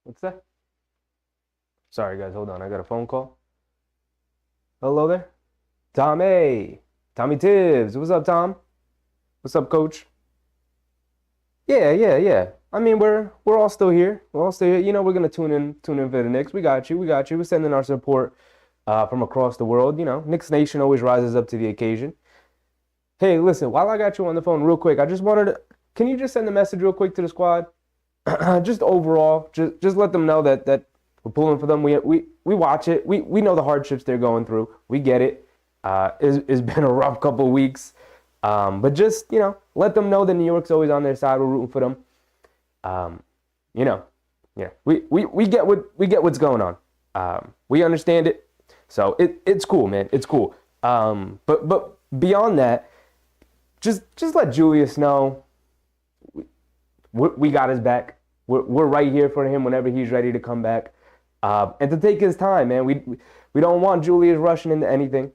What's that? Sorry, guys. Hold on. I got a phone call. Hello there. Tommy. Tommy Tibbs. What's up, Tom? What's up, Coach? Yeah. I mean, we're all still here. We're all still here. You know, we're gonna tune in for the Knicks. We got you. We got you. We're sending our support from across the world. You know, Knicks Nation always rises up to the occasion. Hey, listen. While I got you on the phone, real quick, I just wanted to. Can you just send a message real quick to the squad? Just overall, just let them know that we're pulling for them. We watch it. We know the hardships they're going through. We get it. It's been a rough couple of weeks, but just let them know that New York's always on their side. We're rooting for them. Um, you know, yeah. We get what's going on. We understand it. So it's cool, man. It's cool. But beyond that, just let Julius know we got his back. We're right here for him whenever he's ready to come back, and to take his time, man. We don't want Julius rushing into anything.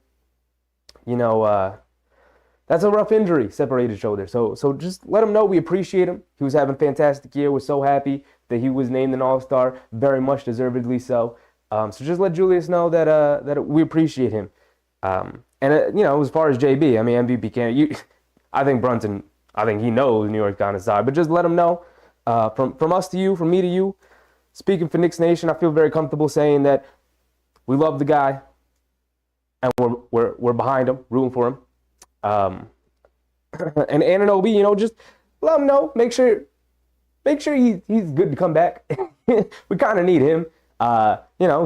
That's a rough injury, separated shoulder. So just let him know we appreciate him. He was having a fantastic year. We're so happy that he was named an All-Star, very much deservedly so. So just let Julius know that we appreciate him. As far as JB, I mean MVP can't. I think Brunson. I think he knows New York's on his side, but just let him know. From us to you, from me to you. Speaking for Knicks Nation, I feel very comfortable saying that we love the guy, and we're behind him, rooting for him. And Anunoby, just let him know. Make sure he's good to come back. We kind of need him.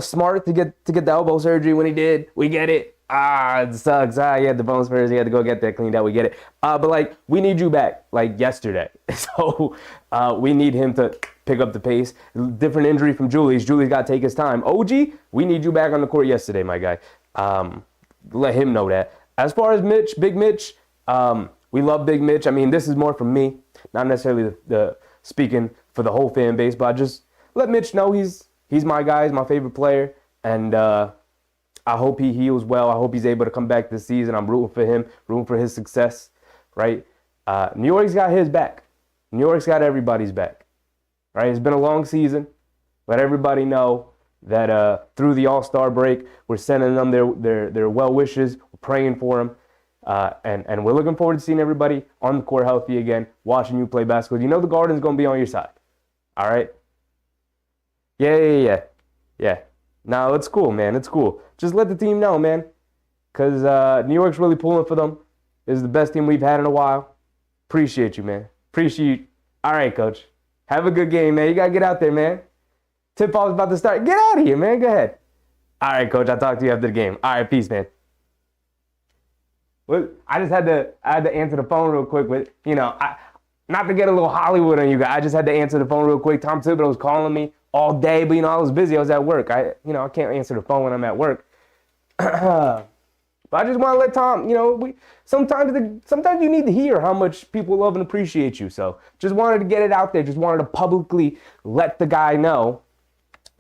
Smart to get the elbow surgery when he did. We get it. It sucks. He had the bone spurs. He had to go get that cleaned out. We get it. But we need you back like yesterday. So we need him to pick up the pace. Different injury from Julius. Julius got to take his time. OG, we need you back on the court yesterday, my guy. Let him know that. As far as Mitch, Big Mitch, we love Big Mitch. I mean, this is more from me, not necessarily the speaking for the whole fan base, but I just let Mitch know he's my guy. He's my favorite player, and I hope he heals well. I hope he's able to come back this season. I'm rooting for him, rooting for his success, right? New York's got his back. New York's got everybody's back, right? It's been a long season. Let everybody know that through the All-Star break, we're sending them their well wishes. We're praying for them, and we're looking forward to seeing everybody on the court healthy again, watching you play basketball. You know the Garden's going to be on your side, all right? Yeah. No, it's cool, man. It's cool. Just let the team know, man, because New York's really pulling for them. This is the best team we've had in a while. Appreciate you, man. Appreciate you. All right, Coach. Have a good game, man. You got to get out there, man. Tip-off is about to start. Get out of here, man. Go ahead. All right, Coach. I'll talk to you after the game. All right, peace, man. Well, I had to answer the phone real quick with, not to get a little Hollywood on you guys. I just had to answer the phone real quick. Tom Thibodeau was calling me all day, but I was busy. I was at work. I can't answer the phone when I'm at work. But I just want to let Tom, sometimes you need to hear how much people love and appreciate you. So just wanted to get it out there. Just wanted to publicly let the guy know,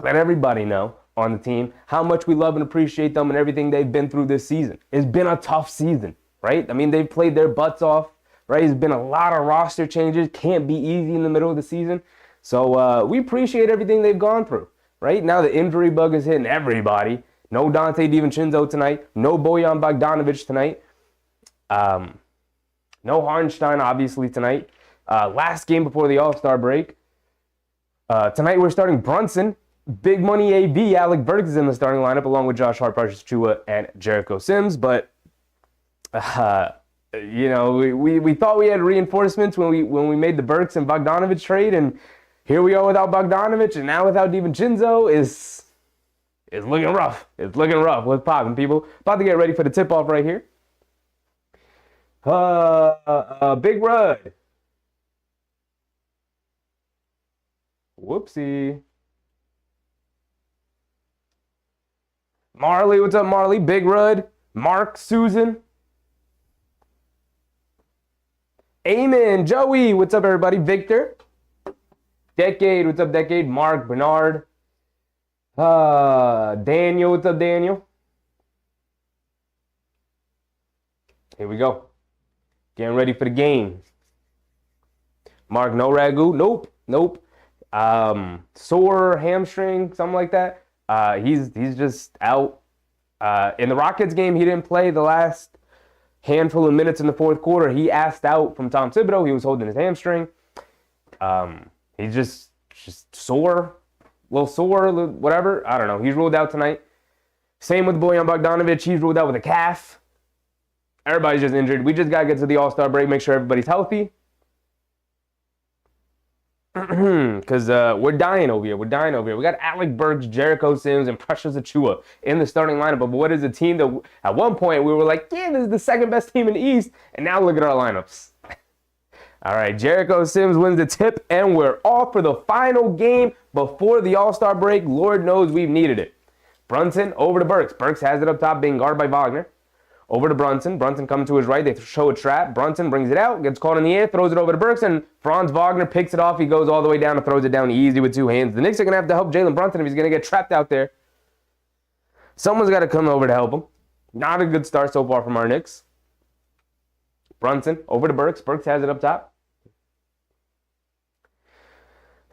let everybody know on the team how much we love and appreciate them and everything they've been through this season. It's been a tough season, right? I mean, they've played their butts off, right? It's been a lot of roster changes. Can't be easy in the middle of the season. So we appreciate everything they've gone through, right? Now the injury bug is hitting everybody. No Dante DiVincenzo tonight. No Bojan Bogdanovic tonight. No Hartenstein, obviously, tonight. Last game before the All-Star break. Tonight we're starting Brunson. Big money AB. Alec Burks is in the starting lineup along with Josh Hart, Precious Chua, and Jericho Sims. But, we thought we had reinforcements when we made the Burks and Bogdanovic trade, and here we are without Bogdanovic, and now without DiVincenzo is looking rough. It's looking rough. What's popping, people? About to get ready for the tip-off right here. Big Rud. Whoopsie. Marley, what's up, Marley? Big Rud. Mark, Susan. Amen. Joey, what's up, everybody? Victor. Decade, what's up, Decade? Mark, Bernard. Daniel, what's up, Daniel? Here we go. Getting ready for the game. Mark, no ragu? Nope. Sore hamstring, something like that. He's just out. In the Rockets game, he didn't play the last handful of minutes in the fourth quarter. He asked out from Tom Thibodeau. He was holding his hamstring. He's just sore, a little sore, whatever. I don't know. He's ruled out tonight. Same with Bojan Bogdanovic. He's ruled out with a calf. Everybody's just injured. We just got to get to the All-Star break, make sure everybody's healthy. Because we're dying over here. We got Alec Burks, Jericho Sims, and Precious Achiuwa in the starting lineup. But what is a team that at one point we were like, yeah, this is the second best team in the East. And now look at our lineups. All right, Jericho Sims wins the tip, and we're off for the final game before the All-Star break. Lord knows we've needed it. Brunson over to Burks. Burks has it up top, being guarded by Wagner. Over to Brunson. Brunson comes to his right. They show a trap. Brunson brings it out, gets caught in the air, throws it over to Burks, and Franz Wagner picks it off. He goes all the way down and throws it down easy with two hands. The Knicks are going to have to help Jalen Brunson if he's going to get trapped out there. Someone's got to come over to help him. Not a good start so far from our Knicks. Brunson over to Burks. Burks has it up top.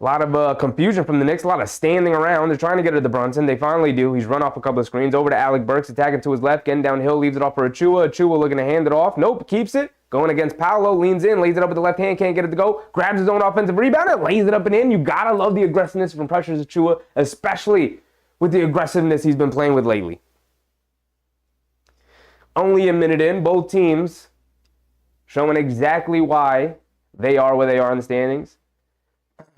A lot of confusion from the Knicks, a lot of standing around. They're trying to get it to Brunson. They finally do. He's run off a couple of screens. Over to Alec Burks, attacking to his left, getting downhill, leaves it off for Achiuwa. Achiuwa looking to hand it off. Nope, keeps it. Going against Paolo, leans in, lays it up with the left hand, can't get it to go. Grabs his own offensive rebound and lays it up and in. You gotta love the aggressiveness from Precious Achiuwa, especially with the aggressiveness he's been playing with lately. Only a minute in, both teams showing exactly why they are where they are in the standings.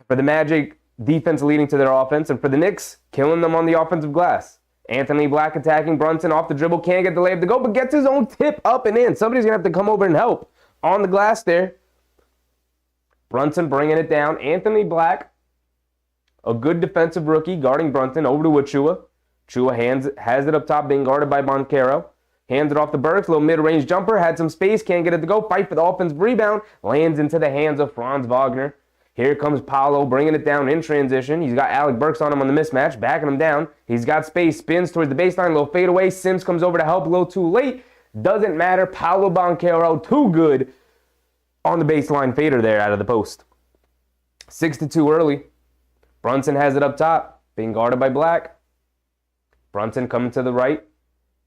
For the Magic, defense leading to their offense. And for the Knicks, killing them on the offensive glass. Anthony Black attacking Brunson off the dribble. Can't get the layup to go, but gets his own tip up and in. Somebody's going to have to come over and help on the glass there. Brunson bringing it down. Anthony Black, a good defensive rookie, guarding Brunson. Over to Achiuwa. Achiuwa has it up top, being guarded by Banchero. Hands it off to Burks. Little mid-range jumper. Had some space. Can't get it to go. Fight for the offensive rebound. Lands into the hands of Franz Wagner. Here comes Paolo bringing it down in transition. He's got Alec Burks on him on the mismatch, backing him down. He's got space, spins towards the baseline, little fadeaway. Sims comes over to help, a little too late. Doesn't matter. Paolo Banchero, too good on the baseline fader there out of the post. 6-2 early. Brunson has it up top, being guarded by Black. Brunson coming to the right,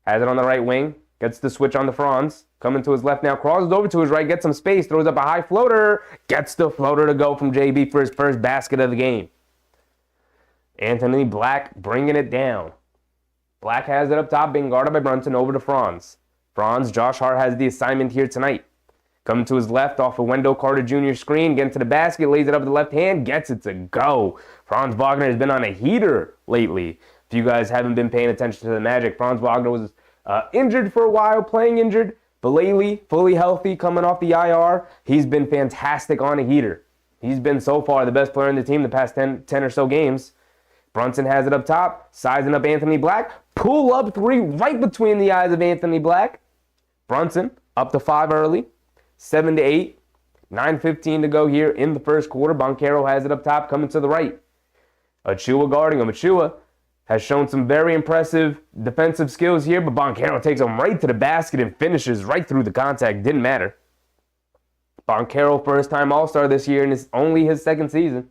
has it on the right wing. Gets the switch on the Franz. Coming to his left now. Crosses over to his right. Gets some space. Throws up a high floater. Gets the floater to go from JB for his first basket of the game. Anthony Black bringing it down. Black has it up top, being guarded by Brunson. Over to Franz. Josh Hart has the assignment here tonight. Coming to his left off a Wendell Carter Jr. screen. Getting to the basket. Lays it up with the left hand. Gets it to go. Franz Wagner has been on a heater lately. If you guys haven't been paying attention to the Magic, Franz Wagner was injured for a while, playing injured, but lately, fully healthy, coming off the IR. He's been fantastic on a heater. He's been so far the best player in the team the past 10 or so games. Brunson has it up top, sizing up Anthony Black. Pull up three right between the eyes of Anthony Black. Brunson up to 5 early, 7-8, 9:15 to go here in the first quarter. Banchero has it up top, coming to the right. Achiuwa guarding him. Achiuwa has shown some very impressive defensive skills here, but Banchero takes him right to the basket and finishes right through the contact. Didn't matter. Banchero, first-time All-Star this year, and it's only his second season.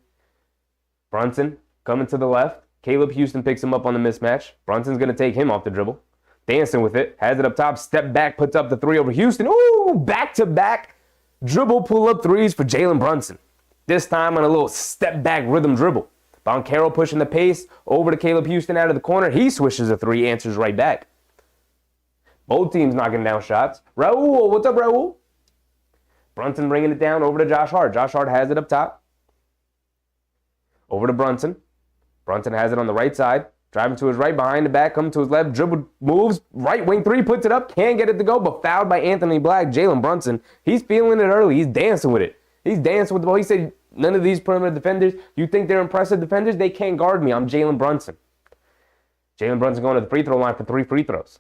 Brunson coming to the left. Caleb Houston picks him up on the mismatch. Brunson's going to take him off the dribble. Dancing with it. Has it up top. Step back. Puts up the three over Houston. Ooh, back-to-back dribble pull-up threes for Jalen Brunson. This time on a little step-back rhythm dribble. Banchero pushing the pace over to Caleb Houston out of the corner. He swishes a three, answers right back. Both teams knocking down shots. Raul, what's up, Raul? Brunson bringing it down over to Josh Hart. Josh Hart has it up top. Over to Brunson. Brunson has it on the right side. Driving to his right, behind the back, coming to his left. Dribble moves, right wing three, puts it up. Can't get it to go, but fouled by Anthony Black. Jalen Brunson, he's feeling it early. He's dancing with it. He's dancing with the ball. He said, none of these perimeter defenders, you think they're impressive defenders? They can't guard me. I'm Jalen Brunson. Jalen Brunson going to the free throw line for 3 free throws.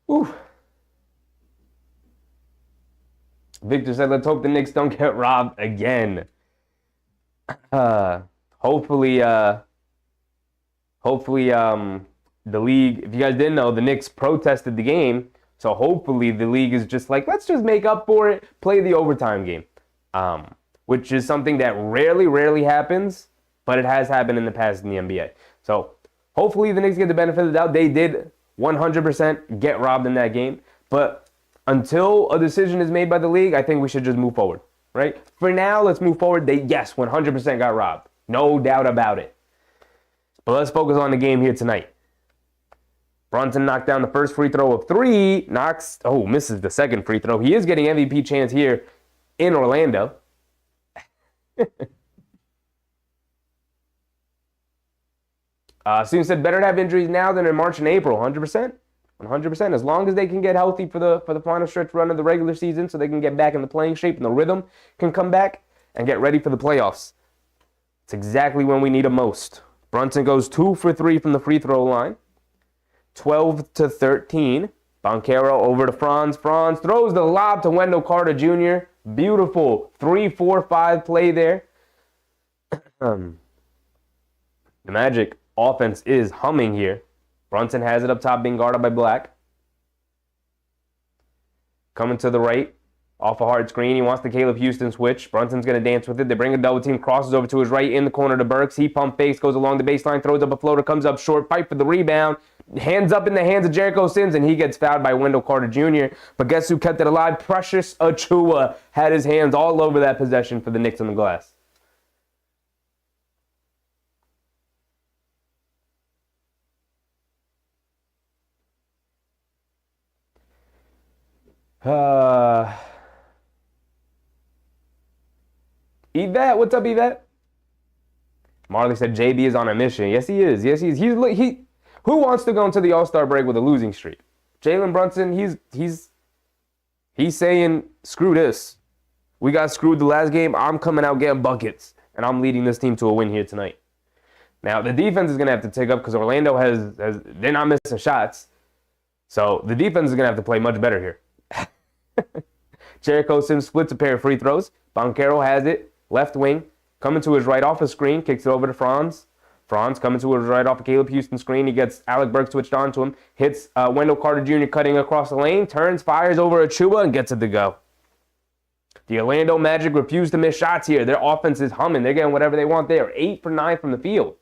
Whew. Victor said, let's hope the Knicks don't get robbed again. Hopefully, the league, if you guys didn't know, the Knicks protested the game. So hopefully the league is just like, let's just make up for it, play the overtime game. which is something that rarely happens, but it has happened in the past in the NBA. So hopefully the Knicks get the benefit of the doubt. They did 100% get robbed in that game, but until a decision is made by the league, I think we should just move forward, right? For now, let's move forward. They, yes, 100% got robbed. No doubt about it. But let's focus on the game here tonight. Brunson knocked down the first free throw of 3. Misses the second free throw. He is getting MVP chance here in Orlando. Soon said better to have injuries now than in March and April. 100%. 100%. As long as they can get healthy for the final stretch run of the regular season so they can get back in the playing shape and the rhythm can come back and get ready for the playoffs. It's exactly when we need them most. Brunson goes 2 for 3 from the free throw line. 12-13. Banchero over to Franz. Franz throws the lob to Wendell Carter Jr. Beautiful 3-4-5 play there. The Magic offense is humming here. Brunson has it up top, being guarded by Black. Coming to the right, off a hard screen. He wants the Caleb Houston switch. Brunson's going to dance with it. They bring a double team, crosses over to his right in the corner to Burks. He pump fakes, goes along the baseline, throws up a floater, comes up short, fight for the rebound. Hands up in the hands of Jericho Sims, and he gets fouled by Wendell Carter Jr. But guess who kept it alive? Precious Achiuwa had his hands all over that possession for the Knicks on the glass. Yvette, what's up, Yvette? Marley said JB is on a mission. Yes, he is. Yes, he is. Who wants to go into the All-Star break with a losing streak? Jalen Brunson, he's saying, screw this. We got screwed the last game. I'm coming out getting buckets, and I'm leading this team to a win here tonight. Now, the defense is going to have to take up because Orlando they're not missing shots. So the defense is going to have to play much better here. Jericho Sims splits a pair of free throws. Banchero has it. Left wing. Coming to his right off a screen. Kicks it over to Franz. Franz coming to his right off a Caleb Houston screen. He gets Alec Burks switched on to him. Hits Wendell Carter Jr. cutting across the lane. Turns, fires over Achiuwa, and gets it to go. The Orlando Magic refuse to miss shots here. Their offense is humming. They're getting whatever they want there. 8 for 9 from the field.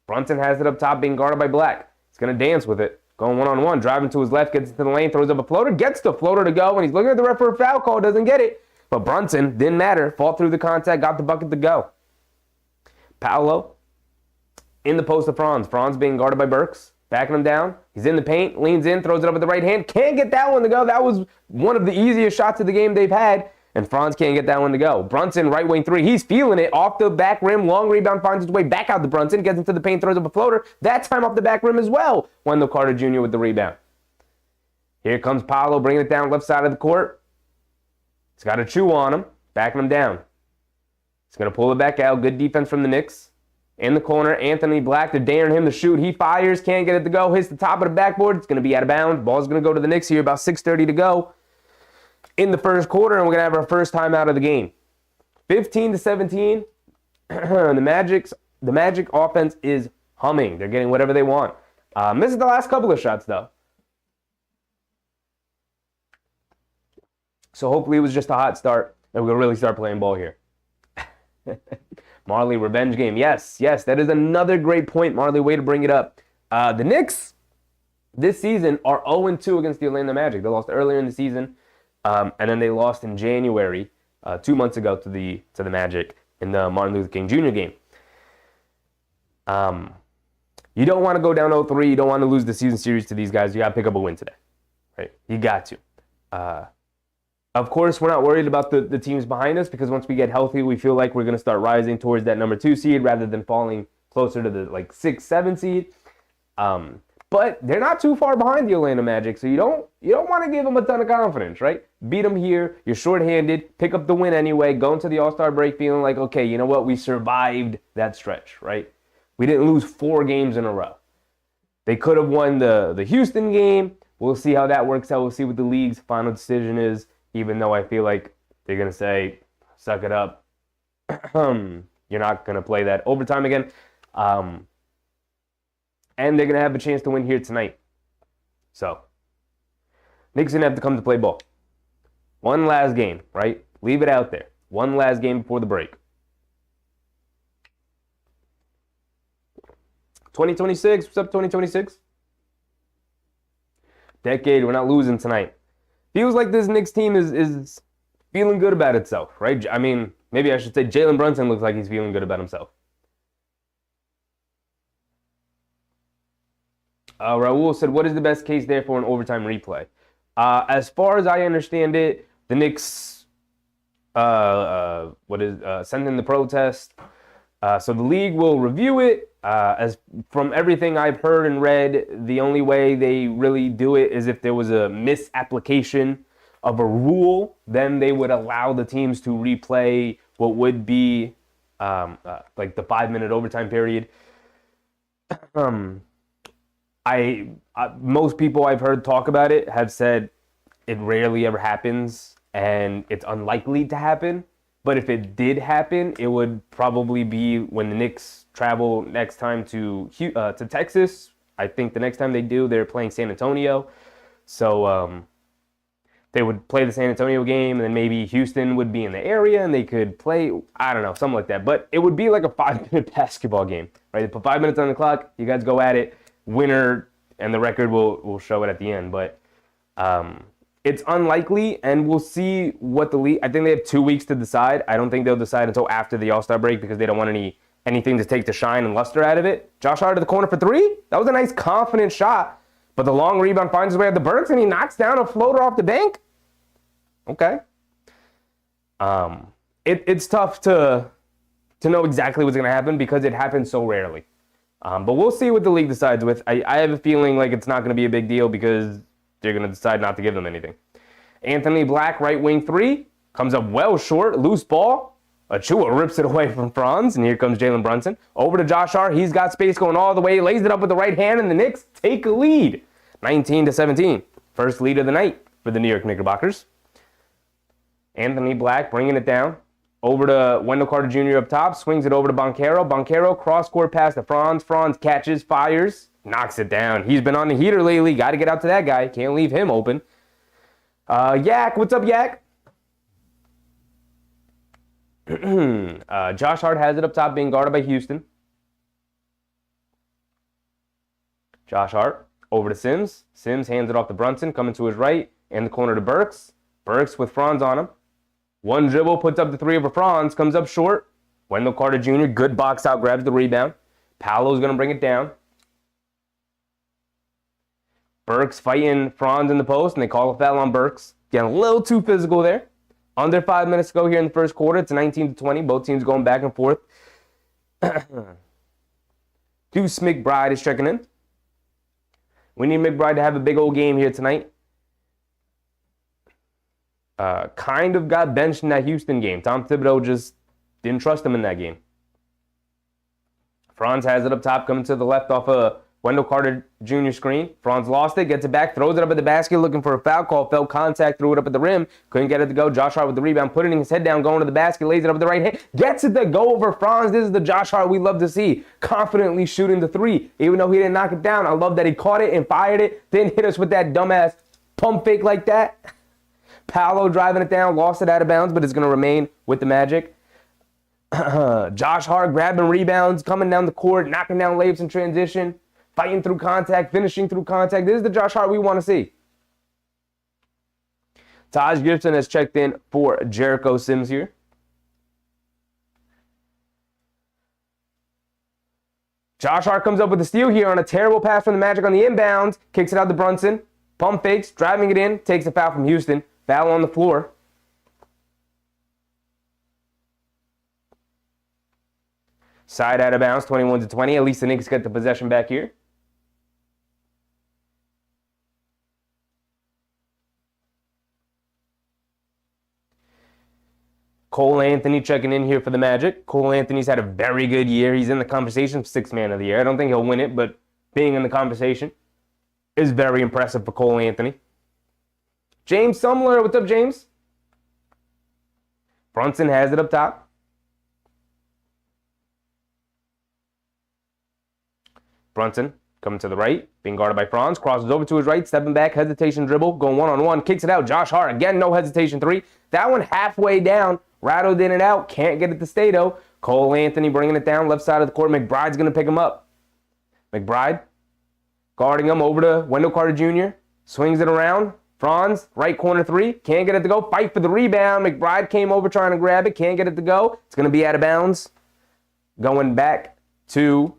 Brunson has it up top, being guarded by Black. He's going to dance with it. Going one-on-one, driving to his left, gets into the lane, throws up a floater, gets the floater to go, and he's looking at the ref for a foul call, doesn't get it. But Brunson, didn't matter, fought through the contact, got the bucket to go. Paolo, in the post of Franz. Franz being guarded by Burks, backing him down. He's in the paint, leans in, throws it up with the right hand. Can't get that one to go. That was one of the easiest shots of the game they've had. And Franz can't get that one to go. Brunson, right wing 3. He's feeling it. Off the back rim. Long rebound finds its way back out to Brunson. Gets into the paint, throws up a floater. That time off the back rim as well. Wendell Carter Jr. with the rebound. Here comes Paolo bringing it down left side of the court. He's got a chew on him. Backing him down. He's going to pull it back out. Good defense from the Knicks. In the corner, Anthony Black, they're daring him to shoot. He fires. Can't get it to go. Hits the top of the backboard. It's going to be out of bounds. Ball's going to go to the Knicks here. About 6:30 to go in the first quarter, and we're going to have our first time out of the game. 15-17, the Magic offense is humming. They're getting whatever they want. Misses the last couple of shots, though. So hopefully it was just a hot start, and we'll really start playing ball here. Marley, revenge game. Yes, that is another great point, Marley. Way to bring it up. The Knicks this season are 0-2 against the Orlando Magic. They lost earlier in the season. And then they lost in January, 2 months ago, to the Magic in the Martin Luther King Jr. game. You don't want to go down 0-3. You don't want to lose the season series to these guys. You got to pick up a win today, right? You got to. Of course, we're not worried about the teams behind us because once we get healthy, we feel like we're going to start rising towards that number 2 seed rather than falling closer to the 6-7 seed. But they're not too far behind the Orlando Magic, so you don't want to give them a ton of confidence, right? Beat them here, you're shorthanded, pick up the win anyway, go into the All-Star break feeling like, okay, you know what, we survived that stretch, right? We didn't lose 4 games in a row. They could have won the Houston game. We'll see how that works out. We'll see what the league's final decision is, even though I feel like they're going to say, suck it up. You're not going to play that overtime again. And they're going to have a chance to win here tonight. So, Knicks going to have to come to play ball. One last game, right? Leave it out there. One last game before the break. 2026. What's up, 2026? Decade. We're not losing tonight. Feels like this Knicks team is feeling good about itself, right? I mean, maybe I should say Jalen Brunson looks like he's feeling good about himself. Raul said, what is the best case there for an overtime replay? As far as I understand it, the Knicks sent in the protest. So the league will review it. As from everything I've heard and read, the only way they really do it is if there was a misapplication of a rule. Then they would allow the teams to replay what would be like the 5-minute overtime period. Most people I've heard talk about it have said it rarely ever happens and it's unlikely to happen. But if it did happen, it would probably be when the Knicks travel next time to Texas. I think the next time they do, they're playing San Antonio. So they would play the San Antonio game, and then maybe Houston would be in the area, and they could play, I don't know, something like that. But it would be like a 5-minute basketball game, right? They put 5 minutes on the clock. You guys go at it. Winner, and the record will show it at the end. But it's unlikely, and we'll see what the league. I think they have 2 weeks to decide. I don't think they'll decide until after the All-Star break because they don't want anything to take the shine and luster out of it. Josh Hart to the corner for three. That was a nice, confident shot. But the long rebound finds his way at the Burks, and he knocks down a floater off the bank. Okay. It's tough to know exactly what's going to happen because it happens so rarely. But we'll see what the league decides with. I have a feeling like it's not going to be a big deal because they're going to decide not to give them anything. Anthony Black, right wing three, comes up well short, loose ball. Achua rips it away from Franz, and here comes Jalen Brunson. Over to Josh Hart. He's got space going all the way. He lays it up with the right hand, and the Knicks take a lead. 19-17. First lead of the night for the New York Knickerbockers. Anthony Black bringing it down. Over to Wendell Carter Jr. up top. Swings it over to Banchero. Banchero cross-court pass to Franz. Franz catches, fires, knocks it down. He's been on the heater lately. Got to get out to that guy. Can't leave him open. Yak, what's up, Yak? Josh Hart has it up top, being guarded by Houston. Josh Hart over to Sims. Sims hands it off to Brunson, coming to his right, in the corner to Burks. Burks with Franz on him. One dribble, puts up the three over Franz, comes up short. Wendell Carter Jr., good box out, grabs the rebound. Paolo's going to bring it down. Burks fighting Franz in the post, and they call a foul on Burks. Getting a little too physical there. Under 5 minutes to go here in the first quarter. It's 19-20. Both teams going back and forth. Deuce McBride is checking in. We need McBride to have a big old game here tonight. Kind of got benched in that Houston game. Tom Thibodeau just didn't trust him in that game. Franz has it up top, coming to the left off a Wendell Carter Jr. screen. Franz lost it, gets it back, throws it up at the basket, looking for a foul call. Felt contact, threw it up at the rim. Couldn't get it to go. Josh Hart with the rebound, putting his head down, going to the basket, lays it up with the right hand. Gets it to go over Franz. This is the Josh Hart we love to see. Confidently shooting the three. Even though he didn't knock it down, I love that he caught it and fired it. Didn't hit us with that dumbass pump fake like that. Paolo driving it down, lost it out of bounds, but it's going to remain with the Magic. Josh Hart grabbing rebounds, coming down the court, knocking down layups in transition. Fighting through contact, finishing through contact. This is the Josh Hart we want to see. Taj Gibson has checked in for Jericho Sims here. Josh Hart comes up with a steal here on a terrible pass from the Magic on the inbound. Kicks it out to Brunson. Pump fakes, driving it in. Takes a foul from Houston. Foul on the floor. Side out of bounds, 21-20. At least the Knicks get the possession back here. Cole Anthony checking in here for the Magic. Cole Anthony's had a very good year. He's in the conversation for Sixth Man of the Year. I don't think he'll win it, but being in the conversation is very impressive for Cole Anthony. James Sumler, what's up, James? Brunson has it up top. Brunson coming to the right, being guarded by Franz. Crosses over to his right, stepping back, hesitation dribble, going one-on-one, kicks it out. Josh Hart, again, no hesitation three. That one halfway down, Rattled in and out. Can't get it to stay, though. Cole Anthony bringing it down. Left side of the court. McBride's going to pick him up. McBride guarding him over to Wendell Carter Jr. Swings it around. Franz, right corner three. Can't get it to go. Fight for the rebound. McBride came over trying to grab it. Can't get it to go. It's going to be out of bounds. Going back to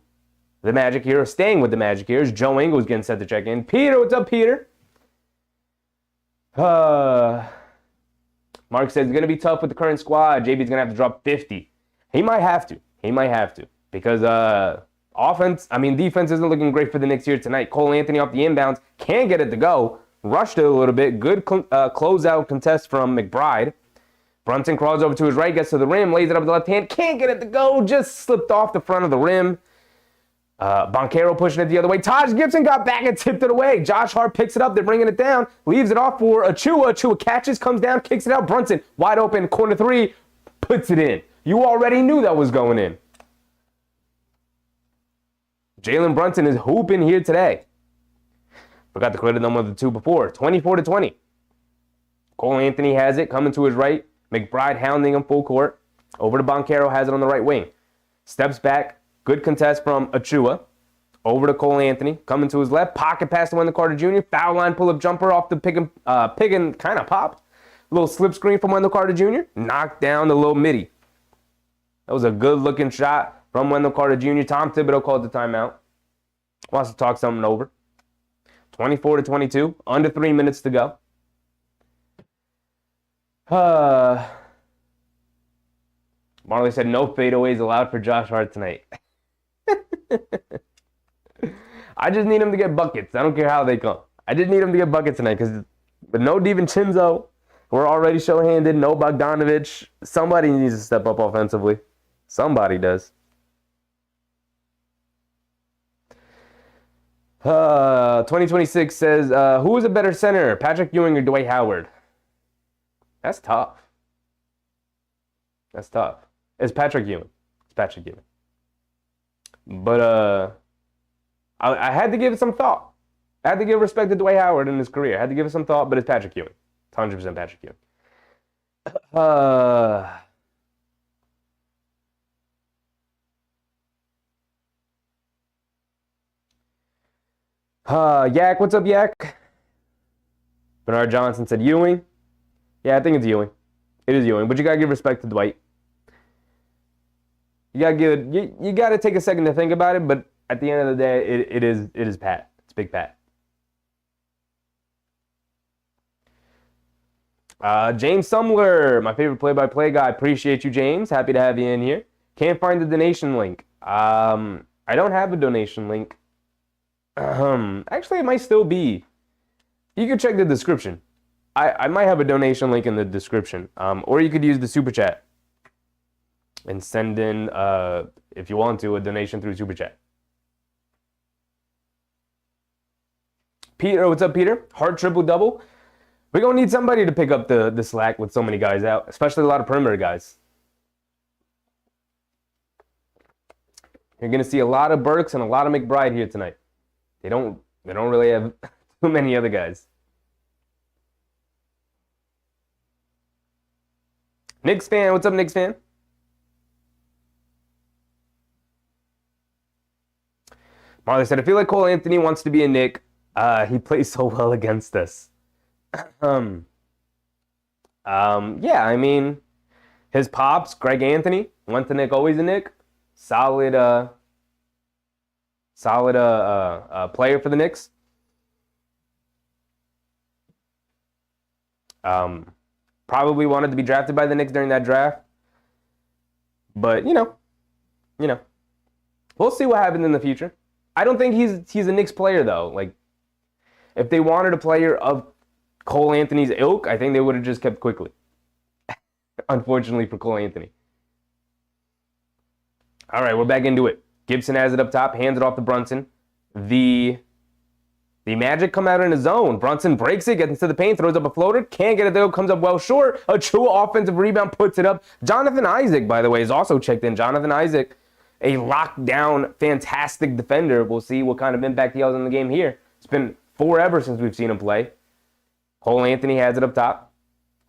the Magic here. Staying with the Magic here is Joe Ingles getting set to check in. Peter, what's up, Peter? Mark says it's going to be tough with the current squad. JB's going to have to drop 50. He might have to. Because defense isn't looking great for the Knicks here tonight. Cole Anthony off the inbounds. Can't get it to go. Rushed it a little bit. Good closeout contest from McBride. Brunson crawls over to his right, gets to the rim, lays it up with the left hand. Can't get it to go. Just slipped off the front of the rim. Banchero pushing it the other way. Taj Gibson got back and tipped it away. Josh Hart picks it up. They're bringing it down. Leaves it off for Achua. Achua catches, comes down, kicks it out. Brunson wide open, corner three, puts it in. You already knew that was going in. Jalen Brunson is hooping here today. Forgot to credit them with the two before. 24-20. Cole Anthony has it, coming to his right. McBride hounding him full court. Over to Banchero, has it on the right wing. Steps back. Good contest from Achua. Over to Cole Anthony. Coming to his left. Pocket pass to Wendell Carter Jr. Foul line pull-up jumper off the pick and kind of pop. Little slip screen from Wendell Carter Jr. Knocked down the little midi. That was a good-looking shot from Wendell Carter Jr. Tom Thibodeau called the timeout. Wants to talk something over. 24-22. Under 3 minutes to go. Marley said no fadeaways allowed for Josh Hart tonight. I just need him to get buckets. I don't care how they come. I just need him to get buckets tonight because with no DiVincenzo, we're already show-handed. No Bogdanovich. Somebody needs to step up offensively. Somebody does. 2026 says, who is a better center, Patrick Ewing or Dwight Howard? That's tough. It's Patrick Ewing. But I had to give it some thought. I had to give respect to Dwight Howard in his career. I had to give it some thought, but it's Patrick Ewing. It's 100% Patrick Ewing. Yak, what's up, Yak? Bernard Johnson said Ewing. Yeah, I think it's Ewing. It is Ewing, but you gotta give respect to Dwight. You gotta take a second to think about it, but at the end of the day, it is Pat. It's Big Pat. James Sumler, my favorite play-by-play guy. Appreciate you, James. Happy to have you in here. Can't find the donation link. I don't have a donation link. Actually, it might still be. You can check the description. I might have a donation link in the description. Or you could use the Super Chat and send in, if you want to, a donation through Super Chat. Peter, what's up, Peter? Hard triple-double. We're going to need somebody to pick up the slack with so many guys out, especially a lot of perimeter guys. You're going to see a lot of Burks and a lot of McBride here tonight. They don't really have too many other guys. Knicks fan, what's up, Knicks fan? Marley said, I feel like Cole Anthony wants to be a Knick. He plays so well against us. Yeah, I mean, his pops, Greg Anthony, went to Knick, always a Knick. Solid player for the Knicks. Probably wanted to be drafted by the Knicks during that draft. But, you know. We'll see what happens in the future. I don't think he's a Knicks player, though. Like, if they wanted a player of Cole Anthony's ilk, I think they would have just kept Quickly. Unfortunately for Cole Anthony. All right, we're back into it. Gibson has it up top, hands it off to Brunson. The Magic come out in a zone. Brunson breaks it, gets into the paint, throws up a floater. Can't get it there, comes up well short. A true offensive rebound, puts it up. Jonathan Isaac, by the way, is also checked in. Jonathan Isaac, a lockdown, fantastic defender. We'll see what kind of impact he has in the game here. It's been forever since we've seen him play. Cole Anthony has it up top.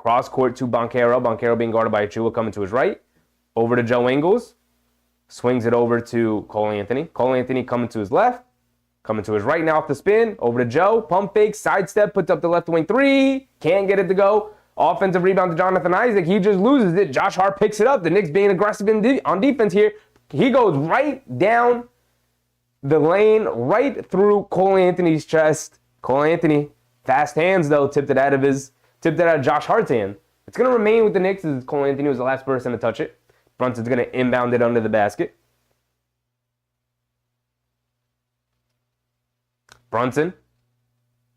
Cross court to Banchero. Banchero being guarded by Achua, coming to his right. Over to Joe Ingles. Swings it over to Cole Anthony. Cole Anthony coming to his left. Coming to his right now off the spin. Over to Joe. Pump fake. Sidestep. Puts up the left wing three. Can't get it to go. Offensive rebound to Jonathan Isaac. He just loses it. Josh Hart picks it up. The Knicks being aggressive on defense here. He goes right down the lane, right through Cole Anthony's chest. Cole Anthony, fast hands though, tipped it out of Josh Hart's hand. It's going to remain with the Knicks as Cole Anthony was the last person to touch it. Brunson's going to inbound it under the basket. Brunson.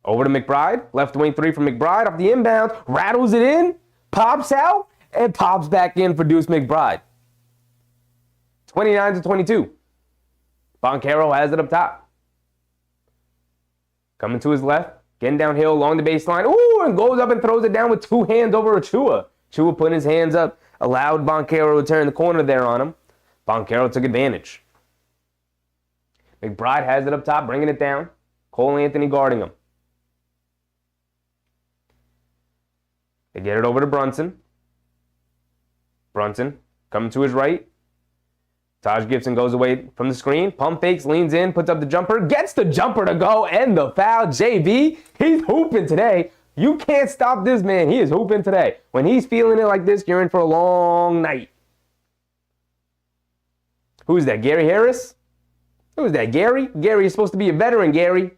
Over to McBride. Left wing three from McBride off the inbound. Rattles it in. Pops out. And pops back in for Deuce McBride. 29-22. Banchero has it up top. Coming to his left. Getting downhill along the baseline. Ooh, and goes up and throws it down with two hands over Achua. Achua putting his hands up. Allowed Banchero to turn the corner there on him. Banchero took advantage. McBride has it up top, bringing it down. Cole Anthony guarding him. They get it over to Brunson. Brunson coming to his right. Taj Gibson goes away from the screen. Pump fakes, leans in, puts up the jumper. Gets the jumper to go and the foul. JV, he's hooping today. You can't stop this man. He is hooping today. When he's feeling it like this, you're in for a long night. Who's that, Gary Harris? Who's that, Gary? Gary is supposed to be a veteran, Gary.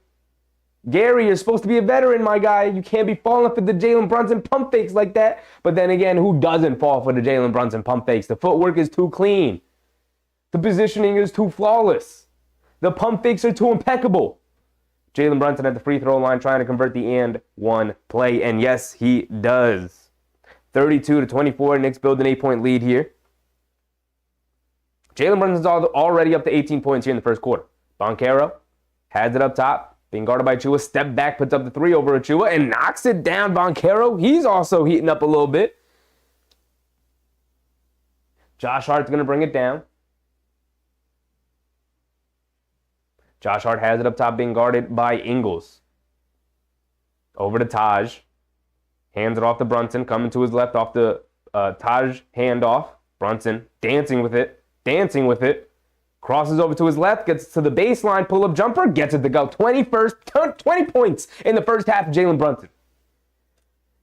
Gary, you're supposed to be a veteran, my guy. You can't be falling for the Jalen Brunson pump fakes like that. But then again, who doesn't fall for the Jalen Brunson pump fakes? The footwork is too clean. The positioning is too flawless. The pump fakes are too impeccable. Jalen Brunson at the free throw line trying to convert the and one play. And yes, he does. 32-24. Knicks build an 8-point lead here. Jalen Brunson's already up to 18 points here in the first quarter. Banchero has it up top. Being guarded by Achua. Step back, puts up the three over Achua and knocks it down. Banchero, he's also heating up a little bit. Josh Hart's going to bring it down. Josh Hart has it up top, being guarded by Ingles. Over to Taj. Hands it off to Brunson. Coming to his left off the Taj handoff. Brunson dancing with it. Crosses over to his left. Gets to the baseline. Pull-up jumper. Gets it to go. 20 points in the first half of Jalen Brunson.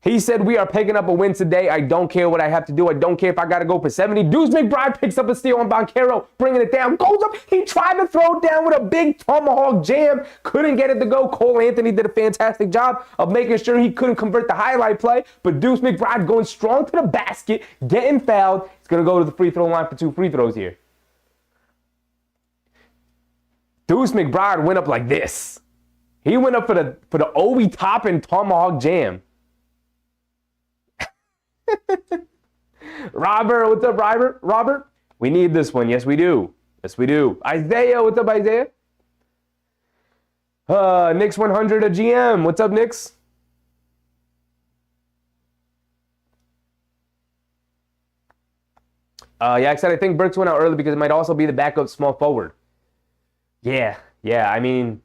He said, we are picking up a win today. I don't care what I have to do. I don't care if I got to go for 70. Deuce McBride picks up a steal on Banchero, bringing it down. Goes up. He tried to throw it down with a big tomahawk jam. Couldn't get it to go. Cole Anthony did a fantastic job of making sure he couldn't convert the highlight play. But Deuce McBride going strong to the basket, getting fouled. He's going to go to the free throw line for 2 free throws here. Deuce McBride went up like this. He went up for the Obi top and tomahawk jam. Robert, what's up, Robert? We need this one. Yes, we do. Isaiah, what's up, Isaiah? Knicks 100 a GM. What's up, Knicks? Yeah, I said I think Burks went out early because it might also be the backup small forward. Yeah. I mean,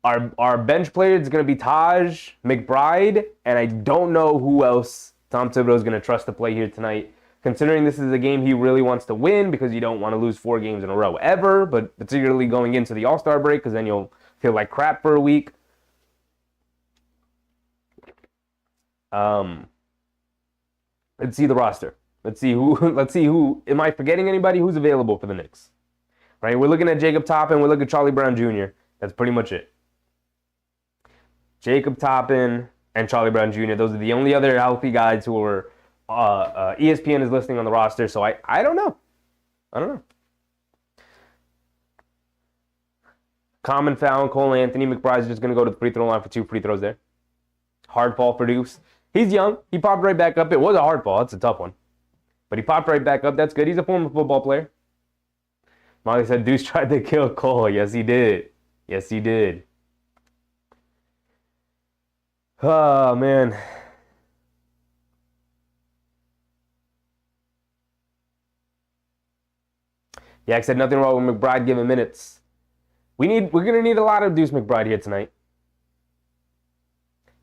our bench player is going to be Taj, McBride, and I don't know who else Tom Thibodeau is going to trust to play here tonight, considering this is a game he really wants to win because you don't want to lose 4 games in a row ever, but particularly going into the All-Star break because then you'll feel like crap for a week. Let's see the roster. Let's see who. Am I forgetting anybody who's available for the Knicks? Right, we're looking at Jacob Toppin. We're looking at Charlie Brown Jr. That's pretty much it. Jacob Toppin and Charlie Brown Jr. Those are the only other healthy guys who are ESPN is listing on the roster. So I don't know. Common foul, Cole Anthony. McBride's just going to go to the free throw line for 2 free throws there. Hard fall for Deuce. He's young. He popped right back up. It was a hard fall. That's a tough one. But he popped right back up. That's good. He's a former football player. Molly said Deuce tried to kill Cole. Yes, he did. Oh, man. Yeah, I said nothing wrong with McBride giving minutes. We're going to need a lot of Deuce McBride here tonight.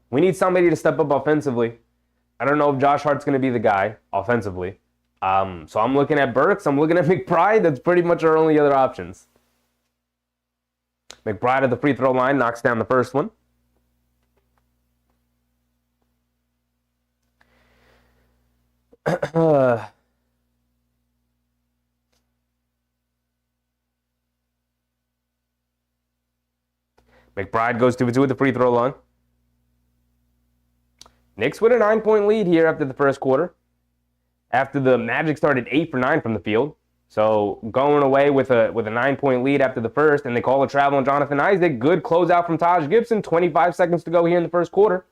We need somebody to step up offensively. I don't know if Josh Hart's going to be the guy offensively. So I'm looking at Burks. I'm looking at McBride. That's pretty much our only other options. McBride at the free throw line knocks down the first one. McBride goes 2 for 2 at the free throw line. Knicks with a 9-point lead here after the first quarter. After the Magic started 8 for 9 from the field. So going away with a 9-point lead after the first, and they call a travel on Jonathan Isaac. Good closeout from Taj Gibson. 25 seconds to go here in the first quarter.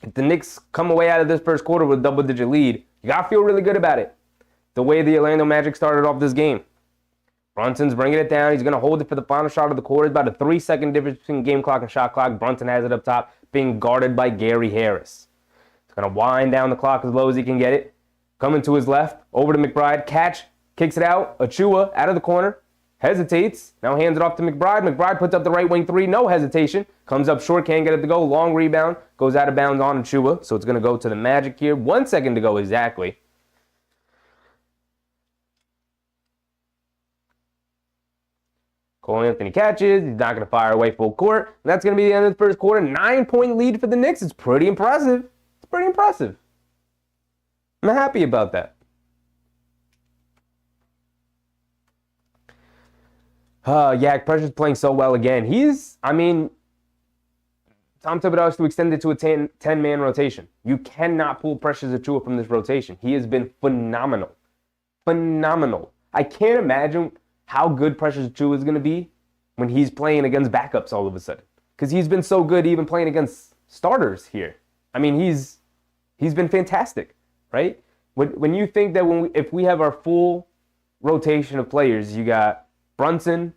If the Knicks come away out of this first quarter with a double-digit lead, you got to feel really good about it. The way the Orlando Magic started off this game. Brunson's bringing it down. He's going to hold it for the final shot of the quarter. It's about a 3-second difference between game clock and shot clock. Brunson has it up top, being guarded by Gary Harris. He's going to wind down the clock as low as he can get it. Coming to his left, over to McBride. Catch, kicks it out. Achua out of the corner. Hesitates. Now hands it off to McBride. McBride puts up the right wing three. No hesitation. Comes up short, can't get it to go. Long rebound. Goes out of bounds on Achua. So it's going to go to the Magic here. 1 second to go exactly. Cole Anthony catches. He's not going to fire away full court. And that's going to be the end of the first quarter. 9-point lead for the Knicks. It's pretty impressive. It's pretty impressive. I'm happy about that. Precious playing so well again. Tom Thibodeau has to extend it to a 10-man rotation. You cannot pull Precious Achiuwa from this rotation. He has been phenomenal. Phenomenal. I can't imagine how good Precious Achiuwa is going to be when he's playing against backups all of a sudden. Because he's been so good even playing against starters here. He's been fantastic, right? When you think that if we have our full rotation of players, you got Brunson,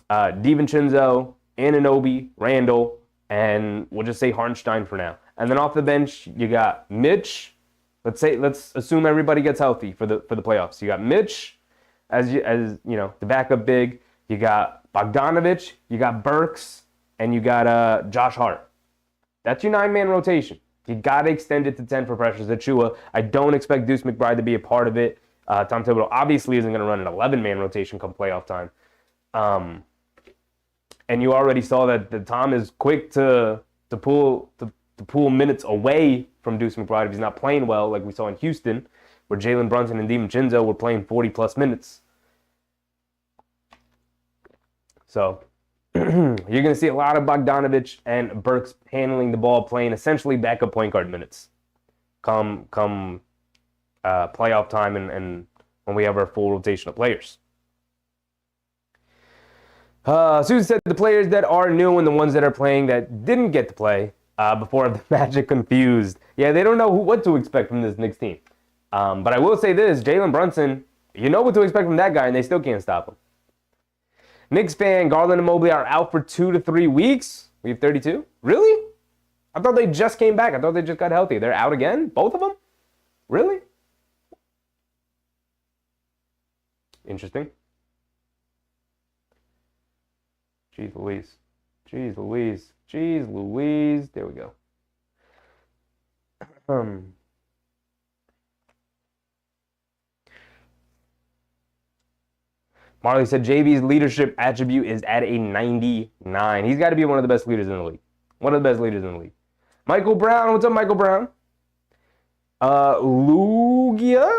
DiVincenzo, Anunoby, Randall, and we'll just say Hartenstein for now. And then off the bench, you got Mitch. Let's assume everybody gets healthy for the playoffs. You got Mitch as the backup big. You got Bogdanovich, you got Burks, and you got Josh Hart. That's your 9-man rotation. You got to extend it to 10 for Precious Achiuwa. I don't expect Deuce McBride to be a part of it. Tom Thibodeau obviously isn't going to run an 11-man rotation come playoff time. And you already saw that Tom is quick to pull minutes away from Deuce McBride if he's not playing well, like we saw in Houston, where Jalen Brunson and DiVincenzo were playing 40-plus minutes. So you're going to see a lot of Bogdanovich and Burks handling the ball, playing essentially backup point guard minutes come playoff time and when we have our full rotation of players. Susan said the players that are new and the ones that are playing that didn't get to play before the Magic confused. Yeah, they don't know what to expect from this Knicks team. But I will say this, Jalen Brunson, you know what to expect from that guy, and they still can't stop him. Knicks fan, Garland and Mobley are out for 2 to 3 weeks. We have 32? Really? I thought they just came back. I thought they just got healthy. They're out again? Both of them? Really? Interesting. Jeez Louise. Jeez Louise. Jeez Louise. There we go. Marley said JB's leadership attribute is at a 99. He's got to be one of the best leaders in the league. One of the best leaders in the league. Michael Brown. What's up, Michael Brown? Lugia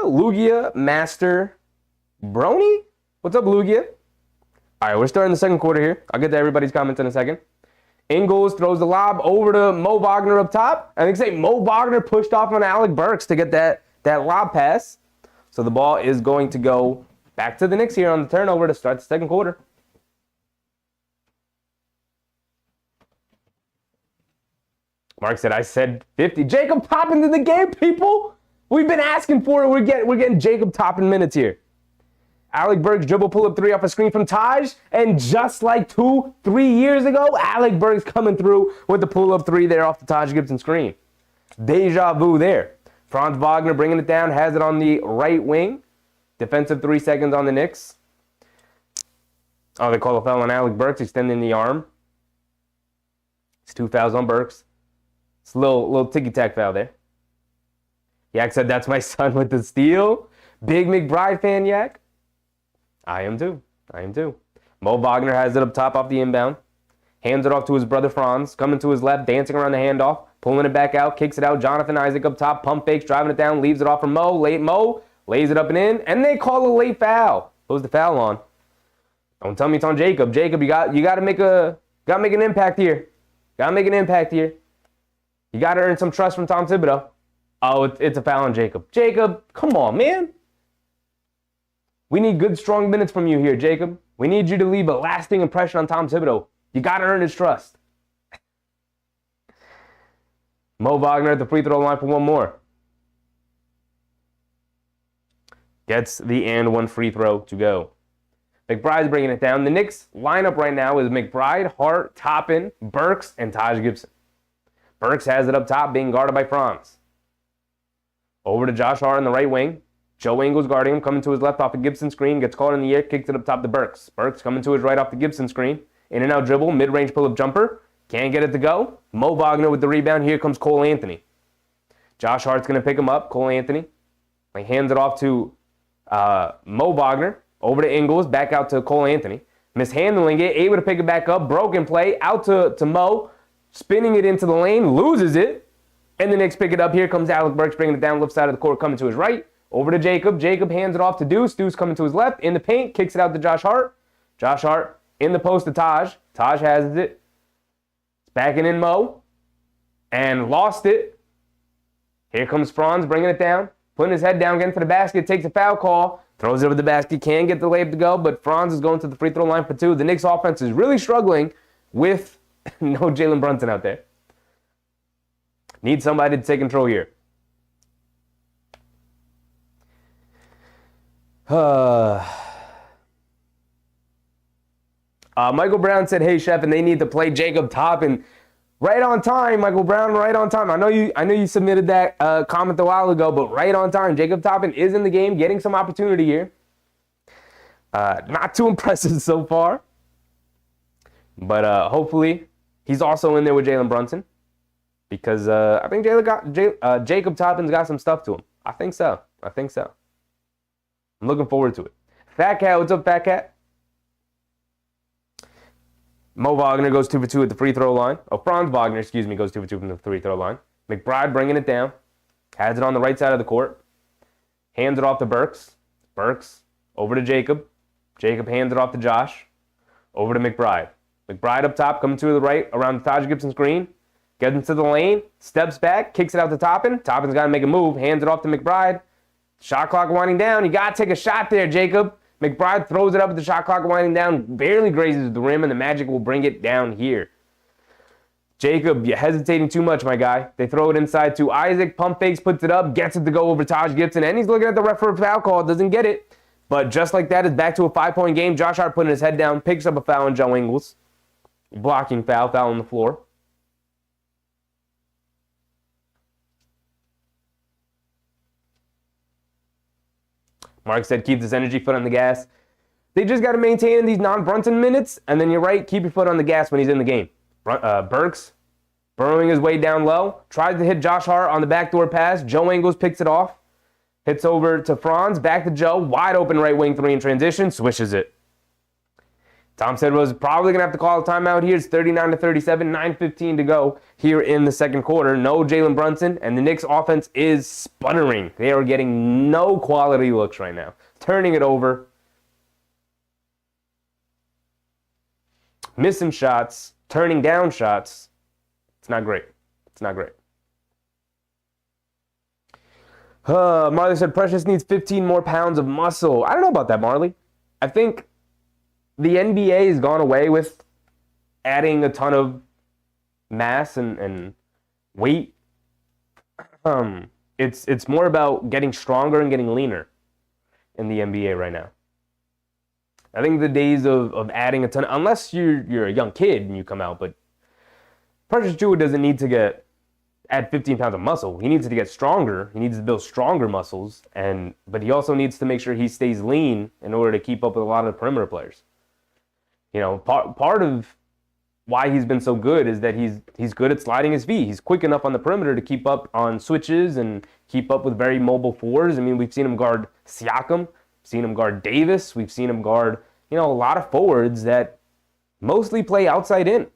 Master Brony? What's up, Lugia? All right, we're starting the second quarter here. I'll get to everybody's comments in a second. Ingles throws the lob over to Mo Wagner up top. I think Mo Wagner pushed off on Alec Burks to get that lob pass. So the ball is going to go back to the Knicks here on the turnover to start the second quarter. Mark said, I said 50. Jacob Toppin in the game, people. We've been asking for it. We're getting Jacob Toppin minutes here. Alec Burks dribble pull-up three off a screen from Taj. And just like 2-3 years ago, Alec Burks coming through with the pull-up three there off the Taj Gibson screen. Deja vu there. Franz Wagner bringing it down, has it on the right wing. Defensive 3 seconds on the Knicks. Oh, they call a foul on Alec Burks, extending the arm. It's 2 fouls on Burks. It's a little ticky-tack foul there. Yak said, that's my son with the steal. Big McBride fan, Yak. I am too. Mo Wagner has it up top off the inbound. Hands it off to his brother Franz. Coming to his left, dancing around the handoff. Pulling it back out, kicks it out. Jonathan Isaac up top, pump fakes, driving it down, leaves it off for Mo. Late Mo, lays it up and in, and they call a late foul. Who's the foul on? Don't tell me it's on Jacob. Jacob, you got to make an impact here. You got to earn some trust from Tom Thibodeau. Oh, it's a foul on Jacob. Jacob, come on, man. We need good, strong minutes from you here, Jacob. We need you to leave a lasting impression on Tom Thibodeau. You got to earn his trust. Mo Wagner at the free throw line for one more. Gets the and one free throw to go. McBride's bringing it down. The Knicks lineup right now is McBride, Hart, Toppin, Burks, and Taj Gibson. Burks has it up top, being guarded by Franz. Over to Josh Hart on the right wing. Joe Ingles guarding him, coming to his left off the Gibson screen. Gets caught in the air, kicks it up top to Burks. Burks coming to his right off the Gibson screen. In and out dribble, mid-range pull-up jumper. Can't get it to go. Mo Wagner with the rebound. Here comes Cole Anthony. Josh Hart's going to pick him up. Cole Anthony. He hands it off to Mo Wagner. Over to Ingles. Back out to Cole Anthony. Mishandling it. Able to pick it back up. Broken play. Out to Mo. Spinning it into the lane. Loses it. And the Knicks pick it up. Here comes Alec Burks bringing it down left side of the court. Coming to his right. Over to Jacob. Jacob hands it off to Deuce. Deuce coming to his left. In the paint. Kicks it out to Josh Hart. Josh Hart in the post to Taj. Taj has it. Backing in Mo. And lost it. Here comes Franz bringing it down. Putting his head down, getting to the basket. Takes a foul call. Throws it over the basket. Can't get the layup to go. But Franz is going to the free throw line for two. The Knicks offense is really struggling with no Jalen Brunson out there. Need somebody to take control here. Michael Brown said, hey, Chef, and they need to play Jacob Toppin. Right on time, Michael Brown, right on time. I know you submitted that comment a while ago, but right on time. Jacob Toppin is in the game, getting some opportunity here. Not too impressive so far. But hopefully he's also in there with Jalen Brunson. Because I think Jacob Toppin's got some stuff to him. I think so. I'm looking forward to it. Fat Cat, what's up, Fat Cat? Mo Wagner goes 2 for 2 at the free throw line. Franz Wagner, goes 2 for 2 from the free throw line. McBride bringing it down. Has it on the right side of the court. Hands it off to Burks. Burks over to Jacob. Jacob hands it off to Josh. Over to McBride. McBride up top, coming to the right around the Taj Gibson screen. Gets into the lane. Steps back. Kicks it out to Toppin. Toppin's got to make a move. Hands it off to McBride. Shot clock winding down. You got to take a shot there, Jacob. McBride throws it up at the shot clock winding down. Barely grazes the rim, and the Magic will bring it down here. Jacob, you're hesitating too much, my guy. They throw it inside to Isaac. Pump fakes, puts it up. Gets it to go over Taj Gibson. And he's looking at the ref for a foul call. Doesn't get it. But just like that, it's back to a 5-point game. Josh Hart putting his head down. Picks up a foul on Joe Ingles. Blocking foul on the floor. Mark said, keep this energy, foot on the gas. They just got to maintain these non-Brunson minutes, and then you're right, keep your foot on the gas when he's in the game. Burks, burrowing his way down low, tries to hit Josh Hart on the backdoor pass. Joe Ingles picks it off. Hits over to Franz, back to Joe, wide open right wing three in transition, swishes it. Tom said was probably going to have to call a timeout here. It's 39-37, 9:15 to go here in the second quarter. No Jalen Brunson, and the Knicks offense is sputtering. They are getting no quality looks right now. Turning it over. Missing shots. Turning down shots. It's not great. Marley said, Precious needs 15 more pounds of muscle. I don't know about that, Marley. I think the NBA has gone away with adding a ton of mass and weight. It's more about getting stronger and getting leaner in the NBA right now. I think the days of adding a ton, unless you're a young kid and you come out, but Precious Jewett doesn't need to add 15 pounds of muscle. He needs to get stronger. He needs to build stronger muscles, but he also needs to make sure he stays lean in order to keep up with a lot of the perimeter players. You know, part of why he's been so good is that he's good at sliding his feet. He's quick enough on the perimeter to keep up on switches and keep up with very mobile fours. I mean, we've seen him guard Siakam, seen him guard Davis, we've seen him guard, a lot of forwards that mostly play outside in.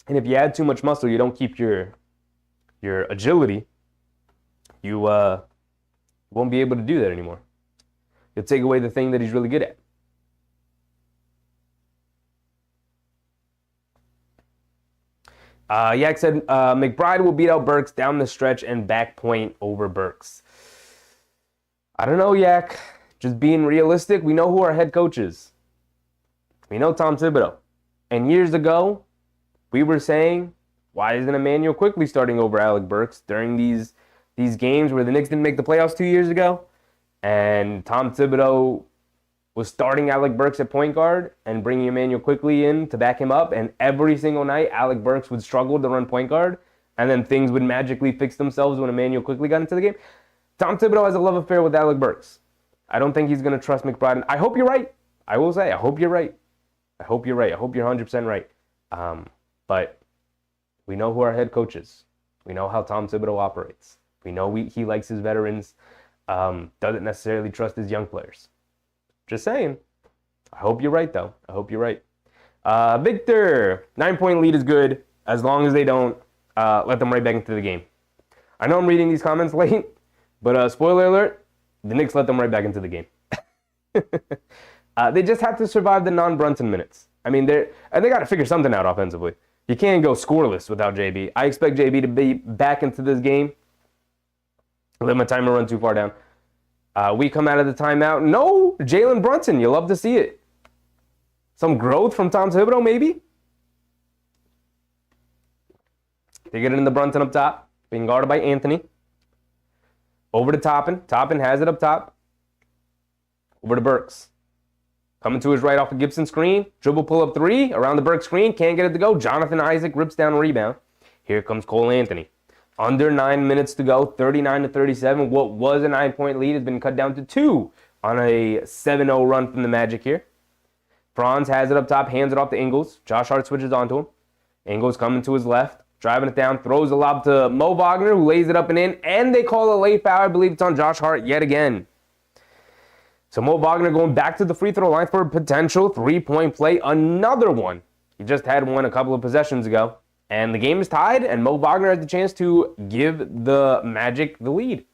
And if you add too much muscle, you don't keep your agility, you won't be able to do that anymore. You'll take away the thing that he's really good at. Yak said, McBride will beat out Burks down the stretch and back point over Burks. I don't know, Yak. Just being realistic, we know who our head coach is. We know Tom Thibodeau. And years ago, we were saying, why isn't Emmanuel Quickley starting over Alec Burks during these games where the Knicks didn't make the playoffs 2 years ago? And Tom Thibodeau was starting Alec Burks at point guard and bringing Emmanuel Quickley in to back him up. And every single night, Alec Burks would struggle to run point guard. And then things would magically fix themselves when Emmanuel Quickley got into the game. Tom Thibodeau has a love affair with Alec Burks. I don't think he's going to trust McBride. I hope you're right. I will say, I hope you're right. I hope you're right. I hope you're 100% right. But we know who our head coach is. We know how Tom Thibodeau operates. We know he likes his veterans. Doesn't necessarily trust his young players. Just saying. I hope you're right, though. I hope you're right. Victor, 9-point lead is good as long as they don't let them right back into the game. I know I'm reading these comments late, but spoiler alert, the Knicks let them right back into the game. They just have to survive the non-Brunson minutes. I mean, they got to figure something out offensively. You can't go scoreless without JB. I expect JB to be back into this game. Let my timer run too far down. We come out of the timeout. No, Jalen Brunson. You love to see it. Some growth from Tom Thibodeau, maybe? They get it in the Brunson up top, being guarded by Anthony. Over to Toppin. Toppin has it up top. Over to Burks. Coming to his right off the Gibson screen. Dribble pull-up three. Around the Burks screen. Can't get it to go. Jonathan Isaac rips down a rebound. Here comes Cole Anthony. Under 9 minutes to go. 39-37. What was a 9-point lead has been cut down to 2 on a 7-0 run from the Magic here. Franz has it up top. Hands it off to Ingles. Josh Hart switches onto him. Ingles coming to his left. Driving it down. Throws the lob to Mo Wagner, who lays it up and in. And they call a late foul. I believe it's on Josh Hart yet again. So Mo Wagner going back to the free throw line for a potential 3-point play. Another one. He just had one a couple of possessions ago. And the game is tied, and Mo Wagner has the chance to give the Magic the lead.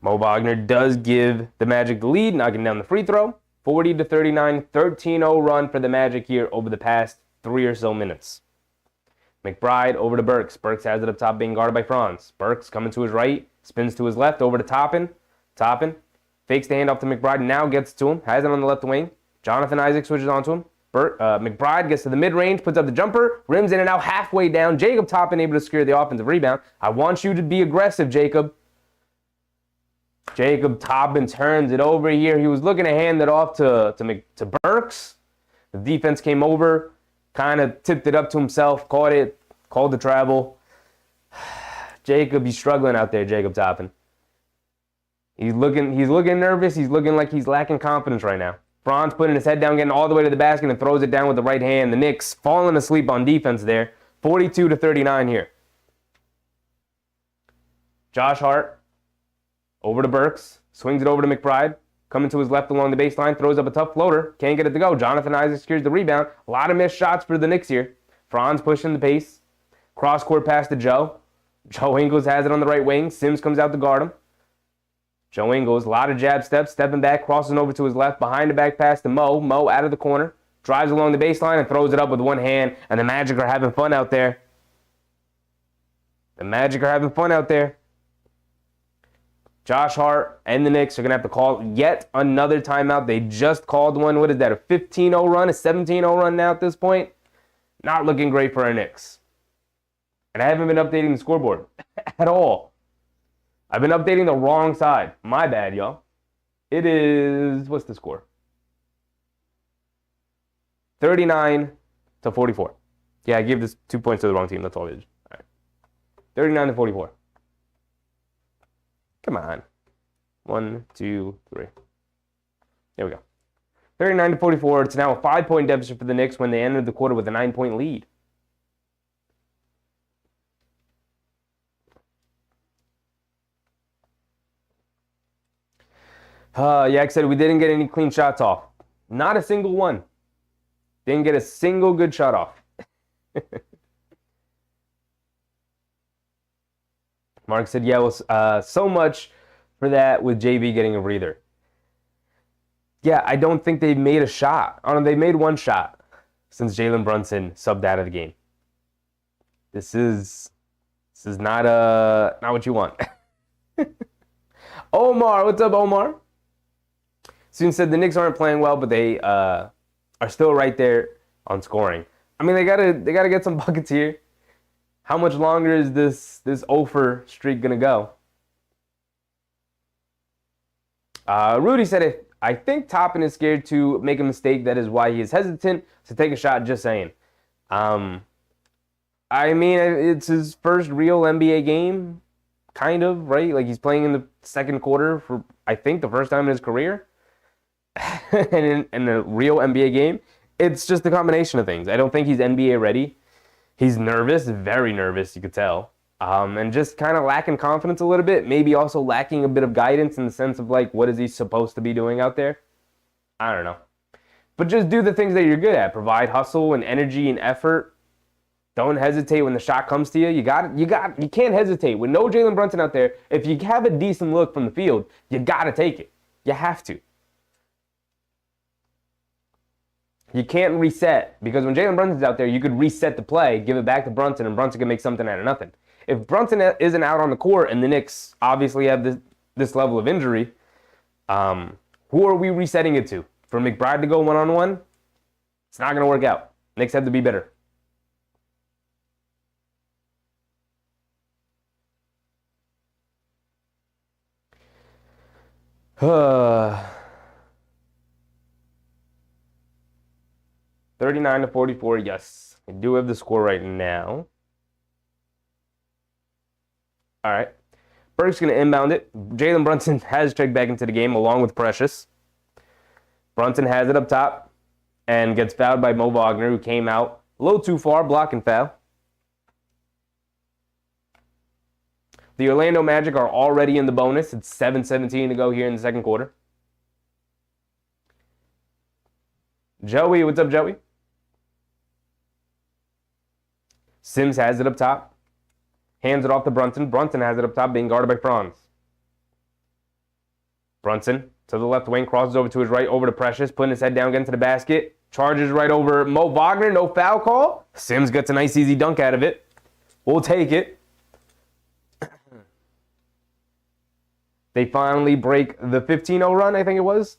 Mo Wagner does give the Magic the lead, knocking down the free throw. 40-39, 13-0 run for the Magic here over the past 3 or so minutes. McBride over to Burks. Burks has it up top being guarded by Franz. Burks coming to his right, spins to his left, over to Toppin. Toppin fakes the handoff to McBride, now gets to him, has it on the left wing. Jonathan Isaac switches onto him. McBride gets to the mid-range, puts up the jumper, rims in and out halfway down. Jacob Toppin able to secure the offensive rebound. I want you to be aggressive, Jacob. Jacob Toppin turns it over here. He was looking to hand it off to Burks. The defense came over, kind of tipped it up to himself, caught it, called the travel. Jacob, he's struggling out there, Jacob Toppin. He's looking nervous. He's looking like he's lacking confidence right now. Franz putting his head down, getting all the way to the basket and throws it down with the right hand. The Knicks falling asleep on defense there. 42-39 here. Josh Hart over to Burks. Swings it over to McBride. Coming to his left along the baseline. Throws up a tough floater. Can't get it to go. Jonathan Isaac secures the rebound. A lot of missed shots for the Knicks here. Franz pushing the pace. Cross-court pass to Joe. Joe Ingles has it on the right wing. Sims comes out to guard him. Joe Ingles, a lot of jab steps, stepping back, crossing over to his left, behind the back pass to Mo. Mo out of the corner, drives along the baseline and throws it up with one hand, and the Magic are having fun out there. The Magic are having fun out there. Josh Hart and the Knicks are going to have to call yet another timeout. They just called one. What is that, a 15-0 run, a 17-0 run now at this point? Not looking great for our Knicks. And I haven't been updating the scoreboard at all. I've been updating the wrong side. My bad, y'all. It is, what's the score? 39 to 44. Yeah, I gave this 2 points to the wrong team. That's all it is. All right. 39 to 44. Come on. 1, 2, 3. There we go. 39 to 44. It's now a 5-point deficit for the Knicks when they entered the quarter with a 9-point lead. Yak said we didn't get any clean shots off. Not a single one. Didn't get a single good shot off. Mark said, yeah, well, so much for that with JB getting a breather. Yeah, I don't think they made a shot. Oh, no, they made one shot since Jalen Brunson subbed out of the game. This is not what you want. Omar, what's up, Omar? Soon said the Knicks aren't playing well, but they are still right there on scoring. I mean, they gotta get some buckets here. How much longer is this over streak gonna go? Rudy said, I think Toppin is scared to make a mistake. That is why he is hesitant to take a shot. Just saying. I mean, it's his first real NBA game, kind of, right? Like he's playing in the second quarter for, I think, the first time in his career. And in a real NBA game, it's just a combination of things. I don't think he's NBA ready. He's nervous, very nervous, you could tell. And just kind of lacking confidence a little bit. Maybe also lacking a bit of guidance in the sense of like, what is he supposed to be doing out there? I don't know. But just do the things that you're good at. Provide hustle and energy and effort. Don't hesitate when the shot comes to you. You can't hesitate. With no Jalen Brunson out there, if you have a decent look from the field, you got to take it. You have to. You can't reset, because when Jalen Brunson's out there, you could reset the play, give it back to Brunson, and Brunson can make something out of nothing. If Brunson isn't out on the court and the Knicks obviously have this level of injury, who are we resetting it to? For McBride to go one-on-one? It's not going to work out. Knicks have to be better. Uh... 39 to 44, yes. I do have the score right now. All right. Burke's going to inbound it. Jalen Brunson has checked back into the game along with Precious. Brunson has it up top and gets fouled by Mo Wagner, who came out a little too far, blocking foul. The Orlando Magic are already in the bonus. It's 7:17 to go here in the second quarter. Joey, what's up, Joey? Sims has it up top. Hands it off to Brunson. Brunson has it up top, being guarded by Franz. Brunson to the left wing, crosses over to his right, over to Precious, putting his head down, getting to the basket. Charges right over Mo Wagner, no foul call. Sims gets a nice easy dunk out of it. We'll take it. They finally break the 15-0 run, I think it was.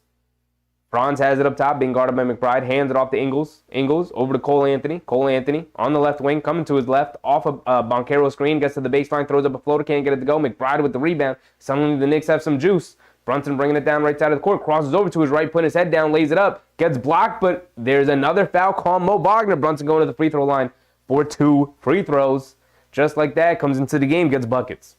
Franz has it up top, being guarded by McBride. Hands it off to Ingles. Ingles over to Cole Anthony. Cole Anthony on the left wing, coming to his left, off a Boncaro screen, gets to the baseline, throws up a floater, can't get it to go. McBride with the rebound. Suddenly the Knicks have some juice. Brunson bringing it down right side of the court, crosses over to his right, putting his head down, lays it up, gets blocked, but there's another foul call. Mo Wagner. Brunson going to the free throw line for 2 free throws. Just like that, comes into the game, gets buckets.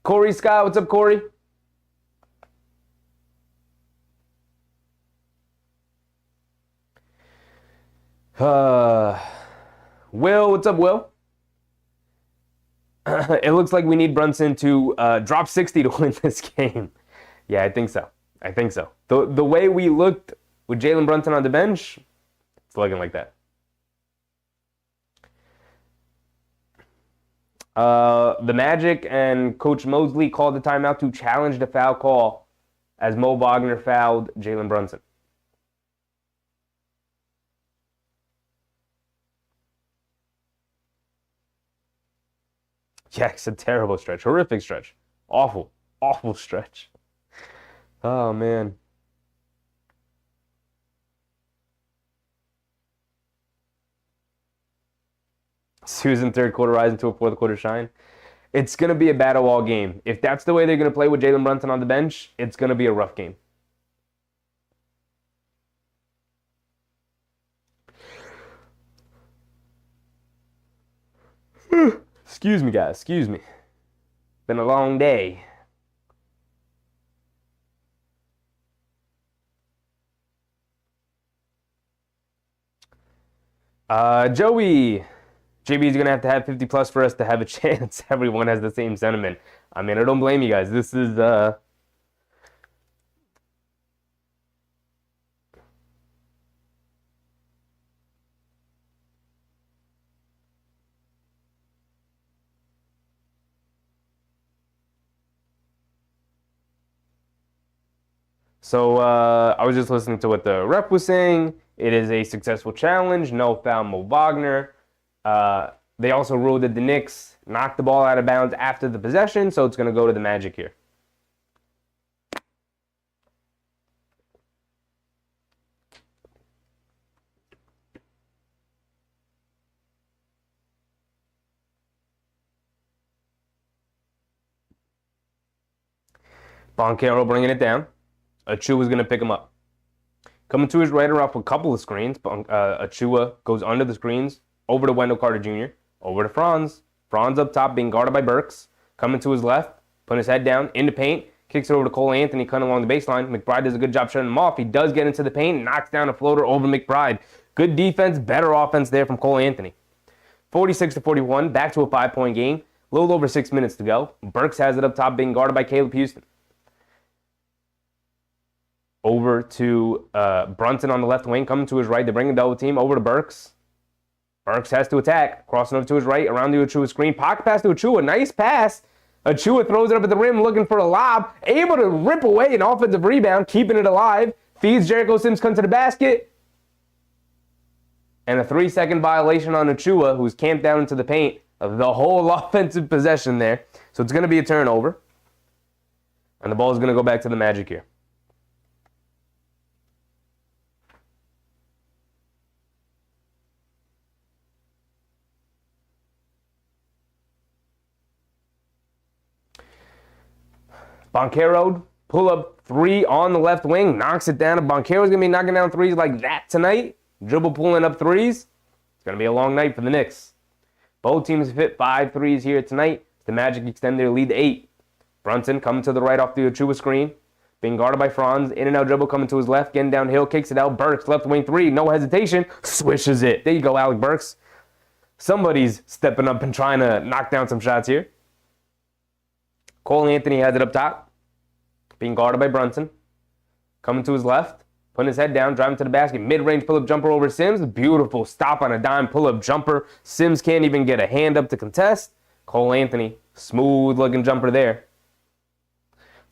Corey Scott, what's up, Corey? Will, what's up, Will? It looks like we need Brunson to drop 60 to win this game. Yeah, I think so. The way we looked with Jalen Brunson on the bench, it's looking like that. The Magic and Coach Mosley called the timeout to challenge the foul call as Mo Wagner fouled Jalen Brunson. Yeah, it's a terrible stretch. Horrific stretch. Awful stretch. Oh, man. Susan third quarter rise into a fourth quarter shine. It's going to be a battle wall game. If that's the way they're going to play with Jalen Brunson on the bench, it's going to be a rough game. Excuse me, guys. Excuse me. Been a long day. Joey. JB's going to have 50 plus for us to have a chance. Everyone has the same sentiment. I mean, I don't blame you guys. This is So I was just listening to what the rep was saying. It is a successful challenge. No foul, Mo Wagner. They also ruled that the Knicks knocked the ball out of bounds after the possession, so it's going to go to the Magic here. Boncaro bringing it down. Achua is going to pick him up. Coming to his right or off a couple of screens. Achua goes under the screens, over to Wendell Carter Jr., over to Franz. Franz up top being guarded by Burks. Coming to his left, putting his head down, into paint, kicks it over to Cole Anthony, cutting along the baseline. McBride does a good job shutting him off. He does get into the paint, knocks down a floater over McBride. Good defense, better offense there from Cole Anthony. 46-41, back to a 5-point game. A little over 6 minutes to go. Burks has it up top being guarded by Caleb Houston. Over to Brunson on the left wing, coming to his right. They bring a double team over to Burks. Burks has to attack, crossing over to his right, around the Achua screen. Pocket pass to Achua, nice pass. Achua throws it up at the rim, looking for a lob. Able to rip away an offensive rebound, keeping it alive. Feeds Jericho Sims, come to the basket. And a 3-second violation on Achua, who's camped down into the paint of the whole offensive possession there. So it's going to be a turnover. And the ball is going to go back to the Magic here. Boncaro, pull up three on the left wing, knocks it down. Boncaro's going to be knocking down threes like that tonight. Dribble pulling up threes. It's going to be a long night for the Knicks. Both teams hit 5 threes here tonight. The Magic extend their lead to 8. Brunson coming to the right off the Achua screen. Being guarded by Franz. In and out dribble coming to his left. Getting downhill, kicks it out. Burks, left wing 3. No hesitation. Swishes it. There you go, Alec Burks. Somebody's stepping up and trying to knock down some shots here. Cole Anthony has it up top. Being guarded by Brunson. Coming to his left. Putting his head down, driving to the basket. Mid-range pull-up jumper over Sims. Beautiful stop on a dime pull-up jumper. Sims can't even get a hand up to contest. Cole Anthony, smooth-looking jumper there.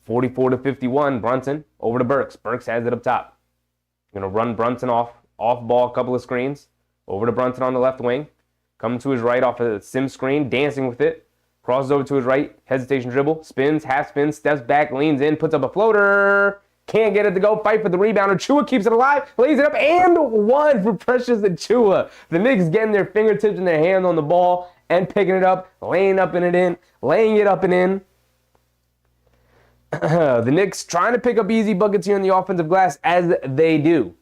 44-51, Brunson over to Burks. Burks has it up top. Going to run Brunson off ball, a couple of screens. Over to Brunson on the left wing. Coming to his right off a Sims screen, dancing with it. Crosses over to his right, hesitation dribble, spins, half spins, steps back, leans in, puts up a floater. Can't get it to go, fight for the rebound. Achua keeps it alive, lays it up, and one for Precious Achua. The Knicks getting their fingertips and their hand on the ball and picking it up, laying it up and in. The Knicks trying to pick up easy buckets here on the offensive glass, as they do.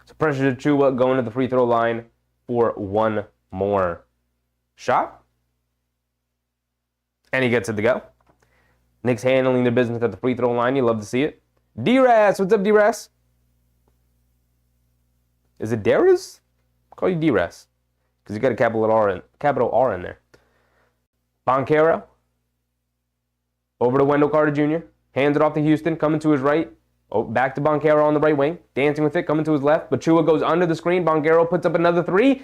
So Precious Achua going to the free throw line for one more shot. And he gets it to go. Knicks handling their business at the free throw line. You love to see it. D-Ras, what's up, D-Ras? Is it Darius? I'll call you D-Ras, because you got a capital R in there. Boncaro. Over to Wendell Carter Jr. Hands it off to Houston, coming to his right. Back to Boncaro on the right wing. Dancing with it, coming to his left. Achua goes under the screen. Boncaro puts up another 3.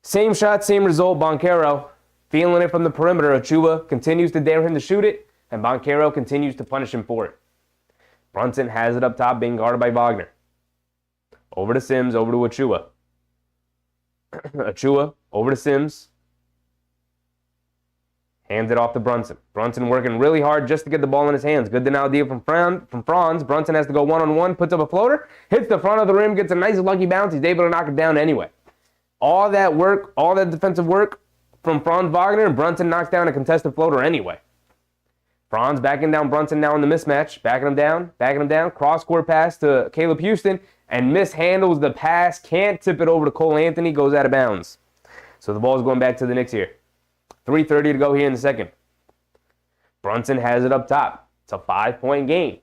Same shot, same result. Boncaro feeling it from the perimeter. Achua continues to dare him to shoot it, and Boncaro continues to punish him for it. Brunson has it up top, being guarded by Wagner. Over to Sims, over to Achua. Achua, over to Sims. Hands it off to Brunson. Brunson working really hard just to get the ball in his hands. Good denial deal from Franz. Brunson has to go one-on-one, puts up a floater, hits the front of the rim, gets a nice lucky bounce. He's able to knock it down anyway. All that work, all that defensive work from Franz Wagner, and Brunson knocks down a contested floater anyway. Franz backing down Brunson now in the mismatch. Backing him down. Cross-court pass to Caleb Houston and mishandles the pass. Can't tip it over to Cole Anthony. Goes out of bounds. So the ball's going back to the Knicks here. 3:30 to go here in the second. Brunson has it up top. It's a 5-point game.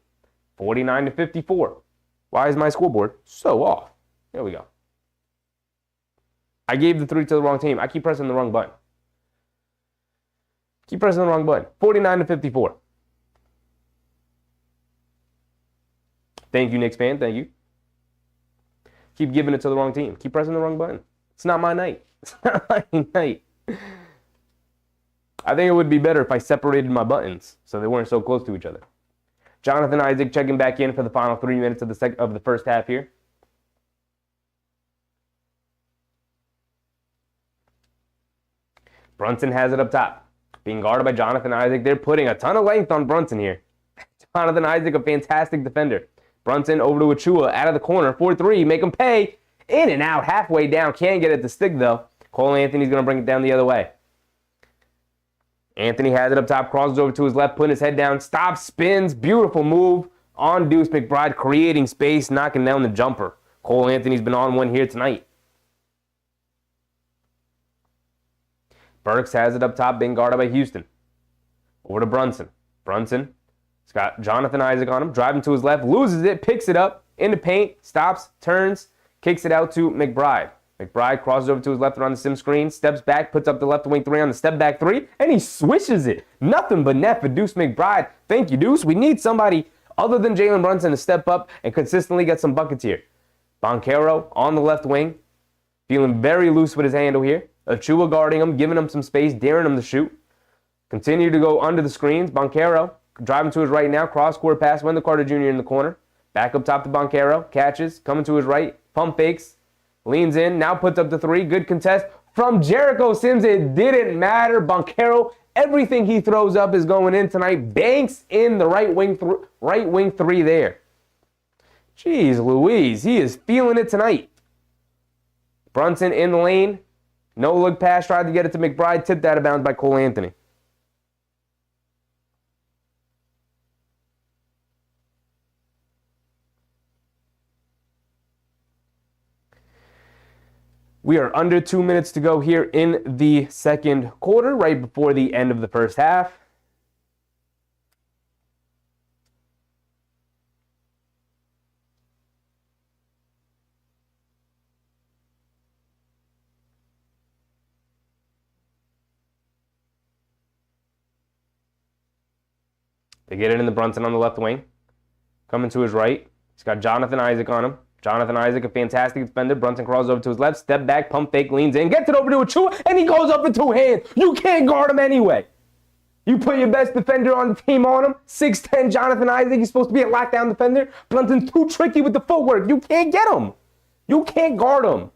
49-54. Why is my scoreboard so off? There we go. I gave the 3 to the wrong team. I keep pressing the wrong button. 49-54. Thank you, Knicks fan. Thank you. Keep giving it to the wrong team. Keep pressing the wrong button. It's not my night. It's not my night. I think it would be better if I separated my buttons so they weren't so close to each other. Jonathan Isaac checking back in for the final 3 minutes of the first half here. Brunson has it up top. Being guarded by Jonathan Isaac. They're putting a ton of length on Brunson here. Jonathan Isaac, a fantastic defender. Brunson over to Achua, out of the corner, 4-3, make him pay. In and out, halfway down. Can't get it to stick, though. Cole Anthony's going to bring it down the other way. Anthony has it up top, crosses over to his left, putting his head down, stops, spins, beautiful move on Deuce McBride, creating space, knocking down the jumper. Cole Anthony's been on one here tonight. Burks has it up top, being guarded by Houston. Over to Brunson. Brunson, he's got Jonathan Isaac on him, driving to his left, loses it, picks it up, in the paint, stops, turns, kicks it out to McBride. McBride crosses over to his left around the sim screen, steps back, puts up the left wing 3 on the step back 3, and he swishes it. Nothing but net for Deuce McBride. Thank you, Deuce. We need somebody other than Jalen Brunson to step up and consistently get some buckets here. Banchero on the left wing, feeling very loose with his handle here. Achua guarding him, giving him some space, daring him to shoot. Continue to go under the screens. Banchero driving to his right now, cross-court pass, Wendell Carter Jr. in the corner. Back up top to Banchero, catches, coming to his right, pump fakes. Leans in, now puts up the 3. Good contest from Jericho Sims. It didn't matter. Banchero, everything he throws up is going in tonight. Banks in the right wing 3 there. Jeez Louise, he is feeling it tonight. Brunson in the lane. No look pass, tried to get it to McBride. Tipped out of bounds by Cole Anthony. We are under 2 minutes to go here in the second quarter, right before the end of the first half. They get it in the Brunson on the left wing. Coming to his right. He's got Jonathan Isaac on him. Jonathan Isaac, a fantastic defender. Brunson crosses over to his left. Step back, pump fake, leans in. Gets it over to Achua, and he goes up with 2 hands. You can't guard him anyway. You put your best defender on the team on him. 6'10", Jonathan Isaac. He's supposed to be a lockdown defender. Brunson's too tricky with the footwork. You can't get him. You can't guard him.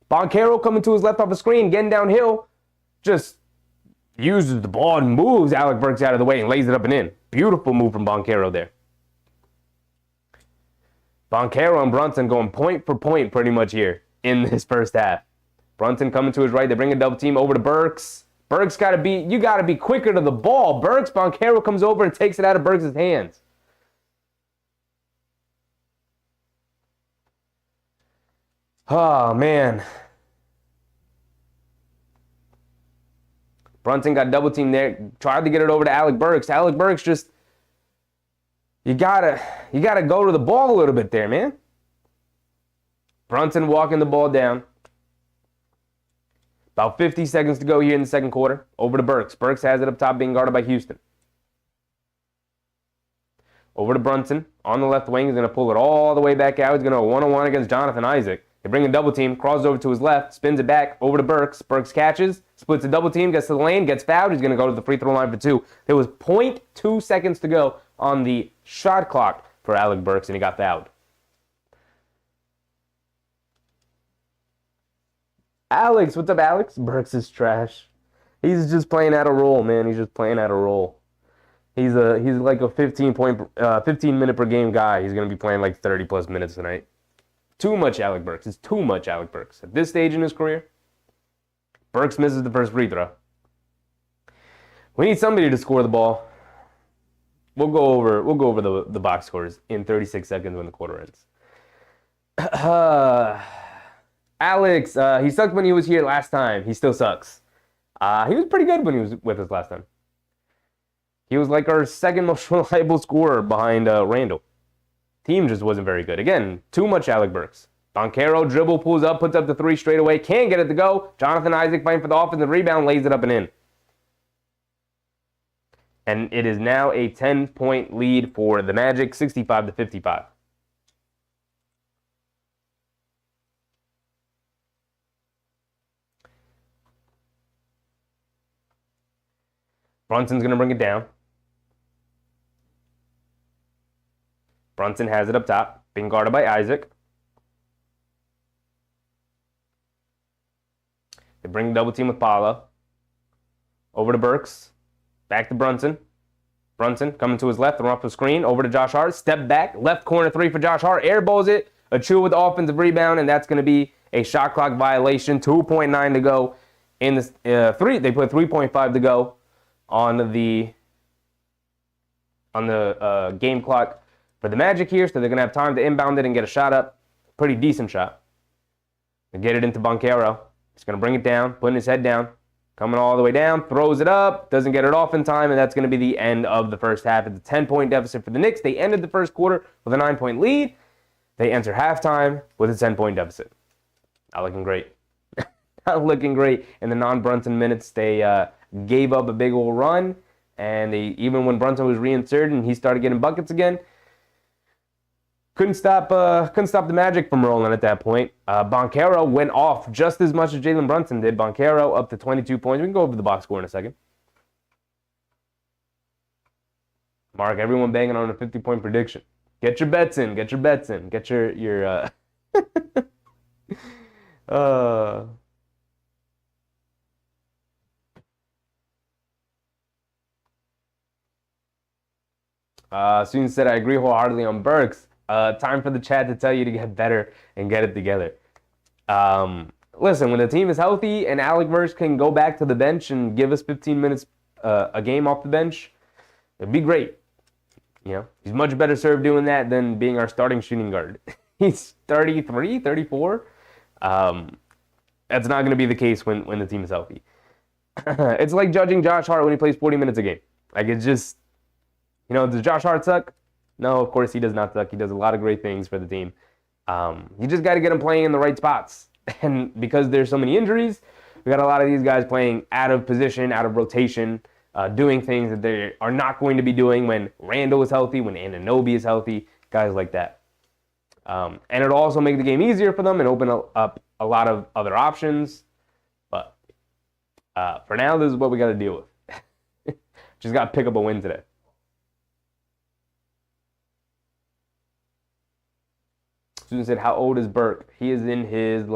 Banchero coming to his left off the screen, getting downhill. Just uses the ball and moves Alec Burks out of the way and lays it up and in. Beautiful move from Banchero there. Banchero and Brunson going point for point pretty much here in this first half. Brunson coming to his right. They bring a double team over to Burks. Burks you got to be quicker to the ball. Banchero comes over and takes it out of Burks' hands. Oh, man. Brunson got double teamed there. Tried to get it over to Alec Burks. Alec Burks just... You gotta go to the ball a little bit there, man. Brunson walking the ball down. About 50 seconds to go here in the second quarter. Over to Burks. Burks has it up top, being guarded by Houston. Over to Brunson on the left wing. He's going to pull it all the way back out. He's going to go one-on-one against Jonathan Isaac. They bring a double team, crosses over to his left, spins it back, over to Burks. Burks catches, splits a double team, gets to the lane, gets fouled. He's going to go to the free throw line for 2. There was 0.2 seconds to go on the shot clock for Alec Burks, and he got fouled. Alex, what's up, Alex? Burks is trash. He's just playing out of role, man. He's just playing out of role. He's like a 15 minute per game guy. He's going to be playing like 30 plus minutes tonight. too much Alec Burks. It's too much Alec Burks. At this stage in his career, Burks misses the first free throw. We need somebody to score the ball. We'll go over the box scores in 36 seconds when the quarter ends. Alex, he sucked when he was here last time. He still sucks. He was pretty good when he was with us last time. He was like our second most reliable scorer behind Randall. Team just wasn't very good. Again, too much Alec Burks. Banchero dribble, pulls up, puts up the three straight away. Can't get it to go. Jonathan Isaac fighting for the offensive rebound, lays it up and in. And it is now a 10-point lead for the Magic, 65-55. Brunson's going to bring it down. Brunson has it up top, being guarded by Isaac. They bring the double team with Paolo. Over to Burks. Back to Brunson. Brunson coming to his left, throwing off the screen. Over to Josh Hart. Step back. Left corner three for Josh Hart. Airballs it. Achua with the offensive rebound, and that's going to be a shot clock violation. 2.9 to go in the three. They put 3.5 to go on the game clock for the Magic here, so they're going to have time to inbound it and get a shot up. Pretty decent shot. They get it into Banchero. He's going to bring it down, putting his head down, coming all the way down, throws it up, doesn't get it off in time, and that's going to be the end of the first half. It's a 10-point deficit for the Knicks. They ended the first quarter with a 9-point lead. They enter halftime with a 10-point deficit. Not looking great. Not looking great. In the non-Brunson minutes, they gave up a big old run, and even when Brunson was reinserted and he started getting buckets again, couldn't stop the Magic from rolling at that point. Banchero went off just as much as Jalen Brunson did. Banchero up to 22 points. We can go over the box score in a second. Mark, everyone banging on a 50-point prediction. Get your bets in. Get your bets in. Get your Student said, I agree wholeheartedly on Burks. Time for the chat to tell you to get better and get it together. Listen, when the team is healthy and Alec Burks can go back to the bench and give us 15 minutes a game off the bench, it'd be great. You know, he's much better served doing that than being our starting shooting guard. He's 33, 34. That's not going to be the case when the team is healthy. It's like judging Josh Hart when he plays 40 minutes a game. Like, it's just, does Josh Hart suck? No, of course he does not suck. He does a lot of great things for the team. You just got to get him playing in the right spots. And because there's so many injuries, we got a lot of these guys playing out of position, out of rotation, doing things that they are not going to be doing when Randall is healthy, when Anunoby is healthy, guys like that. And it'll also make the game easier for them and open up a lot of other options. But for now, this is what we got to deal with. Just got to pick up a win today. Student said, how old is Burke? He is in his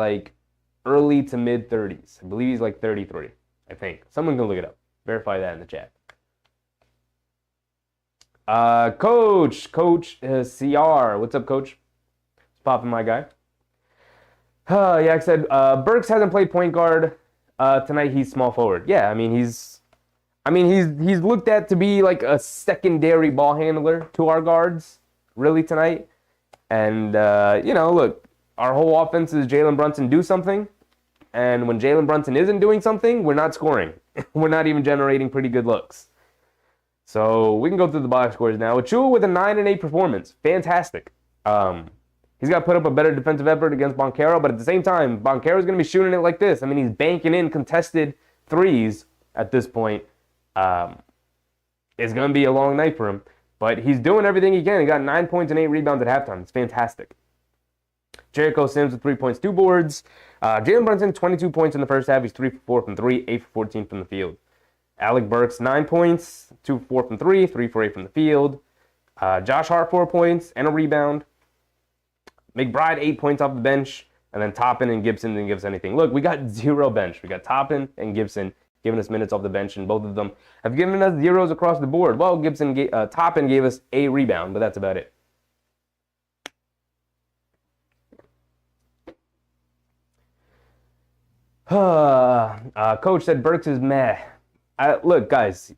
early to mid 30s. I believe he's 33, I think. Someone can look it up. Verify that in the chat. Coach CR. What's up, Coach? It's popping, my guy. Yeah, I said Burks hasn't played point guard tonight. He's small forward. Yeah, he's looked at to be like a secondary ball handler to our guards really tonight. And look, our whole offense is Jalen Brunson do something, and when Jalen Brunson isn't doing something, we're not scoring. We're not even generating pretty good looks. So we can go through the box scores now. Achua with a 9-8 performance. Fantastic. He's got to put up a better defensive effort against Banchero, but at the same time, Banchero's going to be shooting it like this. He's banking in contested threes at this point. It's going to be a long night for him, but he's doing everything he can. He got 9 points and 8 rebounds at halftime. It's fantastic. Jericho Sims with 3 points, 2 boards. Jalen Brunson, 22 points in the first half. He's 3 for 4 from 3, 8 for 14 from the field. Alec Burks, 9 points, 2 for 4 from 3, 3 for 8 from the field. Josh Hart, 4 points and a rebound. McBride, 8 points off the bench. And then Toppin and Gibson didn't give us anything. Look, we got 0 bench. We got Toppin and Gibson giving us minutes off the bench, and both of them have given us zeros across the board. Well, Toppin gave us a rebound, but that's about it. Coach said Burks is meh. Look, guys,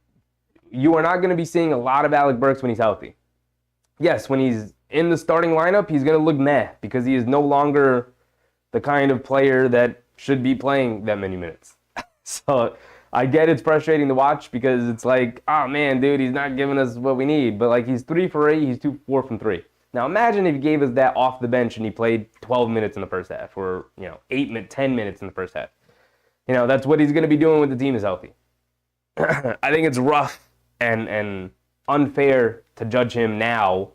you are not going to be seeing a lot of Alec Burks when he's healthy. Yes, when he's in the starting lineup, he's going to look meh because he is no longer the kind of player that should be playing that many minutes. So I get it's frustrating to watch because it's like, oh man, dude, he's not giving us what we need. But like, he's 3 for 8, he's 4 from 3. Now imagine if he gave us that off the bench and he played 12 minutes in the first half, or 10 minutes in the first half. That's what he's going to be doing when the team is healthy. I think it's rough and unfair to judge him now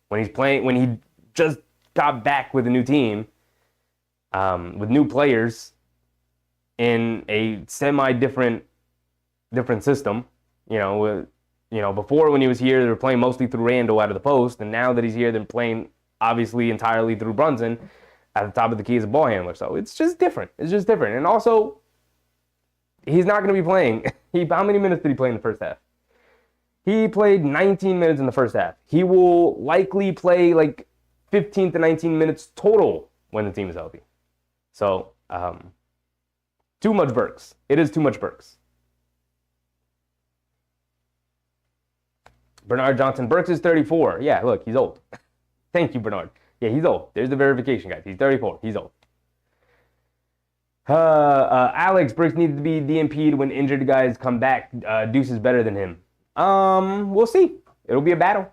when he's playing, when he just got back with a new team, with new players in a semi-different system. Before when he was here, they were playing mostly through Randall out of the post, and now that he's here, they're playing obviously entirely through Brunson at the top of the key as a ball handler. So it's just different. And also, he's not going to be playing. How many minutes did he play in the first half? He played 19 minutes in the first half. He will likely play like 15 to 19 minutes total when the team is healthy. So, too much Burks. It is too much Burks. Bernard Johnson, Burks is 34. Yeah, look, he's old. Thank you, Bernard. Yeah, he's old. There's the verification, guys. He's 34. He's old. Alex, Burks needs to be DNP'd when injured guys come back. Deuce is better than him. We'll see. It'll be a battle.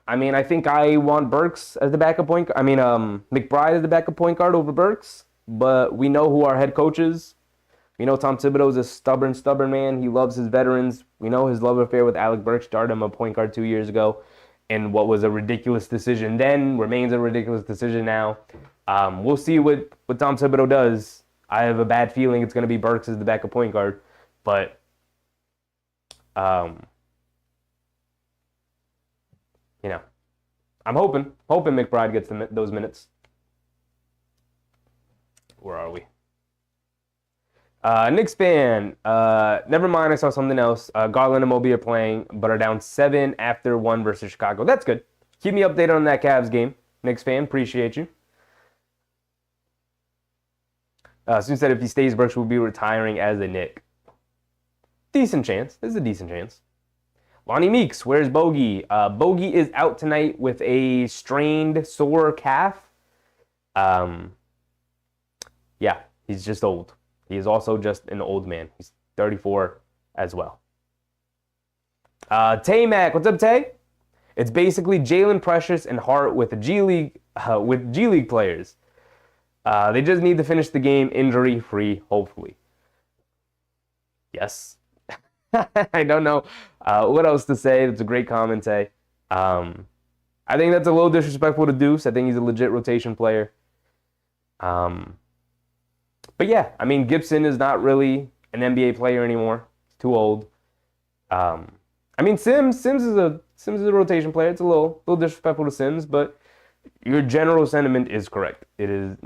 I mean, I think I want Burks as the backup point. McBride as the backup point guard over Burks. But we know who our head coach is. We know Tom Thibodeau is a stubborn man. He loves his veterans. We know his love affair with Alec Burks started him a point guard 2 years ago. And what was a ridiculous decision then remains a ridiculous decision now. We'll see what Tom Thibodeau does. I have a bad feeling it's going to be Burks as the backup point guard. But, I'm hoping McBride gets those minutes. Where are we? Knicks fan. Never mind, I saw something else. Garland and Mobley are playing, but are down 7 after 1 versus Chicago. That's good. Keep me updated on that Cavs game. Knicks fan, appreciate you. Soon said if he stays, Burks will be retiring as a Knick. Decent chance. This is a decent chance. Lonnie Meeks, where's Bogey? Bogey is out tonight with a strained, sore calf. Yeah, he's just old. He is also just an old man. He's 34 as well. Tay Mac, what's up, Tay? It's basically Jalen Precious and Hart with the G League players. They just need to finish the game injury-free, hopefully. Yes. I don't know what else to say. That's a great comment, Tay. I think that's a little disrespectful to Deuce. I think he's a legit rotation player. But yeah, I mean, Gibson is not really an NBA player anymore. He's too old. I mean, Sims is a rotation player. It's a little disrespectful to Sims, but your general sentiment is correct. It is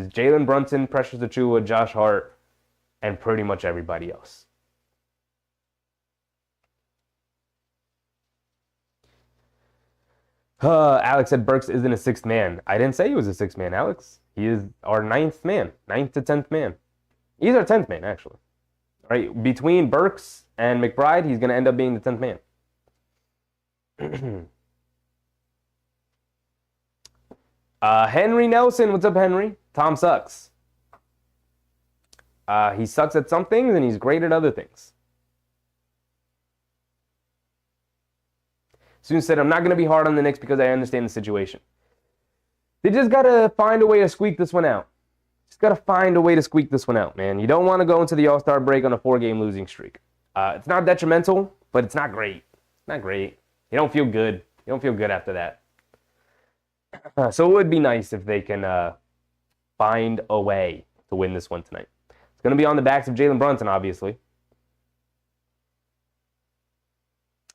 Jalen Brunson, Precious Achiuwa, Josh Hart, and pretty much everybody else. Alex said Burks isn't a sixth man. I didn't say he was a sixth man, Alex. He is our ninth man, 9th to 10th man. He's our 10th man, actually. All right, between Burks and McBride, he's going to end up being the 10th man. Henry Nelson, what's up, Henry? Tom sucks. He sucks at some things, and he's great at other things. Soon said, I'm not going to be hard on the Knicks because I understand the situation. They just got to find a way to squeak this one out. Man. You don't want to go into the All-Star break on a 4-game losing streak. It's not detrimental, but it's not great. You don't feel good. After that. So it would be nice if they can find a way to win this one tonight. It's going to be on the backs of Jalen Brunson, obviously.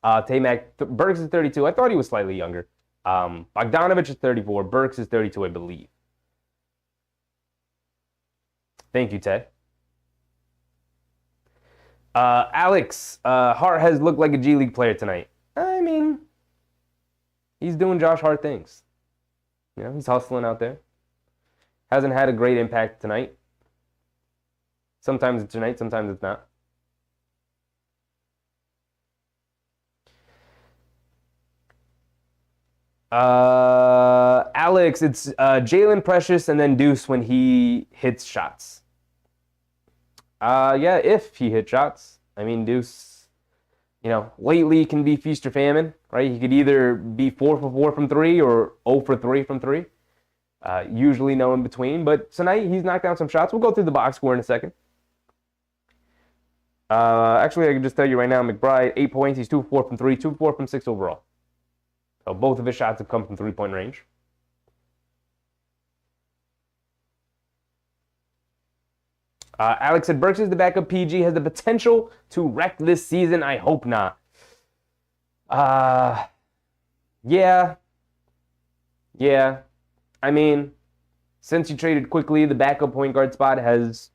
Tay-Mac, Burks is 32. I thought he was slightly younger. Bogdanovich is 34. Burks is 32, I believe. Thank you, Ted. Alex, Hart has looked like a G League player tonight. I mean, he's doing Josh Hart things. He's hustling out there. Hasn't had a great impact tonight. Sometimes it's tonight, sometimes it's not. Alex, it's Jalen Precious and then Deuce when he hits shots. Yeah, if he hits shots. I mean, Deuce, lately can be feast or famine, right? He could either be 4 for 4 from 3 or 0 for 3 from 3. Usually no in between, but tonight he's knocked down some shots. We'll go through the box score in a second. Actually, I can just tell you right now, McBride, 8 points. He's 2 for 4 from 3, 2 for 4 from 6 overall. So both of his shots have come from 3-point range. Alex said, Burks is the backup PG, has the potential to wreck this season. I hope not. Yeah. I mean, since you traded quickly, the backup point guard spot has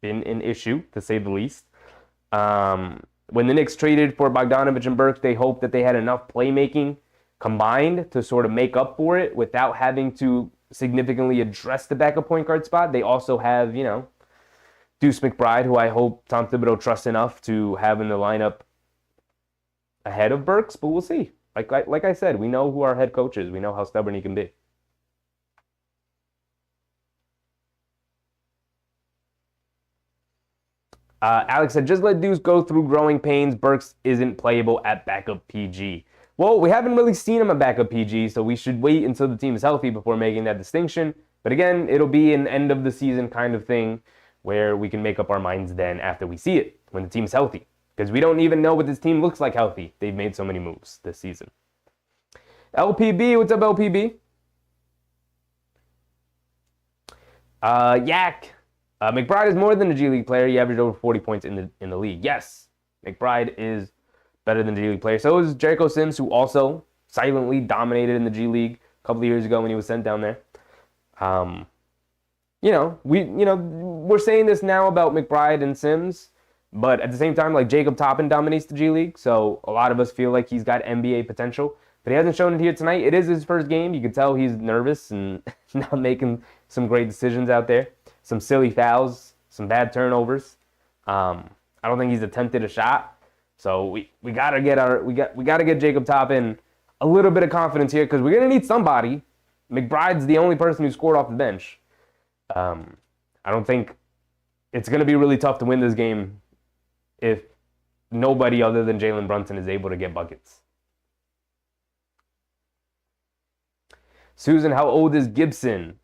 been an issue, to say the least. When the Knicks traded for Bogdanovich and Burks, they hoped that they had enough playmaking combined to sort of make up for it without having to significantly address the backup point guard spot. They also have, Deuce McBride, who I hope Tom Thibodeau trusts enough to have in the lineup ahead of Burks, but we'll see. Like I said, we know who our head coach is. We know how stubborn he can be. Alex said, just let Deuce go through growing pains. Burks isn't playable at backup PG. Well, we haven't really seen him at backup PG, so we should wait until the team is healthy before making that distinction. But again, it'll be an end of the season kind of thing where we can make up our minds then after we see it, when the team's healthy. Because we don't even know what this team looks like healthy. They've made so many moves this season. LPB, what's up, LPB? Yak. McBride is more than a G League player. He averaged over 40 points in the league. Yes, McBride is better than a G League player. So is Jericho Sims, who also silently dominated in the G League a couple of years ago when he was sent down there. We're saying this now about McBride and Sims, but at the same time, like Jacob Toppin dominates the G League, so a lot of us feel like he's got NBA potential, but he hasn't shown it here tonight. It is his first game. You can tell he's nervous and not making some great decisions out there. Some silly fouls, some bad turnovers. I don't think he's attempted a shot. So we gotta get Jacob Toppin a little bit of confidence here because we're gonna need somebody. McBride's the only person who scored off the bench. I don't think it's gonna be really tough to win this game if nobody other than Jalen Brunson is able to get buckets. Susan, how old is Gibson?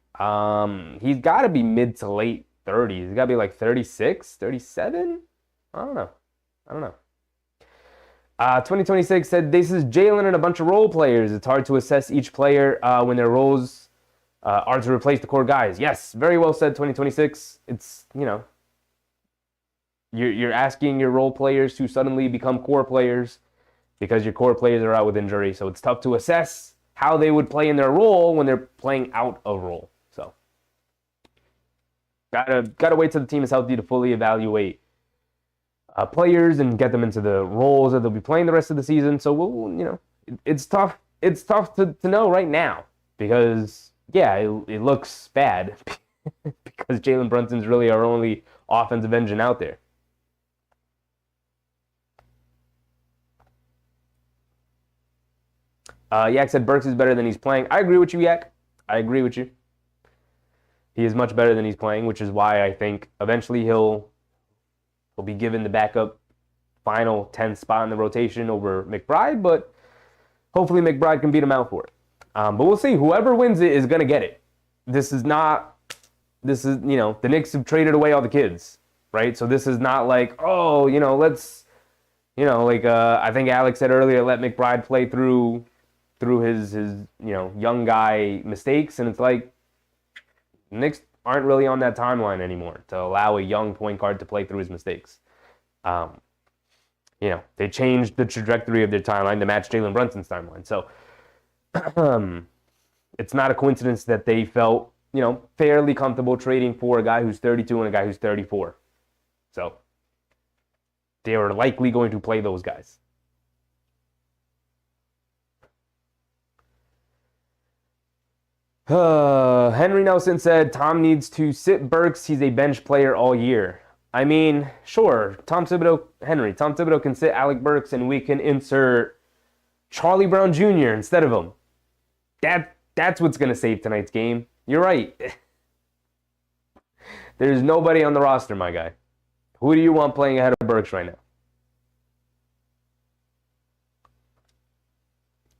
He's got to be mid to late 30s. He's got to be like 36, 37? I don't know. 2026 said, this is Jalen and a bunch of role players. It's hard to assess each player when their roles are to replace the core guys. Yes, very well said, 2026. It's, you're asking your role players to suddenly become core players because your core players are out with injury. So it's tough to assess how they would play in their role when they're playing out of role. So gotta wait till the team is healthy to fully evaluate players and get them into the roles that they'll be playing the rest of the season. So we'll, it's tough. It's tough to know right now because it looks bad because Jalen Brunson's really our only offensive engine out there. Yak said Burks is better than he's playing. I agree with you, Yak. I agree with you. He is much better than he's playing, which is why I think eventually he'll be given the backup final 10th spot in the rotation over McBride, but hopefully McBride can beat him out for it. But we'll see. Whoever wins it is going to get it. The Knicks have traded away all the kids, right? So this is not like, I think Alex said earlier, let McBride play through his young guy mistakes, and it's like Knicks aren't really on that timeline anymore to allow a young point guard to play through his mistakes. They changed the trajectory of their timeline to match Jalen Brunson's timeline. So it's not a coincidence that they felt fairly comfortable trading for a guy who's 32 and a guy who's 34. So they are likely going to play those guys. Henry Nelson said, Tom needs to sit Burks. He's a bench player all year. I mean, sure, Tom Thibodeau can sit Alec Burks and we can insert Charlie Brown Jr. instead of him. That's what's going to save tonight's game. You're right. There's nobody on the roster, my guy. Who do you want playing ahead of Burks right now?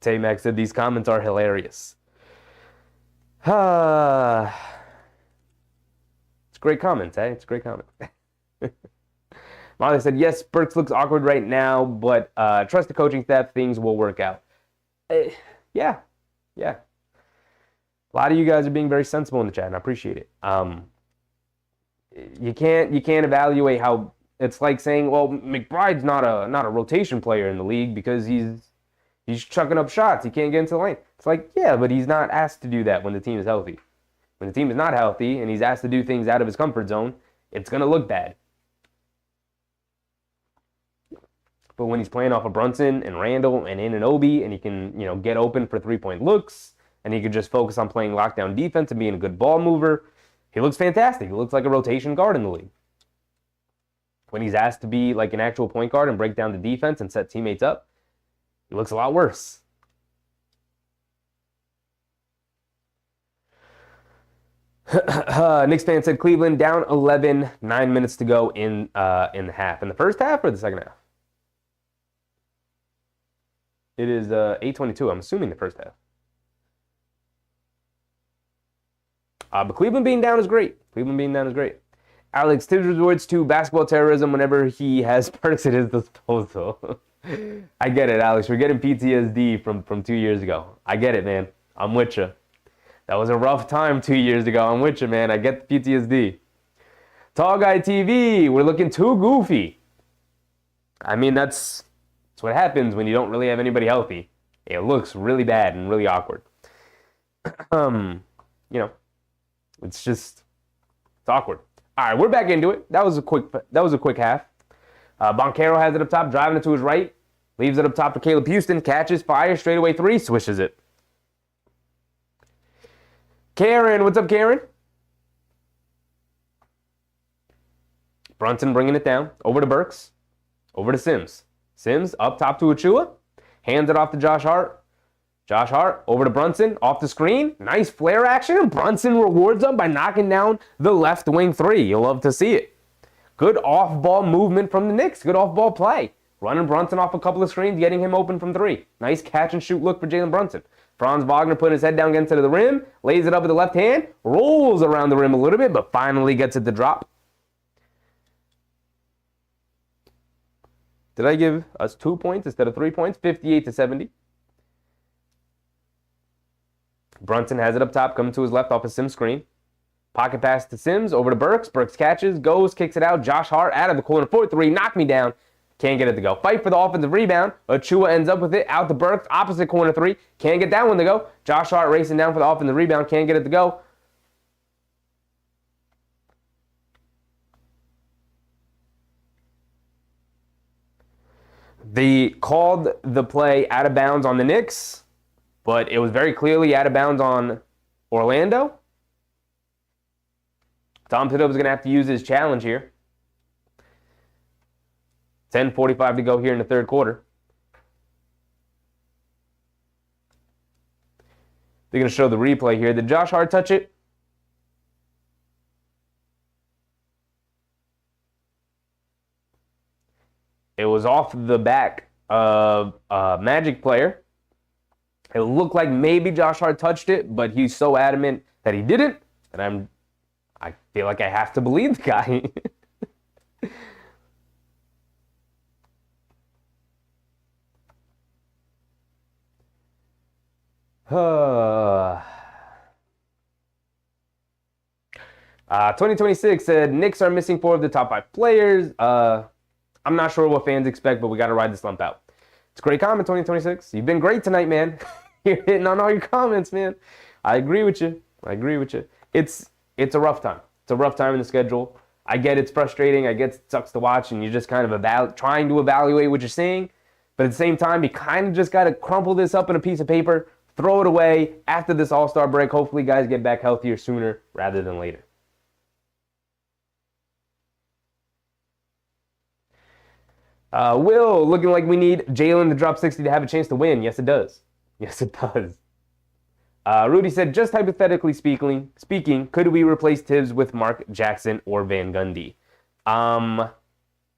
Tay-Max said these comments are hilarious. It's a great comment, eh? It's a great comment. Marley said, yes, Burks looks awkward right now, but trust the coaching staff, things will work out. Yeah. A lot of you guys are being very sensible in the chat, and I appreciate it. You can't evaluate how it's like saying, well, McBride's not a rotation player in the league because he's chucking up shots. He can't get into the lane. It's like, yeah, but he's not asked to do that when the team is healthy. When the team is not healthy and he's asked to do things out of his comfort zone, it's going to look bad. But when he's playing off of Brunson and Randall and Anunoby and he can, get open for three-point looks and he could just focus on playing lockdown defense and being a good ball mover, he looks fantastic. He looks like a rotation guard in the league. When he's asked to be like an actual point guard and break down the defense and set teammates up, he looks a lot worse. Knicks fan said Cleveland down 11, 9 minutes to go in the half. In the first half or the second half? It is 8:22. I'm assuming the first half. But Cleveland being down is great. Alex, Tibbs resorts to basketball terrorism whenever he has Burks at his disposal. I get it, Alex. We're getting PTSD from 2 years ago. I get it, man. I'm with you. That was a rough time 2 years ago. I'm with you, man. I get the PTSD. Tall Guy TV, we're looking too goofy. I mean, that's what happens when you don't really have anybody healthy. It looks really bad and really awkward. It's awkward. All right, we're back into it. That was a quick half. Boncaro has it up top, driving it to his right, leaves it up top for Caleb Houston, catches, fires, straightaway three, swishes it. Karen, what's up, Karen? Brunson bringing it down, over to Burks, over to Sims. Sims up top to Achua, hands it off to Josh Hart. Josh Hart over to Brunson, off the screen. Nice flare action. Brunson rewards them by knocking down the left wing three. You'll love to see it. Good off-ball movement from the Knicks. Good off-ball play. Running Brunson off a couple of screens, getting him open from three. Nice catch-and-shoot look for Jalen Brunson. Franz Wagner putting his head down, getting to the rim, lays it up with the left hand, rolls around the rim a little bit, but finally gets it to drop. Did I give us 2 points instead of 3 points? 58-70. Brunson has it up top, coming to his left off a Sims screen. Pocket pass to Sims, over to Burks. Burks catches, goes, kicks it out. Josh Hart out of the corner, 4-3, knock me down. Can't get it to go. Fight for the offensive rebound. Achua ends up with it, out to Burks, opposite corner three. Can't get that one to go. Josh Hart racing down for the offensive rebound, can't get it to go. They called the play out of bounds on the Knicks, but it was very clearly out of bounds on Orlando. Tom Thibodeau is going to have to use his challenge here. 10:45 to go here in the third quarter. They're going to show the replay here. Did Josh Hart touch it? It was off the back of a Magic player. It looked like maybe Josh Hart touched it, but he's so adamant that he didn't, and I feel like I have to believe the guy. Uh, 2026 said Knicks are missing 4 of the top 5 players. I'm not sure what fans expect, but we got to ride the slump out. It's a great comment, 2026. You've been great tonight, man. You're hitting on all your comments, man. I agree with you. It's a rough time. It's a rough time in the schedule. I get it's frustrating. I get it sucks to watch, and you're just kind of trying to evaluate what you're seeing. But at the same time, you kind of just got to crumple this up in a piece of paper, throw it away after this All-Star break. Hopefully, guys get back healthier sooner rather than later. Will, looking like we need Jalen to drop 60 to have a chance to win. Yes, it does. Yes, it does. Rudy said, just hypothetically speaking, could we replace Tibbs with Mark Jackson or Van Gundy?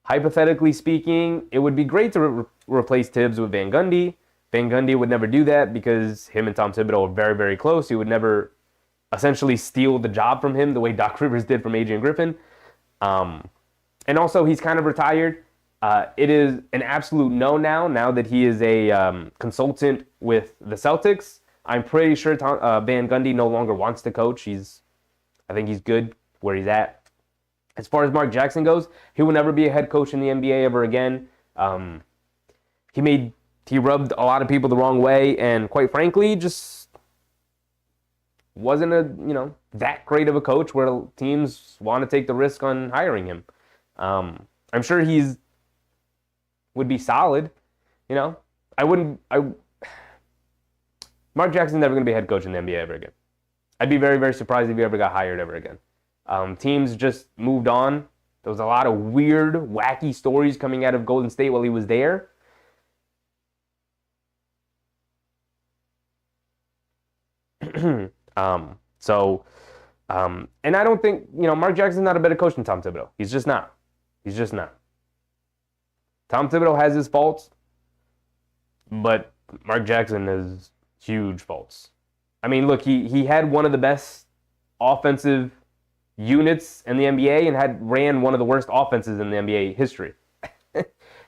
Hypothetically speaking, it would be great to replace Tibbs with Van Gundy. Van Gundy would never do that because him and Tom Thibodeau are very, very close. He would never essentially steal the job from him the way Doc Rivers did from Adrian Griffin. And also, he's kind of retired. It is an absolute no now that he is a consultant with the Celtics. I'm pretty sure Van Gundy no longer wants to coach. I think he's good where he's at. As far as Mark Jackson goes, he will never be a head coach in the NBA ever again. He rubbed a lot of people the wrong way, and quite frankly, just wasn't that great of a coach where teams want to take the risk on hiring him. I'm sure would be solid. Mark Jackson's never going to be a head coach in the NBA ever again. I'd be very, very surprised if he ever got hired ever again. Teams just moved on. There was a lot of weird, wacky stories coming out of Golden State while he was there. And I don't think, Mark Jackson's not a better coach than Tom Thibodeau. He's just not. Tom Thibodeau has his faults, but Mark Jackson has huge faults. I mean, look, he had one of the best offensive units in the NBA and ran one of the worst offenses in the NBA history.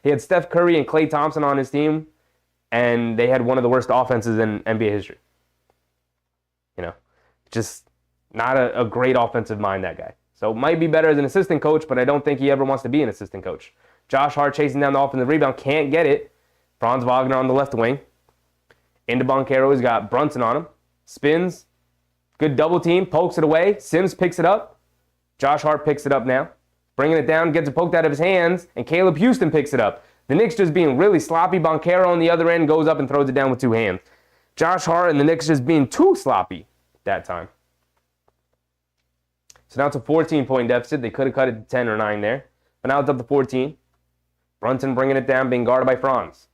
He had Steph Curry and Klay Thompson on his team, and they had one of the worst offenses in NBA history. Just not a great offensive mind, that guy. So might be better as an assistant coach, but I don't think he ever wants to be an assistant coach. Josh Hart chasing down the offensive rebound, can't get it. Franz Wagner on the left wing. Into Banchero, he's got Brunson on him. Spins. Good double team, pokes it away. Sims picks it up. Josh Hart picks it up now. Bringing it down, gets it poked out of his hands, and Caleb Houston picks it up. The Knicks just being really sloppy. Banchero on the other end goes up and throws it down with two hands. Josh Hart and the Knicks just being too sloppy that time. So now it's a 14-point deficit. They could have cut it to 10 or 9 there. But now it's up to 14. Brunson bringing it down, being guarded by Franz.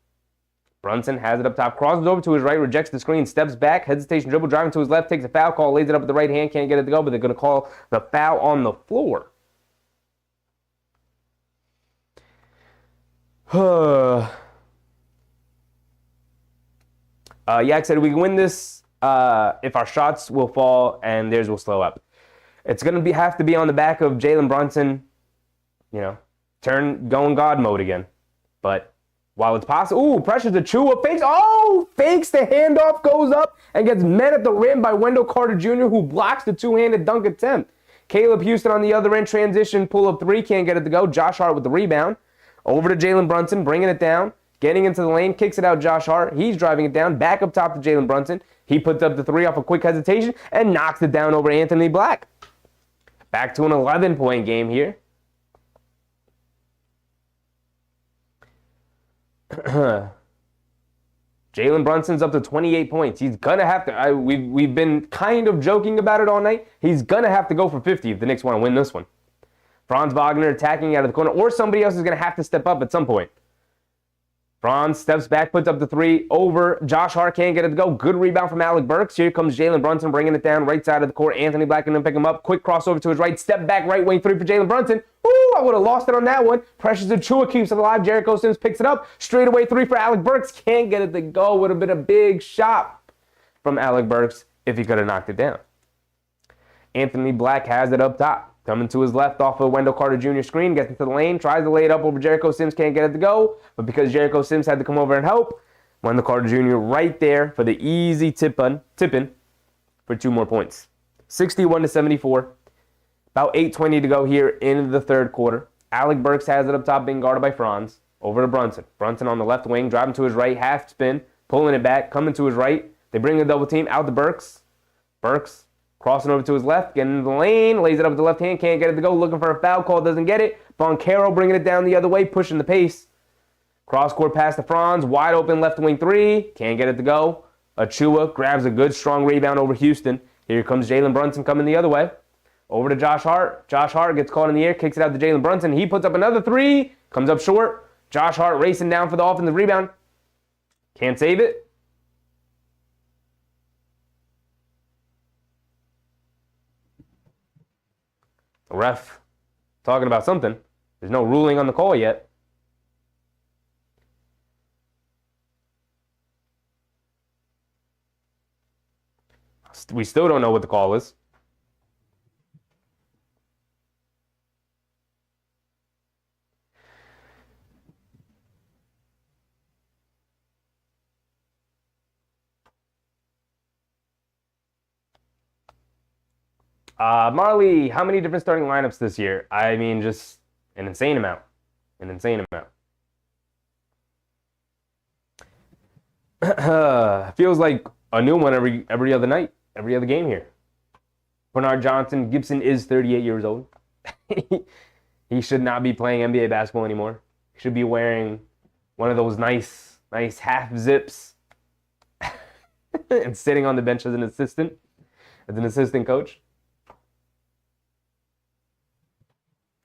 Brunson has it up top, crosses over to his right, rejects the screen, steps back, hesitation dribble, driving to his left, takes a foul call, lays it up with the right hand, can't get it to go, but they're going to call the foul on the floor. Yak said we can win this if our shots will fall and theirs will slow up. It's going to have to be on the back of Jalen Brunson, going God mode again. But while it's possible, pressures Achua, fakes the handoff, goes up and gets met at the rim by Wendell Carter Jr., who blocks the two-handed dunk attempt. Caleb Houston on the other end, transition, pull-up three, can't get it to go. Josh Hart with the rebound. Over to Jalen Brunson, bringing it down, getting into the lane, kicks it out Josh Hart. He's driving it down, back up top to Jalen Brunson. He puts up the three off a quick hesitation and knocks it down over Anthony Black. Back to an 11-point game here. Jalen Brunson's up to 28 points. He's going to have to, we've been kind of joking about it all night. He's going to have to go for 50 if the Knicks want to win this one. Franz Wagner attacking out of the corner, or somebody else is going to have to step up at some point. Franz steps back, puts up the three, over. Josh Hart can't get it to go. Good rebound from Alec Burks. Here comes Jalen Brunson bringing it down right side of the court. Anthony Black going to pick him up. Quick crossover to his right. Step back right wing three for Jalen Brunson. Ooh, I would have lost it on that one. Precious Achua keeps it alive. Jericho Sims picks it up. Straight away three for Alec Burks. Can't get it to go. Would have been a big shot from Alec Burks if he could have knocked it down. Anthony Black has it up top. Coming to his left off of Wendell Carter Jr. screen, gets into the lane, tries to lay it up over Jericho Sims, can't get it to go. But because Jericho Sims had to come over and help, Wendell Carter Jr. right there for the easy tip-in for 2 more points. 61-74. About 8:20 to go here in the third quarter. Alec Burks has it up top, being guarded by Franz. Over to Brunson. Brunson on the left wing, driving to his right, half spin, pulling it back, coming to his right. They bring a double team out to Burks. Burks crossing over to his left, getting in the lane, lays it up with the left hand, can't get it to go, looking for a foul call, doesn't get it. Banchero bringing it down the other way, pushing the pace. Cross-court pass to Franz, wide open left wing three, can't get it to go. Achua grabs a good, strong rebound over Houston. Here comes Jalen Brunson coming the other way. Over to Josh Hart. Josh Hart gets caught in the air, kicks it out to Jalen Brunson. He puts up another three, comes up short. Josh Hart racing down for the offensive rebound. Can't save it. The ref talking about something. There's no ruling on the call yet. We still don't know what the call is. Marley, how many different starting lineups this year? I mean, just an insane amount. An insane amount. Feels like a new one every other night, every other game here. Bernard Johnson, Gibson is 38 years old. He should not be playing NBA basketball anymore. He should be wearing one of those nice half zips and sitting on the bench as an assistant coach.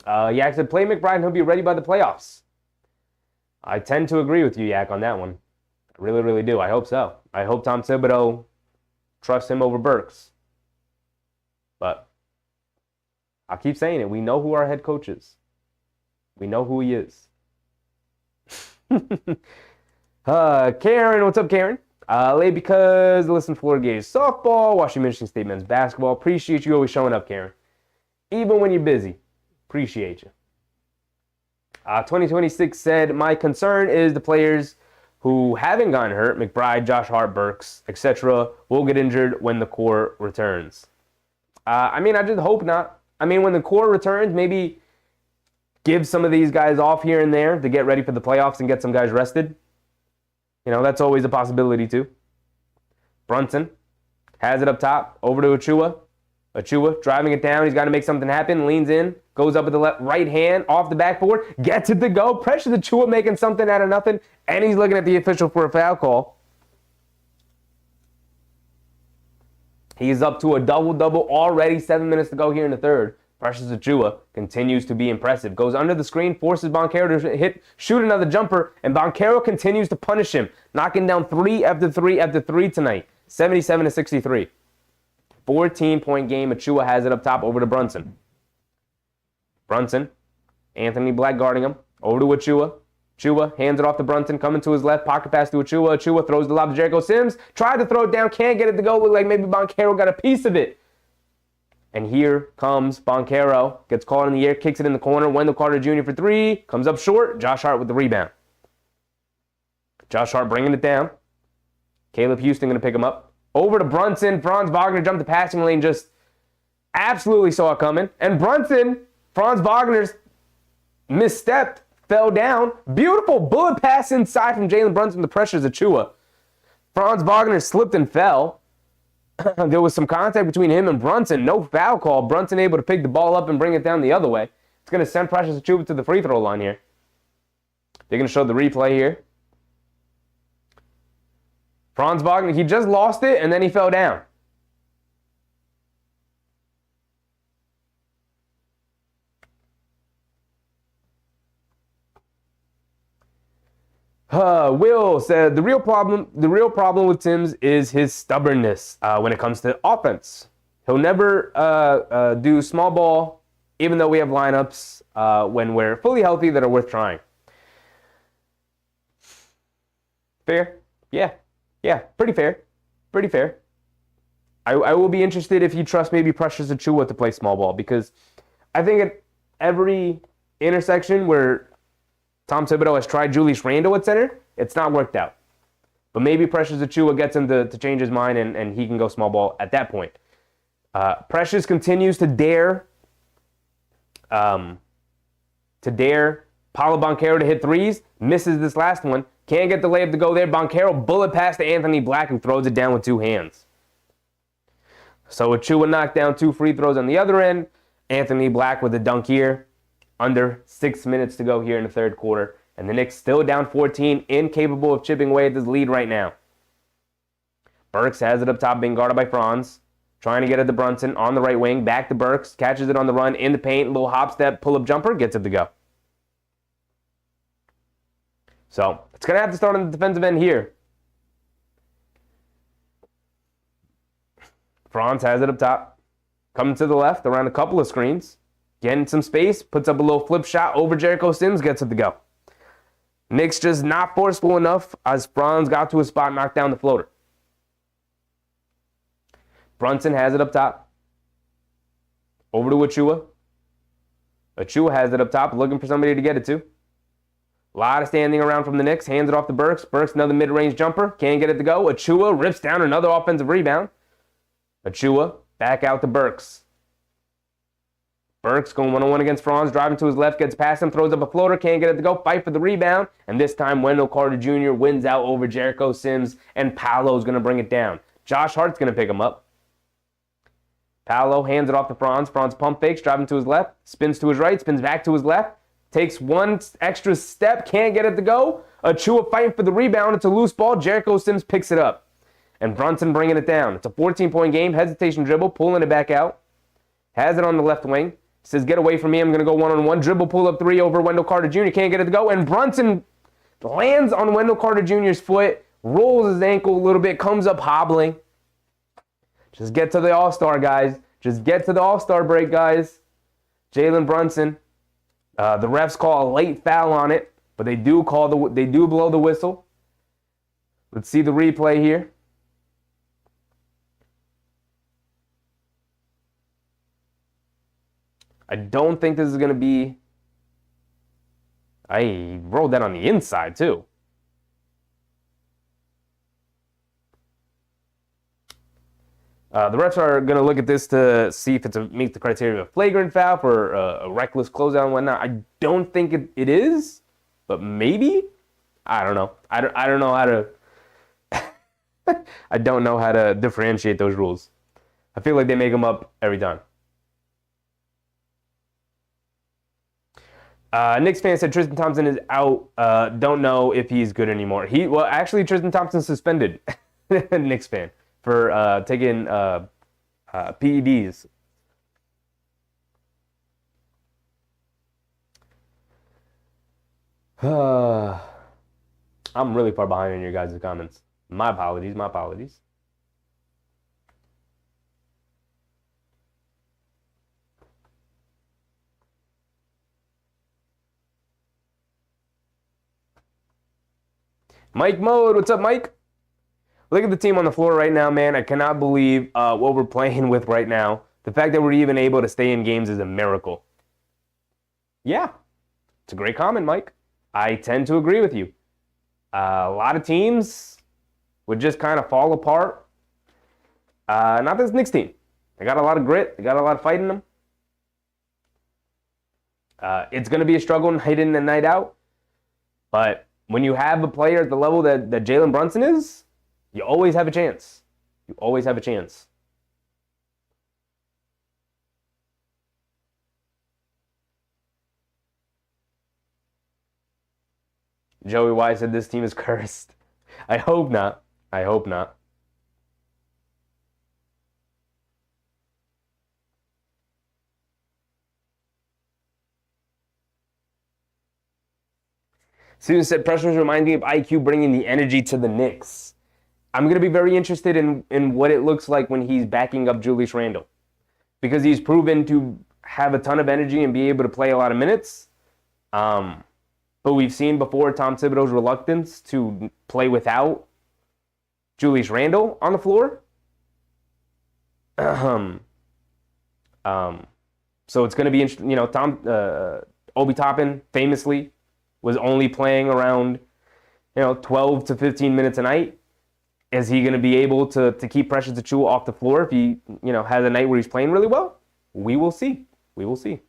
Yak said, play McBride and he'll be ready by the playoffs. I tend to agree with you, Yak, on that one. I really, really do. I hope so. I hope Tom Thibodeau trusts him over Burks. But I'll keep saying it. We know who our head coach is. We know who he is. Karen, what's up, Karen? Late because I listen to Florida Gators softball, watching Michigan State men's basketball. Appreciate you always showing up, Karen. Even when you're busy. Appreciate you. 2026 said, my concern is the players who haven't gotten hurt, McBride, Josh Hart, Burks, etc., will get injured when the core returns. I just hope not. When the core returns, maybe give some of these guys off here and there to get ready for the playoffs and get some guys rested. That's always a possibility too. Brunson has it up top, over to Achua. Achua driving it down. He's got to make something happen. Leans in, goes up with the right hand, off the backboard, gets it to go. Pressures Achua, making something out of nothing, and he's looking at the official for a foul call. He's up to a double-double already. 7 minutes to go here in the third. Precious Achua continues to be impressive. Goes under the screen, forces Banchero to shoot another jumper, and Banchero continues to punish him, knocking down 3 after 3 after 3 tonight. 77-63. 14-point game. Achua has it up top, over to Brunson. Brunson, Anthony Black guarding him. Over to Achua. Achua hands it off to Brunson, coming to his left, pocket pass to Achua. Achua throws the lob to Jericho Sims. Tried to throw it down, can't get it to go. Look like maybe Banchero got a piece of it. And here comes Banchero. Gets caught in the air, kicks it in the corner. Wendell Carter Jr. for 3. Comes up short. Josh Hart with the rebound. Josh Hart bringing it down. Caleb Houston going to pick him up. Over to Brunson. Franz Wagner jumped the passing lane, just absolutely saw it coming. And Brunson, Franz Wagner's misstepped, fell down. Beautiful bullet pass inside from Jalen Brunson. The pressure's Achua. Franz Wagner slipped and fell. There was some contact between him and Brunson. No foul call. Brunson able to pick the ball up and bring it down the other way. It's going to send Precious Achua to the free throw line here. They're going to show the replay here. Franz Wagner, he just lost it, and then he fell down. Will said the real problem with Tims is his stubbornness when it comes to offense. He'll never do small ball, even though we have lineups when we're fully healthy that are worth trying. Fair? Yeah, pretty fair. Pretty fair. I will be interested if you trust maybe Precious Achua to play small ball, because I think at every intersection where Tom Thibodeau has tried Julius Randle at center, it's not worked out. But maybe Precious Achua gets him to change his mind and he can go small ball at that point. Precious continues to dare Paulo Banchero to hit threes. Misses this last one. Can't get the layup to go there. Banchero bullet pass to Anthony Black, who throws it down with 2 hands. So Achua knocked down 2 free throws on the other end. Anthony Black with a dunk here. Under 6 minutes to go here in the third quarter. And the Knicks still down 14, incapable of chipping away at this lead right now. Burks has it up top, being guarded by Franz. Trying to get it to Brunson on the right wing. Back to Burks. Catches it on the run in the paint. Little hop step, pull-up jumper. Gets it to go. So it's going to have to start on the defensive end here. Franz has it up top. Coming to the left around a couple of screens. Getting some space. Puts up a little flip shot over Jericho Sims. Gets it to go. Knicks just not forceful enough as Franz got to a spot, knocked down the floater. Brunson has it up top. Over to Achua. Achua has it up top, looking for somebody to get it to. A lot of standing around from the Knicks. Hands it off to Burks. Burks, another mid-range jumper. Can't get it to go. Achua rips down another offensive rebound. Achua back out to Burks. Burks going one-on-one against Franz. Driving to his left. Gets past him. Throws up a floater. Can't get it to go. Fight for the rebound. And this time, Wendell Carter Jr. wins out over Jericho Sims. And Paolo's going to bring it down. Josh Hart's going to pick him up. Paolo hands it off to Franz. Franz pump fakes. Driving to his left. Spins to his right. Spins back to his left. Takes one extra step, can't get it to go. Achua fighting for the rebound. It's a loose ball. Jericho Sims picks it up. And Brunson bringing it down. It's a 14-point game. Hesitation dribble, pulling it back out. Has it on the left wing. Says, get away from me. I'm going to go one-on-one. Dribble, pull up three over Wendell Carter Jr. Can't get it to go. And Brunson lands on Wendell Carter Jr.'s foot. Rolls his ankle a little bit. Comes up hobbling. Just get to the All-Star, guys. Just get to the All-Star break, guys. Jalen Brunson. The refs call a late foul on it, but they do blow the whistle. Let's see the replay here. I don't think this is going to be... I rolled that on the inside, too. The refs are going to look at this to see if it meets the criteria of a flagrant foul for a reckless closeout and whatnot. I don't think it is, but maybe. I don't know. I don't know how to. I don't know how to differentiate those rules. I feel like they make them up every time. Knicks fan said Tristan Thompson is out. Don't know if he's good anymore. Actually, Tristan Thompson's suspended. Knicks fan. For taking PEDs. I'm really far behind in your guys' comments. My apologies, my apologies. Mike Mode, what's up, Mike? Look at the team on the floor right now, man. I cannot believe what we're playing with right now. The fact that we're even able to stay in games is a miracle. Yeah, it's a great comment, Mike. I tend to agree with you. A lot of teams would just kind of fall apart. Not this Knicks team. They got a lot of grit. They got a lot of fight in them. It's going to be a struggle night in and night out. But when you have a player at the level that Jalen Brunson is, you always have a chance. You always have a chance. Joey Y said this team is cursed. I hope not. I hope not. Susan said, pressures remind me of IQ bringing the energy to the Knicks. I'm going to be very interested in what it looks like when he's backing up Julius Randle. Because he's proven to have a ton of energy and be able to play a lot of minutes. But we've seen before Tom Thibodeau's reluctance to play without Julius Randle on the floor. So it's going to be interesting. You know, Obi Toppin famously was only playing around, 12 to 15 minutes a night. Is he going to be able to keep Precious Achiuwa off the floor if he, has a night where he's playing really well? We will see. We will see.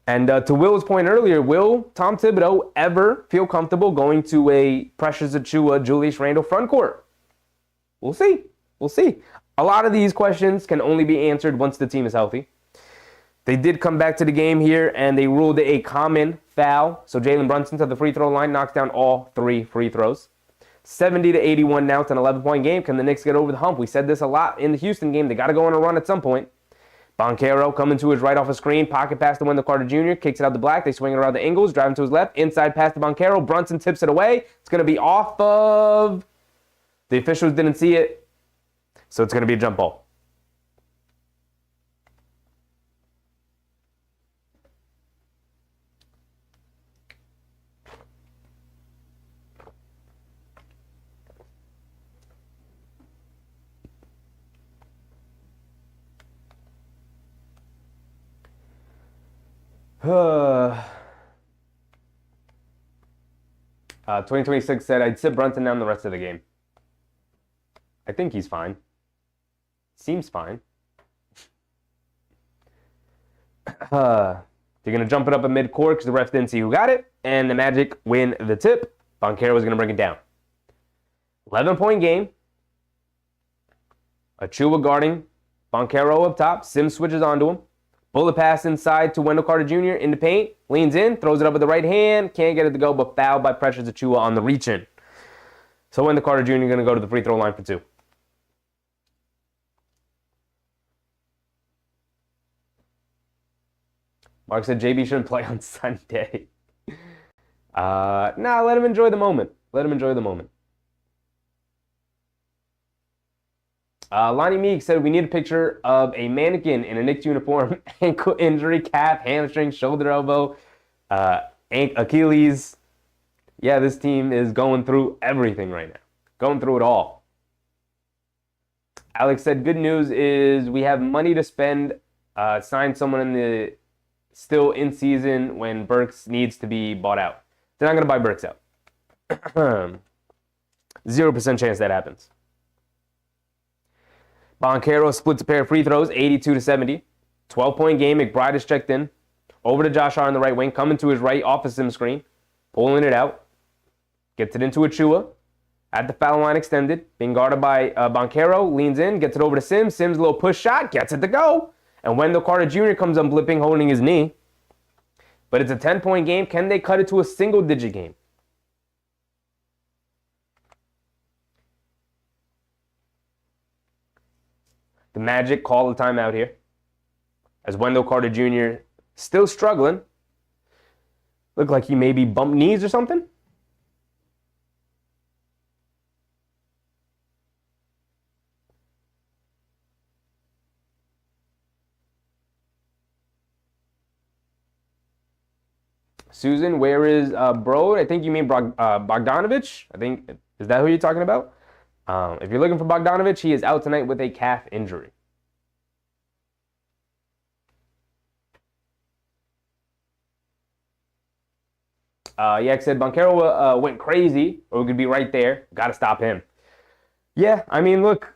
And to Will's point earlier, will Tom Thibodeau ever feel comfortable going to a Precious Achiuwa, Julius Randle front court? We'll see. We'll see. A lot of these questions can only be answered once the team is healthy. They did come back to the game here, and they ruled a common foul. So Jalen Brunson to the free throw line, knocks down all 3 free throws. 70-81 now. It's an 11-point game. Can the Knicks get over the hump? We said this a lot in the Houston game. They got to go on a run at some point. Banchero coming to his right off a screen. Pocket pass to Wendell Carter Jr. Kicks it out to Black. They swing it around the angles. Driving to his left. Inside pass to Banchero. Brunson tips it away. It's going to be off of... The officials didn't see it. So it's going to be a jump ball. Uh, 2026 said, I'd sit Brunson down the rest of the game. I think he's fine. Seems fine. They're going to jump it up at midcourt because the refs didn't see who got it. And the Magic win the tip. Banchero was going to bring it down. 11-point game. Achua guarding. Banchero up top. Sims switches onto him. Bullet pass inside to Wendell Carter Jr. in the paint. Leans in. Throws it up with the right hand. Can't get it to go, but fouled by Precious Achua on the reach-in. So Wendell Carter Jr. going to go to the free throw line for 2. Mark said JB shouldn't play on Sunday. Nah, let him enjoy the moment. Let him enjoy the moment. Lonnie Meek said, we need a picture of a mannequin in a Knicks uniform, ankle injury, calf, hamstring, shoulder, elbow, Achilles. Yeah, this team is going through everything right now. Going through it all. Alex said, good news is we have money to spend. Sign someone in the still in season when Burks needs to be bought out. They're not going to buy Burks out. 0% chance that happens. Banchero splits a pair of free throws, 82-70. 12-point game. McBride is checked in. Over to Josh Hart on the right wing. Coming to his right off a sim screen. Pulling it out. Gets it into Achua. At the foul line extended. Being guarded by Banchero. Leans in. Gets it over to Sims. Sims, a little push shot. Gets it to go. And Wendell Carter Jr. comes unblipping, holding his knee. But it's a 10-point game. Can they cut it to a single-digit game? The Magic call the timeout here. As Wendell Carter Jr. still struggling. Look like he maybe bumped knees or something. Susan, where is Bro? I think you mean Bogdanovich. I think, is that who you're talking about? If you're looking for Bogdanovich, he is out tonight with a calf injury. Yak said Banchero went crazy, or we could be right there. Got to stop him. Yeah, I mean, look,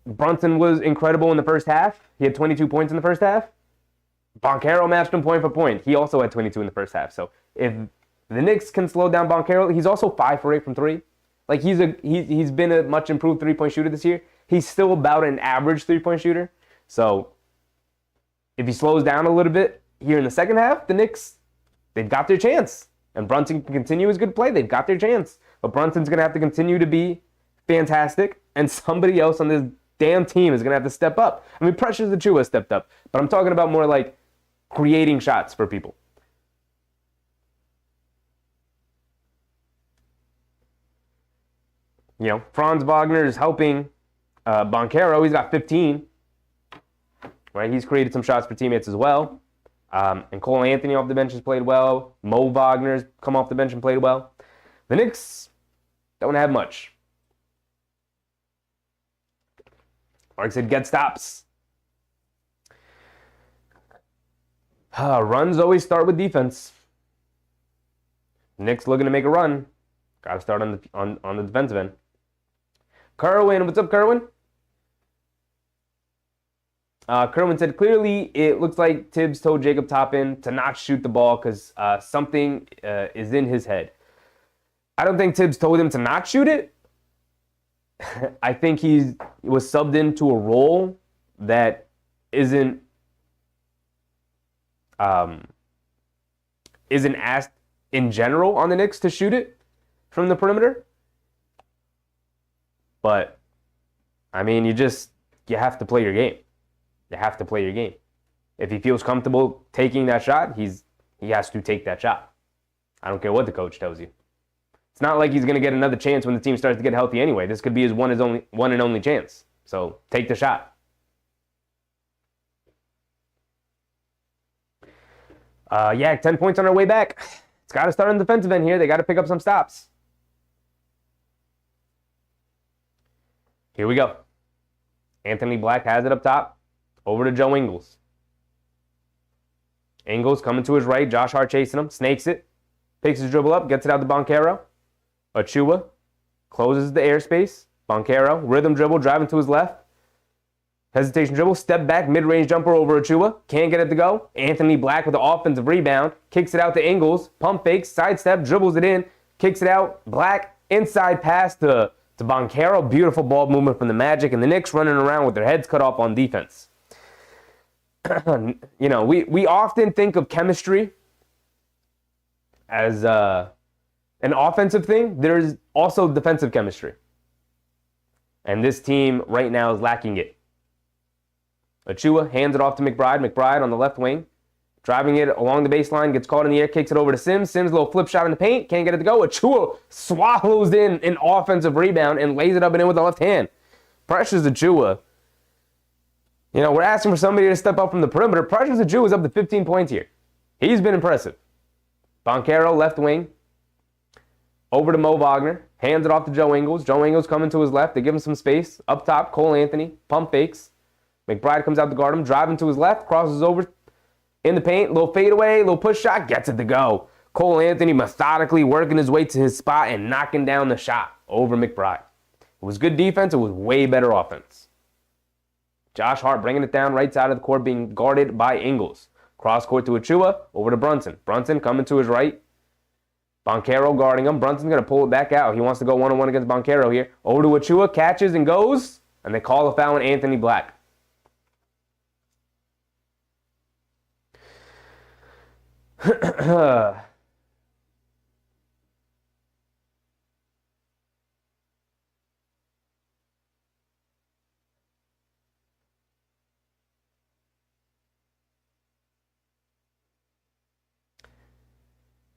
Brunson was incredible in the first half. He had 22 points in the first half. Banchero matched him point for point. He also had 22 in the first half. So if the Knicks can slow down Banchero, he's also 5 for 8 from 3. Like, he's been a much improved three-point shooter this year. He's still about an average three-point shooter. So if he slows down a little bit here in the second half, the Knicks, they've got their chance. And Brunson can continue his good play. They've got their chance. But Brunson's going to have to continue to be fantastic. And somebody else on this damn team is going to have to step up. I mean, Precious Achua stepped up. But I'm talking about more like creating shots for people. You know, Franz Wagner is helping Banchero. He's got 15. Right? He's created some shots for teammates as well. And Cole Anthony off the bench has played well. Mo Wagner's come off the bench and played well. The Knicks don't have much. Mark said, get stops. Runs always start with defense. Knicks looking to make a run. Got to start on the defensive end. Kerwin, what's up, Kerwin? Kerwin said, clearly it looks like Tibbs told Jacob Toppin to not shoot the ball because something is in his head. I don't think Tibbs told him to not shoot it. I think he was subbed into a role that isn't asked in general on the Knicks to shoot it from the perimeter. But, I mean, you have to play your game. You have to play your game. If he feels comfortable taking that shot, he has to take that shot. I don't care what the coach tells you. It's not like he's going to get another chance when the team starts to get healthy anyway. This could be his one and only chance. So take the shot. Yeah, 10 points on our way back. It's got to start on the defensive end here. They got to pick up some stops. Here we go. Anthony Black has it up top. Over to Joe Ingles. Ingles coming to his right. Josh Hart chasing him. Snakes it. Picks his dribble up. Gets it out to Banchero. Achua closes the airspace. Banchero, rhythm dribble, driving to his left. Hesitation dribble, step back, mid-range jumper over Achua. Can't get it to go. Anthony Black with the offensive rebound. Kicks it out to Ingles. Pump fakes, sidestep, dribbles it in. Kicks it out. Black, inside pass to Banchero. Beautiful ball movement from the Magic. And the Knicks running around with their heads cut off on defense. You know, we often think of chemistry as an offensive thing. There's also defensive chemistry. And this team right now is lacking it. Achua hands it off to McBride. McBride on the left wing. Driving it along the baseline. Gets caught in the air. Kicks it over to Sims. Sims, little flip shot in the paint. Can't get it to go. Achua swallows in an offensive rebound and lays it up and in with the left hand. Pressures Achua. You know, we're asking for somebody to step up from the perimeter. Pressures Achua is up to 15 points here. He's been impressive. Banchero, left wing. Over to Mo Wagner. Hands it off to Joe Ingles. Joe Ingles coming to his left. They give him some space. Up top, Cole Anthony. Pump fakes. McBride comes out to guard him. Driving to his left. Crosses over in the paint. Little fadeaway. Little push shot. Gets it to go. Cole Anthony methodically working his way to his spot and knocking down the shot over McBride. It was good defense. It was way better offense. Josh Hart bringing it down right side of the court, being guarded by Ingles. Cross court to Achua. Over to Brunson. Brunson coming to his right. Banchero guarding him. Brunson's going to pull it back out. He wants to go one-on-one against Banchero here. Over to Achua. Catches and goes. And they call a foul on Anthony Black.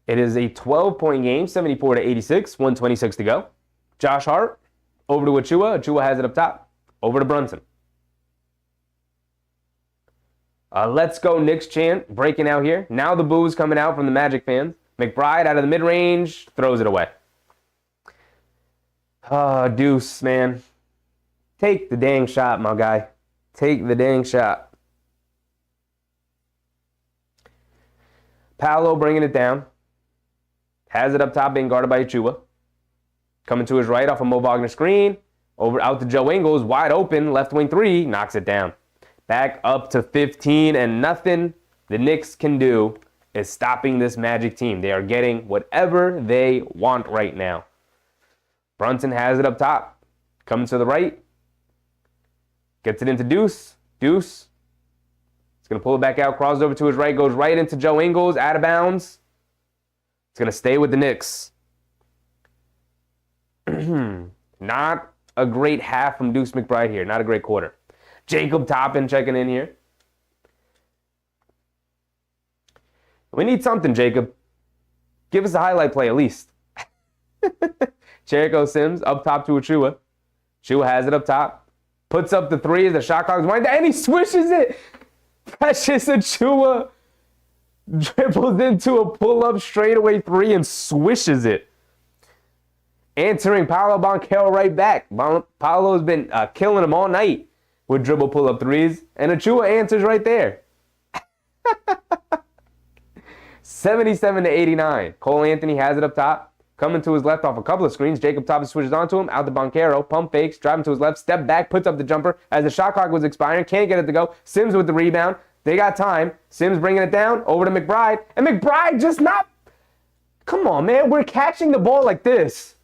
It is a 12-point game, 74-86, 126 to go. Josh Hart, over to Achua. Achua has it up top. Over to Brunson. Let's go Knicks chant breaking out here. Now the boos coming out from the Magic fans. McBride out of the mid-range, throws it away. Deuce, man. Take the dang shot, my guy. Take the dang shot. Paolo bringing it down. Has it up top, being guarded by Achua. Coming to his right off a Mo Wagner screen. Over out to Joe Ingles, wide open, left wing three, knocks it down. Back up to 15, and nothing the Knicks can do is stopping this Magic team. They are getting whatever they want right now. Brunson has it up top. Coming to the right. Gets it into Deuce. Deuce. He's going to pull it back out, crosses over to his right, goes right into Joe Ingles, out of bounds. It's going to stay with the Knicks. Not a great half from Deuce McBride here. Not a great quarter. Jacob Toppin checking in here. We need something, Jacob. Give us a highlight play at least. Jericho Sims up top to Achua. Achua has it up top. Puts up the three as the shot clock is winding down, and he swishes it. Precious Achua dribbles into a pull-up straightaway three and swishes it. Answering Paolo Banchero right back. Paolo's been killing him all night with dribble pull-up threes, and Achua answers right there. 77-89. Cole Anthony has it up top. Coming to his left off a couple of screens. Jacob Toppin switches onto him. Out to Banchero. Pump fakes. Driving to his left. Step back. Puts up the jumper as the shot clock was expiring. Can't get it to go. Sims with the rebound. They got time. Sims bringing it down. Over to McBride. And McBride just not... Come on, man. We're catching the ball like this.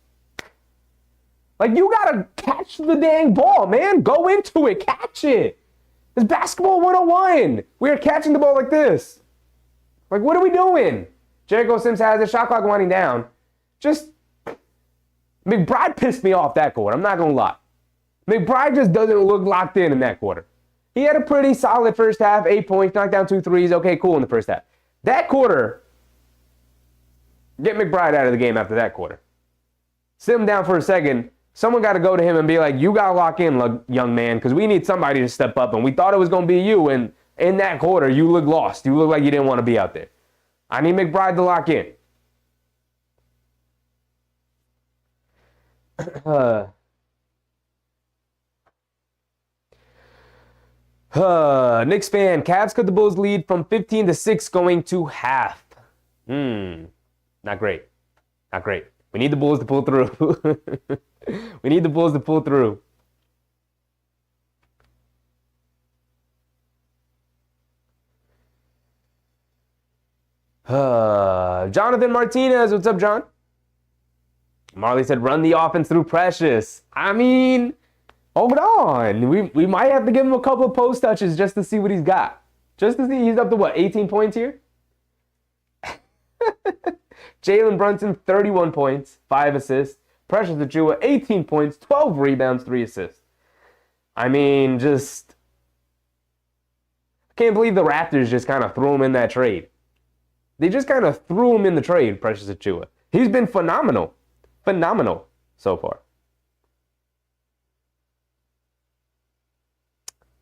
Like, you gotta catch the dang ball, man. Go into it. Catch it. It's basketball 101. We are catching the ball like this. Like, what are we doing? Jericho Sims has the shot clock winding down. Just, McBride pissed me off that quarter. I'm not going to lie. McBride just doesn't look locked in that quarter. He had a pretty solid first half, 8 points, knocked down 2 threes. Okay, cool in the first half. That quarter, get McBride out of the game after that quarter. Sit him down for a second. Someone got to go to him and be like, you got to lock in, young man, because we need somebody to step up. And we thought it was going to be you. And in that quarter, you look lost. You look like you didn't want to be out there. I need McBride to lock in. Knicks fan, Cavs cut the Bulls lead from 15-6 going to half. Not great. Not great. We need the Bulls to pull through. We need the Bulls to pull through. Jonathan Martinez, what's up, John? Marley said, run the offense through Precious. I mean, hold on. We might have to give him a couple of post touches just to see what he's got. Just to see he's up to what, 18 points here? Jalen Brunson, 31 points, 5 assists. Precious Achiuwa, 18 points, 12 rebounds, 3 assists. I mean, just... I can't believe the Raptors just kind of threw him in that trade. They just kind of threw him in the trade, Precious Achiuwa. He's been phenomenal. Phenomenal so far.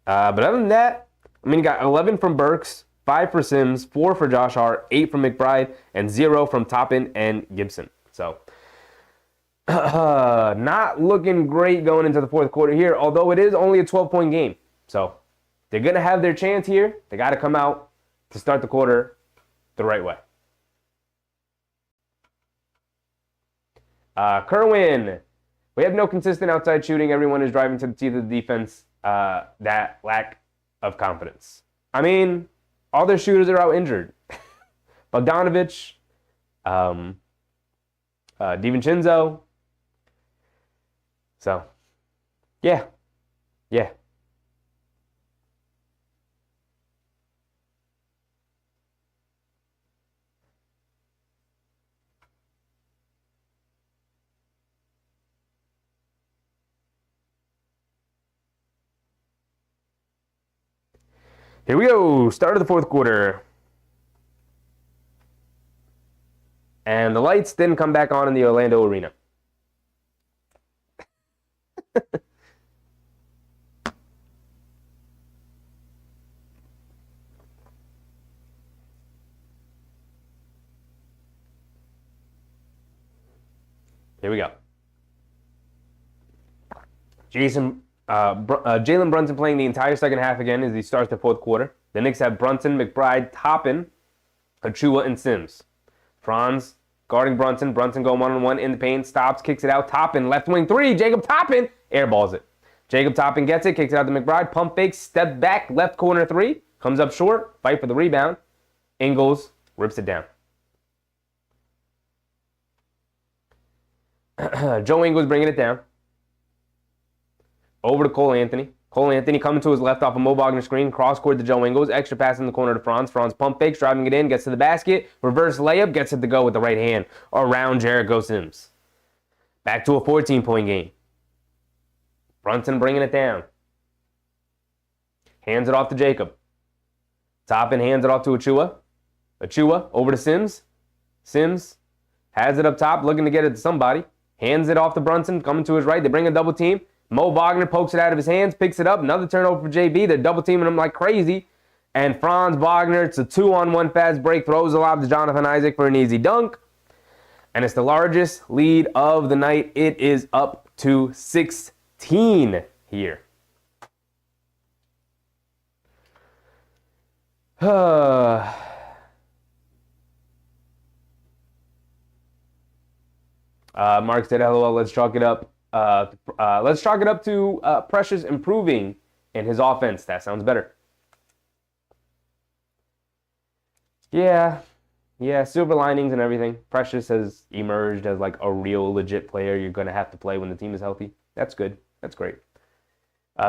But other than that, I mean, he got 11 from Burks, 5 for Sims, 4 for Josh Hart, 8 from McBride, and 0 from Toppin and Gibson. So, not looking great going into the fourth quarter here, although it is only a 12-point game. So, they're going to have their chance here. They got to come out to start the quarter the right way. Kerwin, we have no consistent outside shooting. Everyone is driving to the teeth of the defense. That lack of confidence. I mean, all their shooters are out injured. Bogdanovich, DiVincenzo. So, yeah. Here we go. Start of the fourth quarter. And the lights didn't come back on in the Orlando arena. Here we go. Jalen Brunson playing the entire second half again as he starts the fourth quarter. The Knicks have Brunson, McBride, Toppin, Achiuwa, and Sims. Franz guarding Brunson. Brunson going one-on-one in the paint. Stops, kicks it out. Toppin, left wing three. Jacob Toppin airballs it. Jacob Toppin gets it, kicks it out to McBride. Pump fake, step back, left corner three. Comes up short, fight for the rebound. Ingles rips it down. Joe Ingles bringing it down. Over to Cole Anthony. Cole Anthony coming to his left off a Mo Wagner screen. Cross court to Joe Ingles. Extra pass in the corner to Franz. Franz pump fakes, driving it in, gets to the basket. Reverse layup, gets it to go with the right hand around Jericho Sims. Back to a 14-point game. Brunson bringing it down. Hands it off to Jacob. Toppin hands it off to Achiuwa. Achiuwa over to Sims. Sims has it up top, looking to get it to somebody. Hands it off to Brunson, coming to his right. They bring a double team. Mo Wagner pokes it out of his hands, picks it up. Another turnover for JB. They're double teaming him like crazy. And Franz Wagner, it's a 2-on-1 fast break, throws the lob to Jonathan Isaac for an easy dunk. And it's the largest lead of the night. It is up to 16 here. Mark said, LOL, let's chalk it up. Let's chalk it up to Precious improving in his offense. That sounds better. Yeah, silver linings and everything. Precious has emerged as like a real legit player you're going to have to play when the team is healthy. That's good. That's great.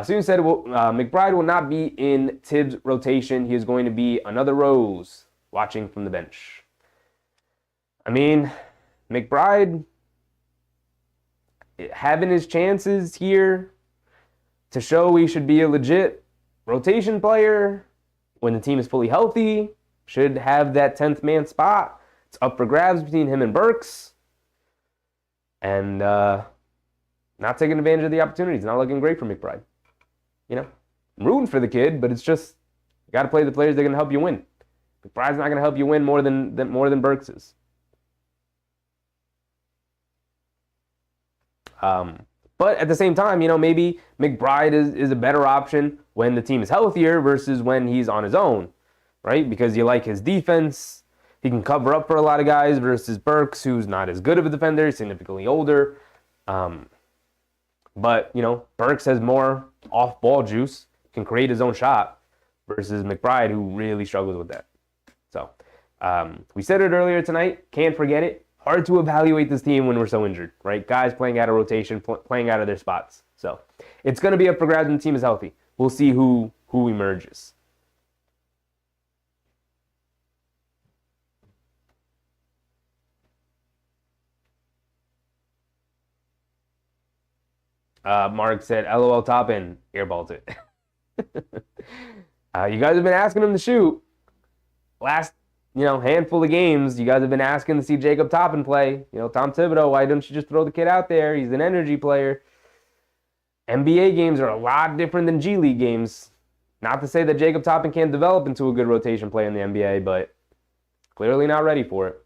Soon said McBride will not be in Tibbs' rotation. He is going to be another Rose watching from the bench. I mean, McBride having his chances here to show he should be a legit rotation player, when the team is fully healthy, should have that 10th man spot. It's up for grabs between him and Burks. And not taking advantage of the opportunities. Not looking great for McBride. You know, I'm rooting for the kid, but it's just, you got to play the players that are going to help you win. McBride's not going to help you win more than Burks is. But at the same time, you know, maybe McBride is a better option when the team is healthier versus when he's on his own, right? Because you like his defense. He can cover up for a lot of guys versus Burks, who's not as good of a defender, significantly older. But, you know, Burks has more off-ball juice, can create his own shot, versus McBride, who really struggles with that. So, we said it earlier tonight, can't forget it. Hard to evaluate this team when we're so injured, right? Guys playing out of rotation, playing out of their spots. So, it's going to be up for grabs when the team is healthy. We'll see who emerges. Mark said, LOL Toppin, airballs it. You guys have been asking him to shoot. Last, handful of games, you guys have been asking to see Jacob Toppin play. Tom Thibodeau, why don't you just throw the kid out there? He's an energy player. NBA games are a lot different than G League games. Not to say that Jacob Toppin can't develop into a good rotation player in the NBA, but clearly not ready for it.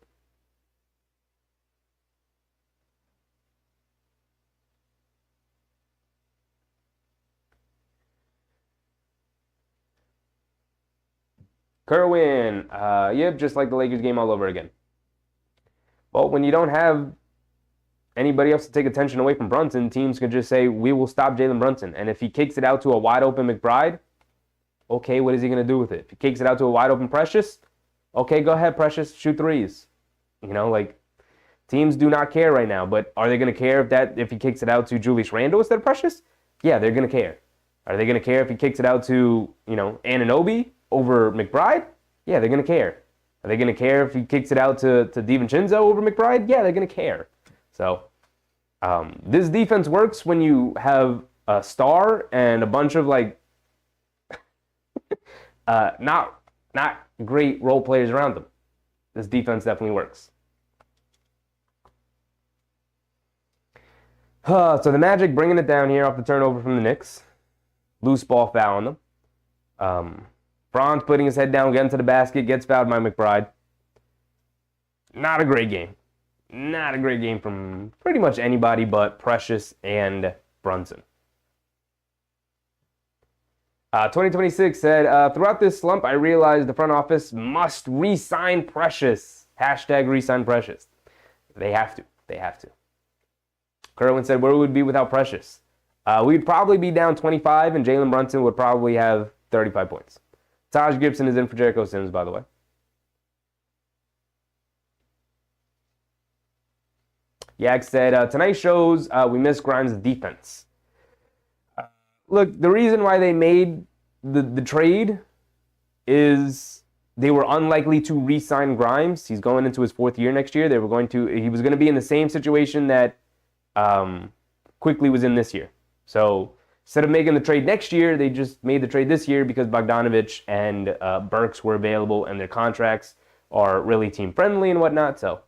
Kerwin, yep, just like the Lakers game all over again. Well, when you don't have anybody else to take attention away from Brunson, teams can just say, we will stop Jalen Brunson. And if he kicks it out to a wide open McBride, okay, what is he going to do with it? If he kicks it out to a wide open Precious, okay, go ahead, Precious, shoot threes. Teams do not care right now, but are they going to care if he kicks it out to Julius Randle instead of Precious? Yeah, they're going to care. Are they going to care if he kicks it out to, Anunoby over McBride? Yeah, they're going to care. Are they going to care if he kicks it out to DiVincenzo over McBride? Yeah, they're going to care. So this defense works when you have a star and a bunch of not great role players around them. This defense definitely works. So the Magic bringing it down here off the turnover from the Knicks. Loose ball foul on them. Franz putting his head down, getting to the basket, gets fouled by McBride. Not a great game. Not a great game from pretty much anybody but Precious and Brunson. 2026 said, throughout this slump, I realized the front office must re-sign Precious. Hashtag re-sign Precious. They have to. They have to. Kerwin said, where would we be without Precious? We'd probably be down 25, and Jalen Brunson would probably have 35 points. Taj Gibson is in for Jericho Sims, by the way. Yak said, tonight shows we miss Grimes' defense. Look, the reason why they made the trade is they were unlikely to re-sign Grimes. He's going into his 4th year next year. He was going to be in the same situation that Quickly was in this year. So instead of making the trade next year, they just made the trade this year because Bogdanovich and Burks were available and their contracts are really team-friendly and whatnot. So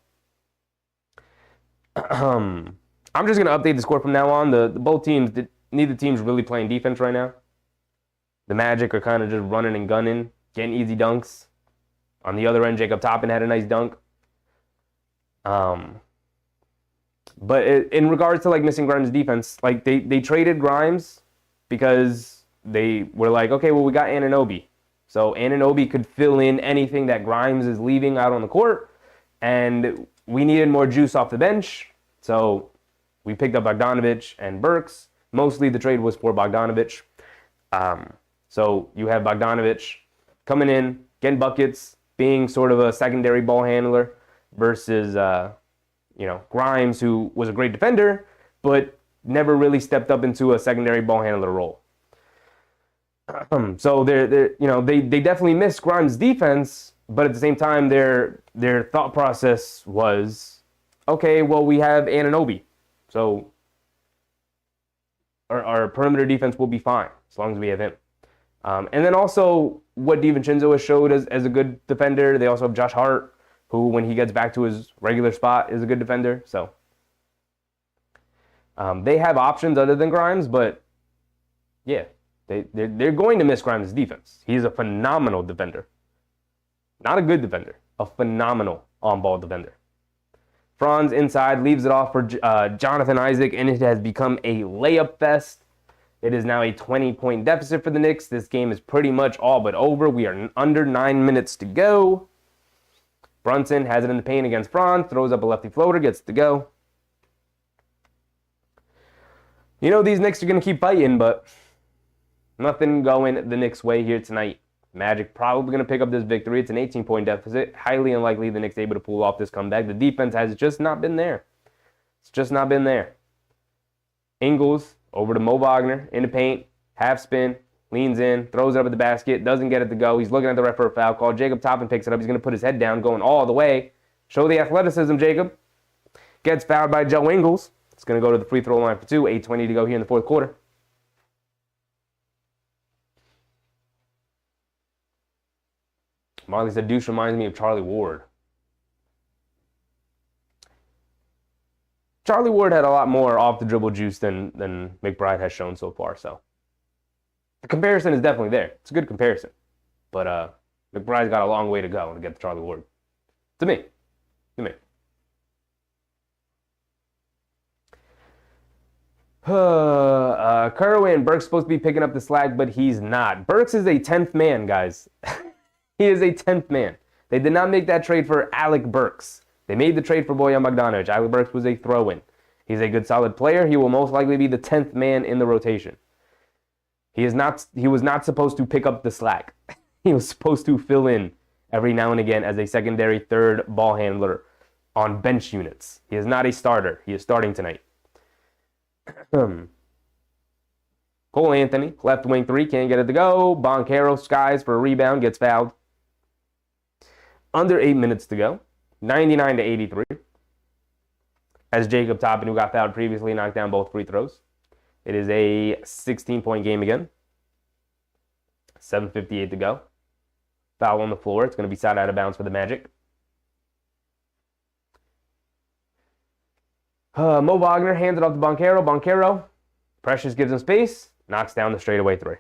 I'm just going to update the score from now on. Both teams, neither team's really playing defense right now. The Magic are kind of just running and gunning, getting easy dunks. On the other end, Jacob Toppin had a nice dunk. But in regards to missing Grimes' defense, they traded Grimes because they were like, okay, well, we got Anunoby. So Anunoby could fill in anything that Grimes is leaving out on the court. And we needed more juice off the bench. So we picked up Bogdanovich and Burks. Mostly the trade was for Bogdanovich. So you have Bogdanovich coming in, getting buckets, being sort of a secondary ball handler versus Grimes, who was a great defender, but never really stepped up into a secondary ball handler role. So they definitely missed Grimes' defense, but at the same time, their thought process was, okay, well, we have Anunoby, so our perimeter defense will be fine as long as we have him. And then also what DiVincenzo has showed as a good defender. They also have Josh Hart, who, when he gets back to his regular spot, is a good defender. So they have options other than Grimes, but yeah, they're going to miss Grimes' defense. He's a phenomenal defender. Not a good defender, a phenomenal on-ball defender. Franz inside leaves it off for Jonathan Isaac, and it has become a layup fest. It is now a 20-point deficit for the Knicks. This game is pretty much all but over. We are under 9 minutes to go. Brunson has it in the paint against Franz, throws up a lefty floater, gets to go. You know these Knicks are going to keep fighting, but nothing going the Knicks' way here tonight. Magic probably going to pick up this victory. It's an 18-point deficit. Highly unlikely the Knicks able to pull off this comeback. The defense has just not been there. It's just not been there. Ingles over to Mo Wagner in the paint. Half spin. Leans in. Throws it up at the basket. Doesn't get it to go. He's looking at the ref for a foul call. Jacob Toppin picks it up. He's going to put his head down, going all the way. Show the athleticism, Jacob. Gets fouled by Joe Ingles. It's going to go to the free throw line for 2. 8:20 to go here in the fourth quarter. Marley said, Deuce reminds me of Charlie Ward. Charlie Ward had a lot more off-the-dribble juice than McBride has shown so far, so the comparison is definitely there. It's a good comparison. But McBride's got a long way to go to get to Charlie Ward. To me. Kerwin and Burks supposed to be picking up the slack, but he's not. Burks is a 10th man, guys. He is a 10th man. They did not make that trade for Alec Burks. They made the trade for Bojan Bogdanovic. Alec Burks was a throw-in. He's a good, solid player. He will most likely be the 10th man in the rotation. He was not supposed to pick up the slack. He was supposed to fill in every now and again as a secondary third ball handler on bench units. He is not a starter. He is starting tonight. Cole Anthony, left wing 3, can't get it to go. Boncaro skies for a rebound, gets fouled. Under 8 minutes to go. 99-83. As Jacob Toppin, who got fouled previously, knocked down both free throws. It is a 16-point game again. 7:58 to go. Foul on the floor. It's going to be side out of bounds for the Magic. Mo Wagner hands it off to Boncaro. Boncaro, Precious gives him space, knocks down the straightaway 3.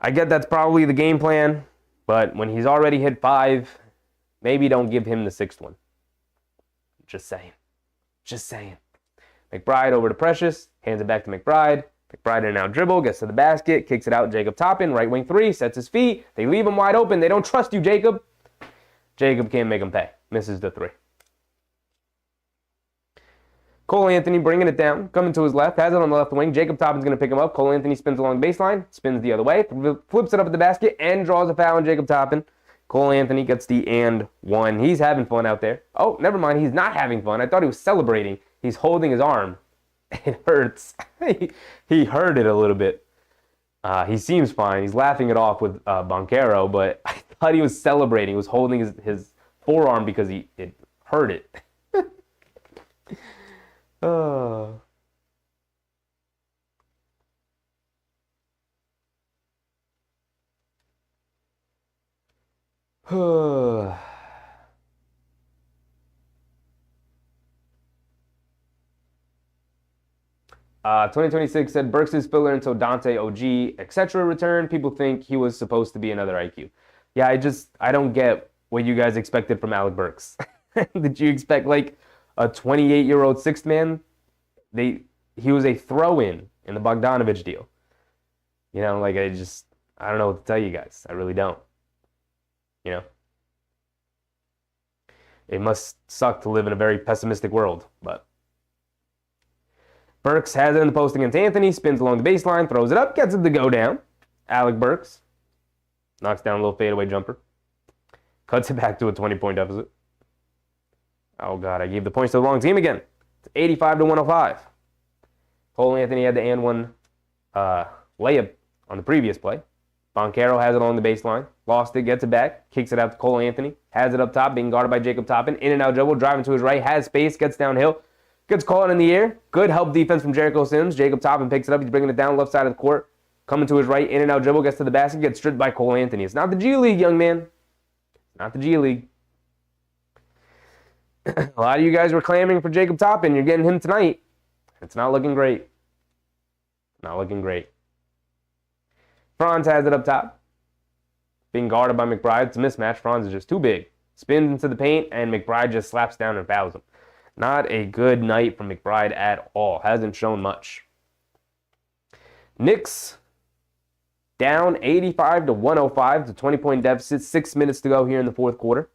I get that's probably the game plan, but when he's already hit 5, maybe don't give him the 6th one. Just saying. McBride over to Precious, hands it back to McBride. McBride in and out dribble, gets to the basket, kicks it out. Jacob Toppin, right wing 3, sets his feet. They leave him wide open. They don't trust you, Jacob. Jacob can't make him pay. Misses the 3. Cole Anthony bringing it down, coming to his left, has it on the left wing. Jacob Toppin's going to pick him up. Cole Anthony spins along the baseline, spins the other way, flips it up at the basket, and draws a foul on Jacob Toppin. Cole Anthony gets the and 1. He's having fun out there. Oh, never mind. He's not having fun. I thought he was celebrating. He's holding his arm. It hurts. He hurt it a little bit. He seems fine. He's laughing it off with Boncaro, but I thought he was celebrating. He was holding his forearm because it hurt it. Oh. Oh. 2026 said Burks is filler until Dante, OG, etc. return. People think he was supposed to be another IQ. Yeah, I don't get what you guys expected from Alec Burks. Did you expect like a 28-year-old 6th man? He was a throw-in the Bogdanovic deal. You know, like I don't know what to tell you guys. I really don't. You know? It must suck to live in a very pessimistic world, but Burks has it in the post against Anthony, spins along the baseline, throws it up, gets it to go down. Alec Burks knocks down a little fadeaway jumper. Cuts it back to a 20-point deficit. Oh, God, I gave the points to the wrong team again. It's 85-105. Cole Anthony had the and 1 layup on the previous play. Boncaro has it along the baseline. Lost it, gets it back, kicks it out to Cole Anthony. Has it up top, being guarded by Jacob Toppin. In and out dribble, driving to his right, has space, gets downhill. Gets caught in the air. Good help defense from Jericho Sims. Jacob Toppin picks it up. He's bringing it down left side of the court. coming to his right, in and out dribble, gets to the basket, gets stripped by Cole Anthony. It's not the G League, young man. Not the G League. A lot of you guys were clamoring for Jacob Toppin. You're getting him tonight. It's not looking great. Not looking great. Franz has it up top. Being guarded by McBride. It's a mismatch. Franz is just too big. Spins into the paint, and McBride just slaps down and fouls him. Not a good night from McBride at all. Hasn't shown much. Knicks down 85-105. It's a 20-point deficit. 6 minutes to go here in the fourth quarter.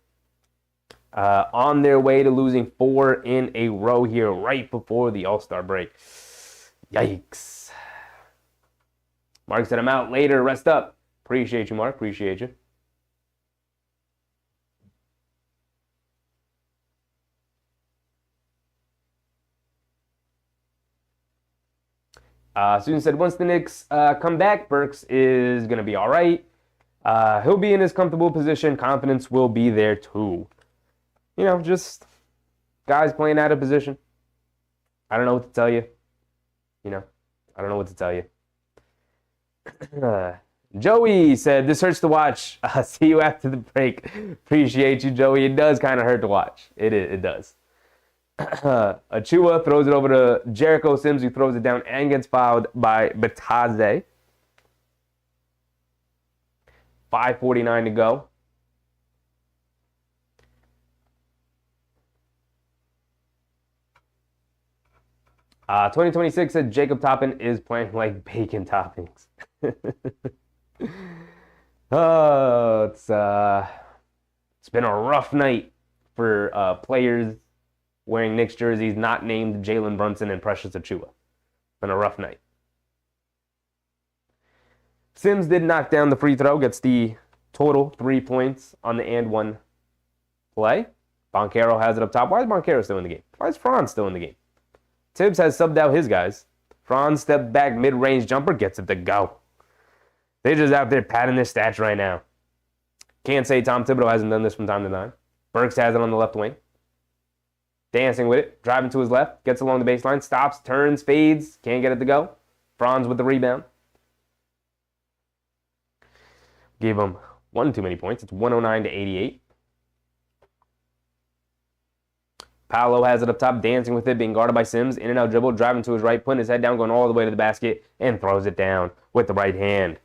On their way to losing 4 in a row here right before the All-Star break. Yikes. Mark said, I'm out later. Rest up. Appreciate you, Mark. Appreciate you. Susan said, once the Knicks come back, Burks is going to be all right. He'll be in his comfortable position. Confidence will be there too. You know, just guys playing out of position. I don't know what to tell you. You know, I don't know what to tell you. Joey said, this hurts to watch. See you after the break. Appreciate you, Joey. It does kind of hurt to watch. It does. Achua throws it over to Jericho Sims, who throws it down and gets fouled by Bataze. 5:49 to go. Uh, 2026 said Jacob Toppin is playing like bacon toppings. Oh, it's been a rough night for players wearing Knicks jerseys not named Jalen Brunson and Precious Achua. Been a rough night. Sims did knock down the free throw, gets the total 3 points on the and one play. Boncaro has it up top. Why is Boncaro still in the game? Why is Franz still in the game? Tibbs has subbed out his guys. Franz stepped back, mid-range jumper, gets it to go. They're just out there patting their stats right now. Can't say Tom Thibodeau hasn't done this from time to time. Burks has it on the left wing. Dancing with it, driving to his left, gets along the baseline, stops, turns, fades, can't get it to go. Franz with the rebound. Gave him one too many points. It's 109-88. Paolo has it up top, dancing with it, being guarded by Sims. In and out dribble, driving to his right, putting his head down, going all the way to the basket, and throws it down with the right hand.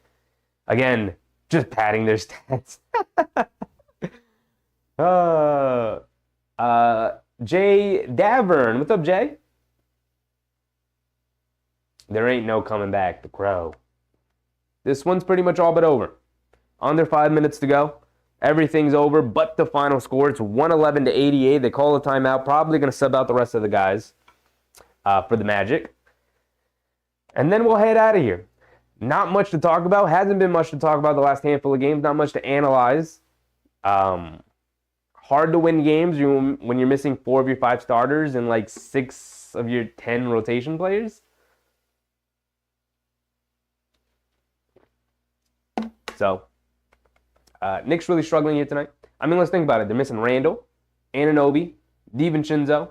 Again, just padding their stats. Jay Davern. What's up, Jay? There ain't no coming back. The Crow. This one's pretty much all but over. Under 5 minutes to go. Everything's over but the final score. It's 111-88. They call a timeout. Probably going to sub out the rest of the guys for the Magic. And then we'll head out of here. Not much to talk about. Hasn't been much to talk about the last handful of games. Not much to analyze. Hard to win games when you're missing 4 of your 5 starters and like 6 of your 10 rotation players. So, Knicks really struggling here tonight. I mean, let's think about it. They're missing Randall, Anunoby, DiVincenzo,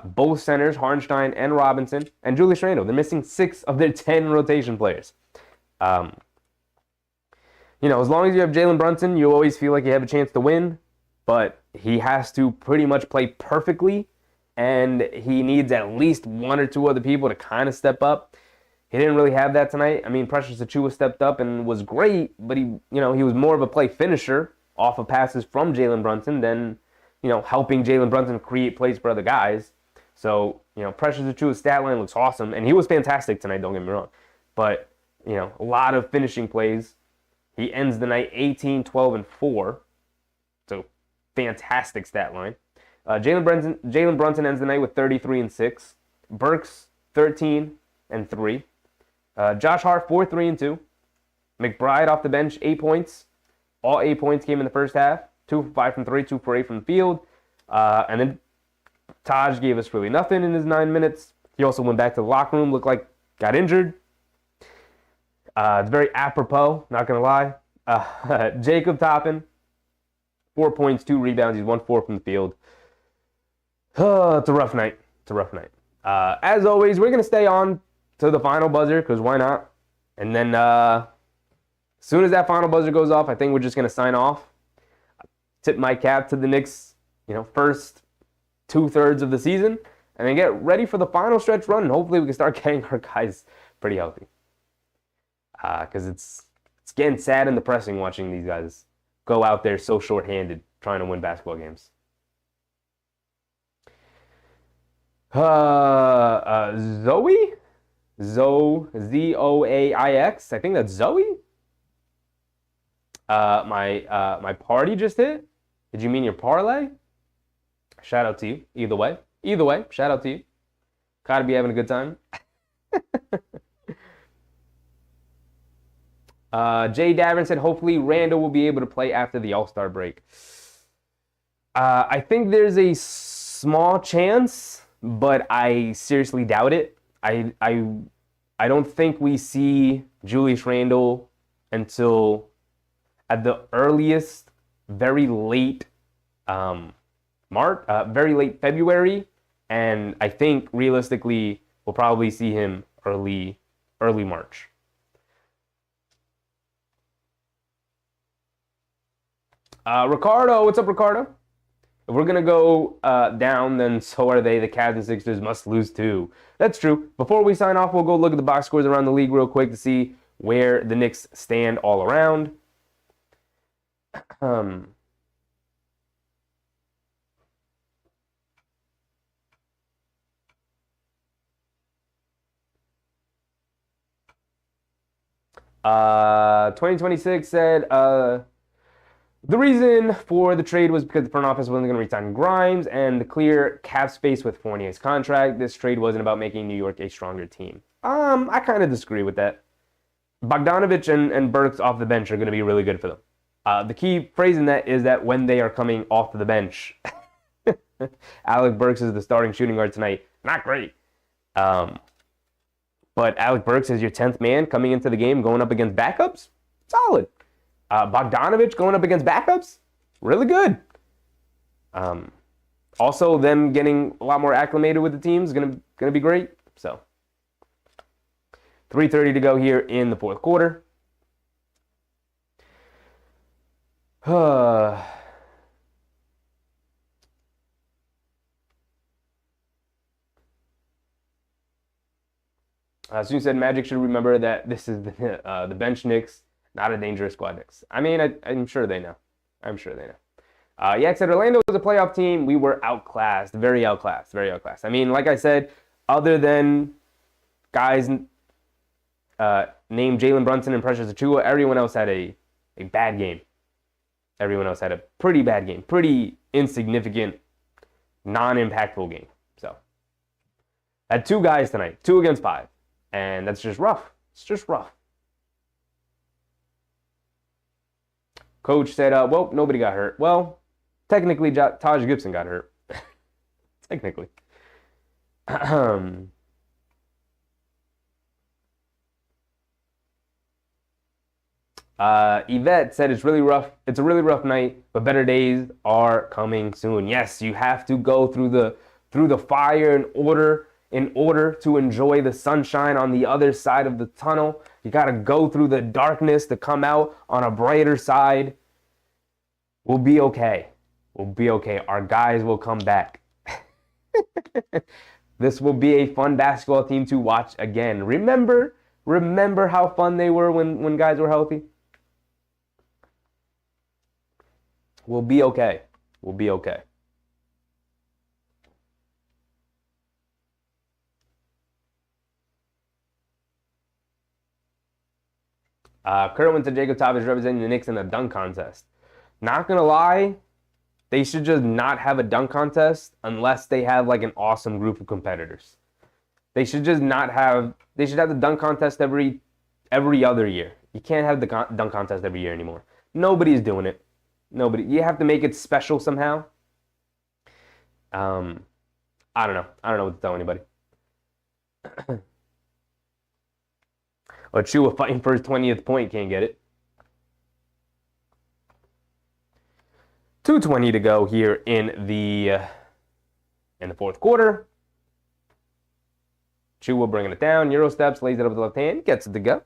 both centers, Hartenstein and Robinson, and Julius Randle. They're missing 6 of their 10 rotation players. You know, as long as you have Jalen Brunson, you always feel like you have a chance to win, but he has to pretty much play perfectly, and he needs at least 1 or 2 other people to kind of step up. He didn't really have that tonight. I mean, Precious Achua stepped up and was great, but he was more of a play finisher off of passes from Jalen Brunson than, helping Jalen Brunson create plays for other guys. So, Precious Achua's stat line looks awesome, and he was fantastic tonight, don't get me wrong. But, a lot of finishing plays. He ends the night 18, 12, and 4. So, fantastic stat line. Jalen Brunson ends the night with 33 and 6. Burks, 13 and 3. Josh Hart, 4, 3, and 2. McBride off the bench, 8 points. All 8 points came in the first half. 2 for 5 from 3, 2 for 8 from the field. And then Taj gave us really nothing in his 9 minutes. He also went back to the locker room, looked like got injured. It's very apropos, not going to lie. Jacob Toppin, 4 points, 2 rebounds. He's 1-4 from the field. It's a rough night. As always, we're going to stay on to the final buzzer, because why not? And then as soon as that final buzzer goes off, I think we're just going to sign off. Tip my cap to the Knicks, first 2/3 of the season, and then get ready for the final stretch run. And hopefully we can start getting our guys pretty healthy. Because it's getting sad and depressing watching these guys go out there so short-handed trying to win basketball games. Zoe? Z-O-A-I-X. I think that's Zoe. My party just hit. Did you mean your parlay? Shout out to you. Either way, shout out to you. Gotta be having a good time. Jay Davern said, hopefully Randall will be able to play after the All-Star break. I think there's a small chance, but I seriously doubt it. I don't think we see Julius Randle until at the earliest, very late very late February, and I think realistically we'll probably see him early March. Ricardo, what's up, Ricardo? If we're gonna go down, then so are they. The Cavs and Sixers must lose too. That's true. Before we sign off, we'll go look at the box scores around the league real quick to see where the Knicks stand all around. Uh, 2026 said the reason for the trade was because the front office wasn't going to re-sign Grimes and the clear cap space with Fournier's contract. This trade wasn't about making New York a stronger team. I kind of disagree with that. Bogdanovich and Burks off the bench are going to be really good for them. The key phrase in that is that when they are coming off the bench, Alec Burks is the starting shooting guard tonight. Not great. But Alec Burks is your 10th man coming into the game, going up against backups. Solid. Bogdanovich going up against backups. Really good. Also, them getting a lot more acclimated with the team is gonna be great. So, 3:30 to go here in the fourth quarter. Soon said Magic should remember that this is the bench Knicks, not a dangerous squad Knicks. I mean, I'm sure they know. Yak said Orlando was a playoff team. We were outclassed, very outclassed. I mean, like I said, other than guys named Jalen Brunson and Precious Achiuwa, everyone else had a bad game. Everyone else had a pretty bad game, pretty insignificant, non-impactful game. So, had 2 guys tonight, 2 against 5. And that's just rough. It's just rough. Coach said, well, nobody got hurt. Well, technically, Taj Gibson got hurt. Technically. Yvette said it's really rough. It's a really rough night, but better days are coming soon. Yes, you have to go through the fire in order to enjoy the sunshine on the other side of the tunnel. You got to go through the darkness to come out on a brighter side. We'll be okay. Our guys will come back. This will be a fun basketball team to watch again. Remember how fun they were when guys were healthy? We'll be okay. Kerwin to Jacob Top is representing the Knicks in a dunk contest. Not gonna lie, they should just not have a dunk contest unless they have like an awesome group of competitors. They should just not have. They should have the dunk contest every other year. You can't have the dunk contest every year anymore. Nobody's doing it. Nobody. You have to make it special somehow. I don't know. I don't know what to tell anybody. Achiuwa fighting for his 20th point, can't get it. 2:20 to go here in the fourth quarter. Achiuwa bringing it down. Euro steps, lays it up with the left hand, gets it to go.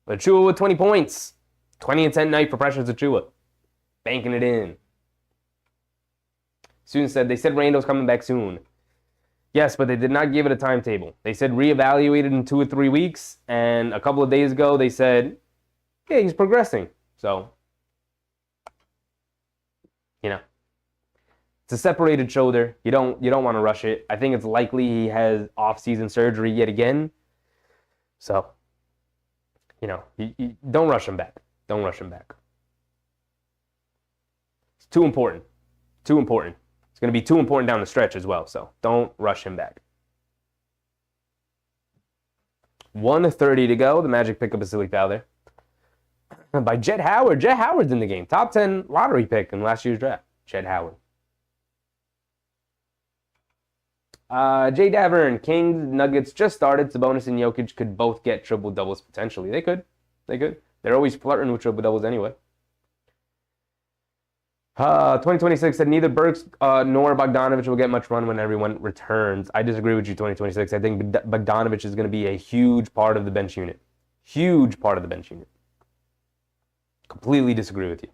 Achua with 20 points. 20 and 10 night for Precious Achua. Banking it in. They said Randall's coming back soon. Yes, but they did not give it a timetable. They said reevaluate it in 2 or 3 weeks, and a couple of days ago they said, yeah, he's progressing. So, it's a separated shoulder. You don't want to rush it. I think it's likely he has off-season surgery yet again. So, you don't rush him back. Don't rush him back. It's too important. Too important. It's going to be too important down the stretch as well, so don't rush him back. 1:30 to go. The Magic pick up a silly foul there by Jet Howard. Jet Howard's in the game. Top 10 lottery pick in last year's draft. Jet Howard. Jay Davern, Kings, Nuggets just started. Sabonis and Jokic could both get triple-doubles potentially. They could. They're always flirting with triple-doubles anyway. 2026 said neither Burks nor Bogdanovich will get much run when everyone returns. I disagree with you, 2026. I think Bogdanovich is going to be a huge part of the bench unit. Huge part of the bench unit. Completely disagree with you.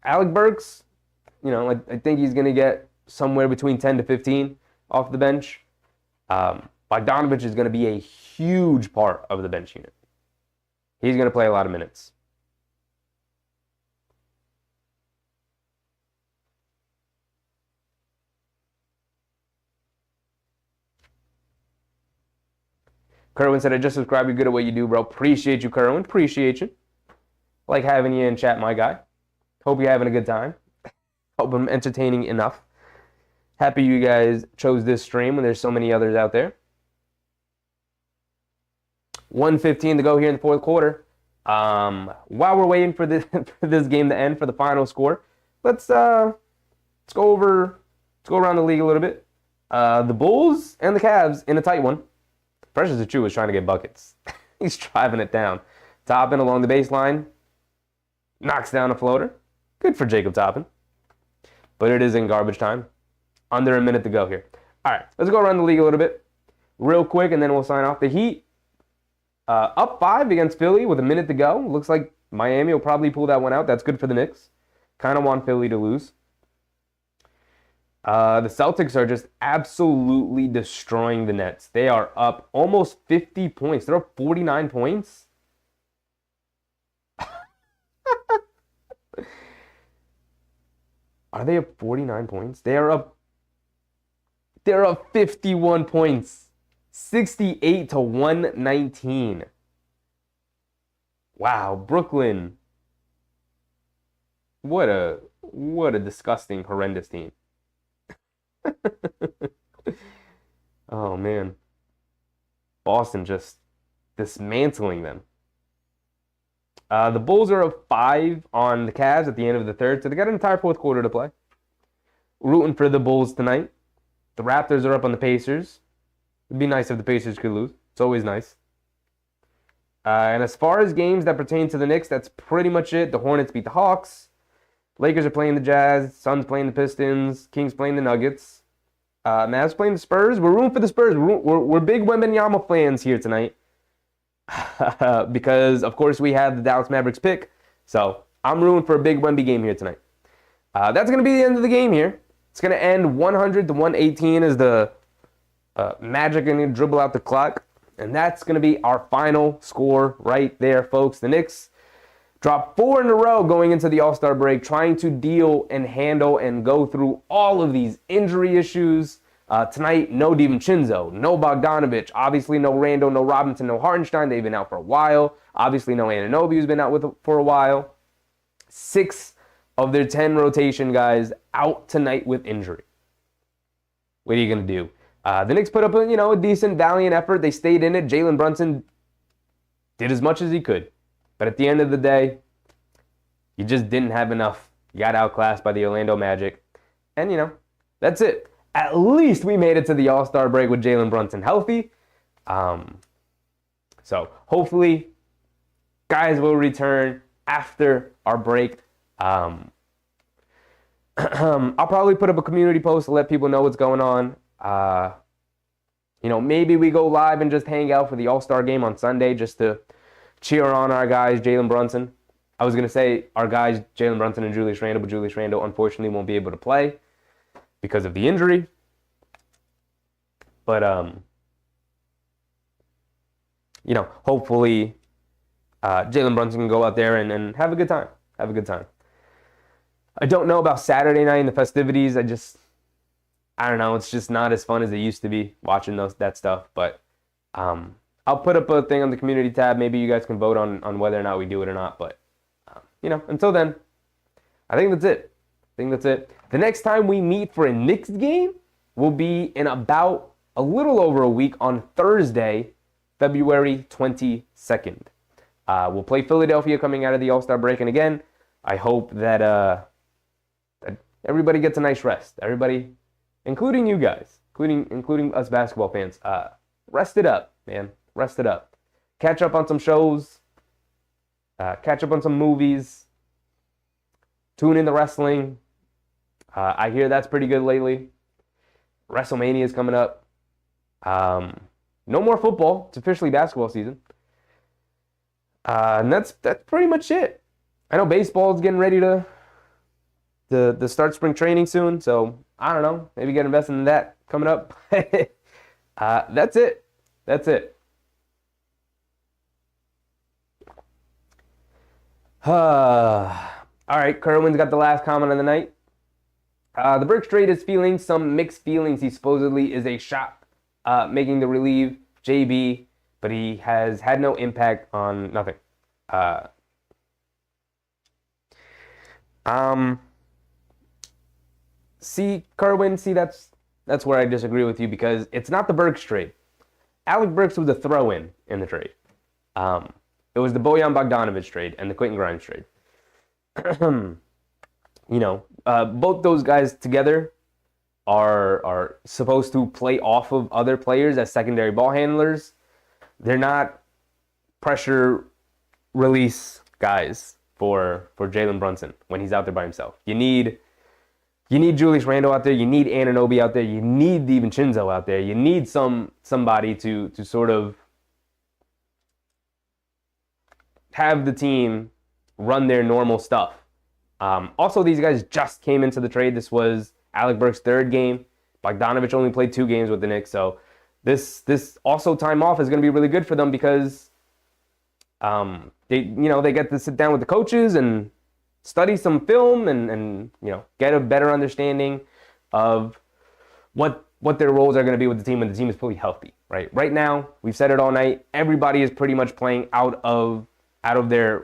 Alec Burks, I think he's going to get somewhere between 10 to 15 off the bench. Bogdanovich is going to be a huge part of the bench unit. He's going to play a lot of minutes. Kerwin said, I just subscribe. You're good at what you do, bro. Appreciate you, Kerwin. Appreciate you. Like having you in chat, my guy. Hope you're having a good time. Hope I'm entertaining enough. Happy you guys chose this stream when there's so many others out there. 1:15 to go here in the fourth quarter. While we're waiting for this game to end for the final score, let's go around the league a little bit. The Bulls and the Cavs in a tight one. Precious Achua is trying to get buckets. He's driving it down. Toppin along the baseline. Knocks down a floater. Good for Jacob Toppin. But it is in garbage time. Under a minute to go here. All right, let's go around the league a little bit real quick, and then we'll sign off. The Heat up 5 against Philly with a minute to go. Looks like Miami will probably pull that one out. That's good for the Knicks. Kind of want Philly to lose. The Celtics are just absolutely destroying the Nets. They are up almost 50 points. They're up 49 points. Are they up 49 points? They're up 51 points. 68 to 119. Wow, Brooklyn. What a disgusting, horrendous team. Oh, man. Boston just dismantling them. The Bulls are up 5 on the Cavs at the end of the third, so they got an entire fourth quarter to play. Rooting for the Bulls tonight. The Raptors are up on the Pacers. It'd be nice if the Pacers could lose. It's always nice. And as far as games that pertain to the Knicks, that's pretty much it. The Hornets beat the Hawks. Lakers are playing the Jazz. Suns playing the Pistons. Kings playing the Nuggets. Mavs playing the Spurs. We're rooting for the Spurs. We're big Wembanyama fans here tonight. Because, of course, we have the Dallas Mavericks pick. So I'm rooting for a big Wemby game here tonight. That's going to be the end of the game here. It's going to end 100 to 118 as the Magic going to dribble out the clock. And that's going to be our final score right there, folks. The Knicks dropped 4 in a row going into the All-Star break, trying to deal and handle and go through all of these injury issues. Tonight, no DiVincenzo, no Bogdanovich, obviously no Randall, no Robinson, no Hartenstein. They've been out for a while. Obviously no Anunoby, who's been out for a while. 6 of their 10 rotation guys out tonight with injury. What are you going to do? The Knicks put up a decent, valiant effort. They stayed in it. Jalen Brunson did as much as he could. But at the end of the day, you just didn't have enough. You got outclassed by the Orlando Magic. And, that's it. At least we made it to the All-Star break with Jalen Brunson healthy. So hopefully guys will return after our break. I'll probably put up a community post to let people know what's going on. Maybe we go live and just hang out for the All-Star game on Sunday just to cheer on our guys, Jalen Brunson. I was going to say our guys, Jalen Brunson and Julius Randle, but Julius Randle unfortunately won't be able to play because of the injury. But, hopefully Jalen Brunson can go out there and have a good time. Have a good time. I don't know about Saturday night and the festivities. I don't know. It's just not as fun as it used to be watching that stuff. But I'll put up a thing on the community tab. Maybe you guys can vote on whether or not we do it or not. But, until then, I think that's it. The next time we meet for a Knicks game will be in about a little over a week on Thursday, February 22nd. We'll play Philadelphia coming out of the All-Star break. And again, I hope that everybody gets a nice rest. Everybody, including you guys, including us basketball fans, rest it up, man. Rest it up. Catch up on some shows. Catch up on some movies. Tune in to wrestling. I hear that's pretty good lately. WrestleMania is coming up. No more football. It's officially basketball season. And that's pretty much it. I know baseball is getting ready to start spring training soon, so I don't know. Maybe get invested in that coming up. That's it. All right, Kerwin's got the last comment of the night. The Burks trade is feeling some mixed feelings. He supposedly is a shot making the relieve JB, but he has had no impact on nothing. Kerwin, that's where I disagree with you because it's not the Burks trade. Alec Burks was a throw-in in the trade. It was the Bojan Bogdanovic trade and the Quentin Grimes trade. Both those guys together are supposed to play off of other players as secondary ball handlers. They're not pressure release guys for Jalen Brunson when he's out there by himself. You need Julius Randle out there. You need Anunoby out there. You need DiVincenzo out there. You need somebody to sort of have the team run their normal stuff. Also, these guys just came into the trade. This was Alec Burks' third game. Bogdanovic only played 2 games with the Knicks, so this also time off is going to be really good for them because they get to sit down with the coaches and study some film and get a better understanding of what their roles are going to be with the team when the team is fully healthy. Right now, we've said it all night. Everybody is pretty much playing out of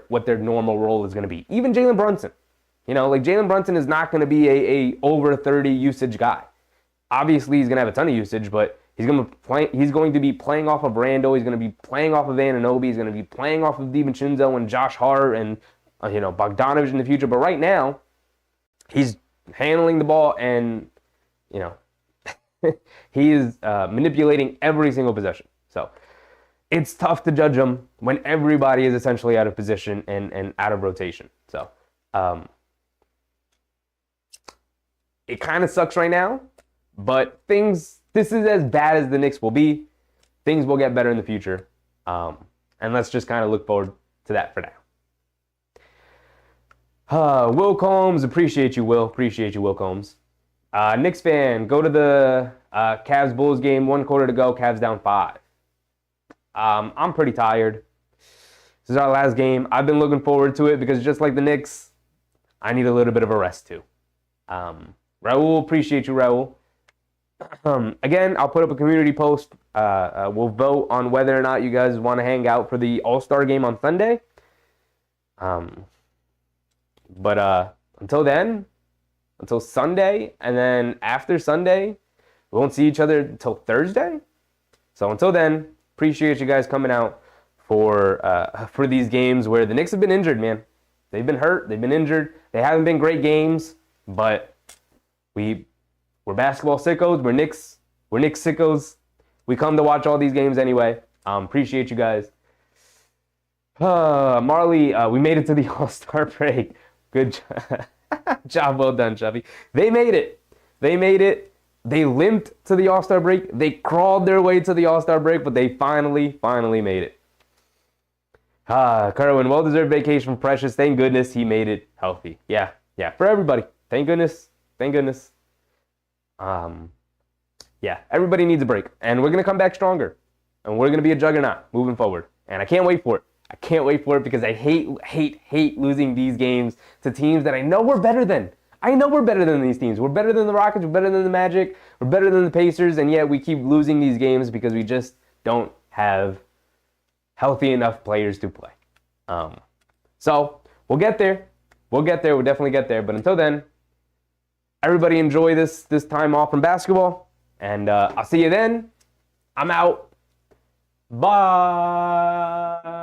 what their normal role is going to be. Even Jalen Brunson. Jalen Brunson is not going to be a over 30 usage guy. Obviously, he's going to have a ton of usage, but he's going to be playing off of Randle. He's going to be playing off of Anunoby. He's going to be playing off of DiVincenzo and Josh Hart and Bogdanovic in the future. But right now, he's handling the ball and he is manipulating every single possession. So it's tough to judge him when everybody is essentially out of position and out of rotation. So it kind of sucks right now, but this is as bad as the Knicks will be. Things will get better in the future. And let's just kind of look forward to that for now. Will Combs, appreciate you, Will. Appreciate you, Will Combs. Knicks fan, go to the Cavs-Bulls game. 1 quarter to go. Cavs down 5. I'm pretty tired. This is our last game. I've been looking forward to it because just like the Knicks, I need a little bit of a rest too. Raul, appreciate you, Raul. Again, I'll put up a community post. We'll vote on whether or not you guys want to hang out for the All-Star game on Sunday. But until then, until Sunday, and then after Sunday, we won't see each other until Thursday. So until then, appreciate you guys coming out for these games where the Knicks have been injured, man. They've been hurt. They've been injured. They haven't been great games, but we're basketball sickos. We're Knicks sickos. We come to watch all these games anyway. Appreciate you guys. Marley, we made it to the All-Star break. Good job. Well done, Chubby. They made it. They limped to the All-Star break. They crawled their way to the All-Star break, but they finally made it. Kerwin, well-deserved vacation from Precious. Thank goodness he made it healthy. Yeah, for everybody. Thank goodness. Yeah, everybody needs a break. And we're going to come back stronger. And we're going to be a juggernaut moving forward. And I can't wait for it. Because I hate losing these games to teams that I know we're better than. I know we're better than these teams. We're better than the Rockets. We're better than the Magic. We're better than the Pacers. And yet we keep losing these games because we just don't have healthy enough players to play. So we'll get there. We'll definitely get there. But until then, everybody enjoy this time off from basketball. And I'll see you then. I'm out. Bye.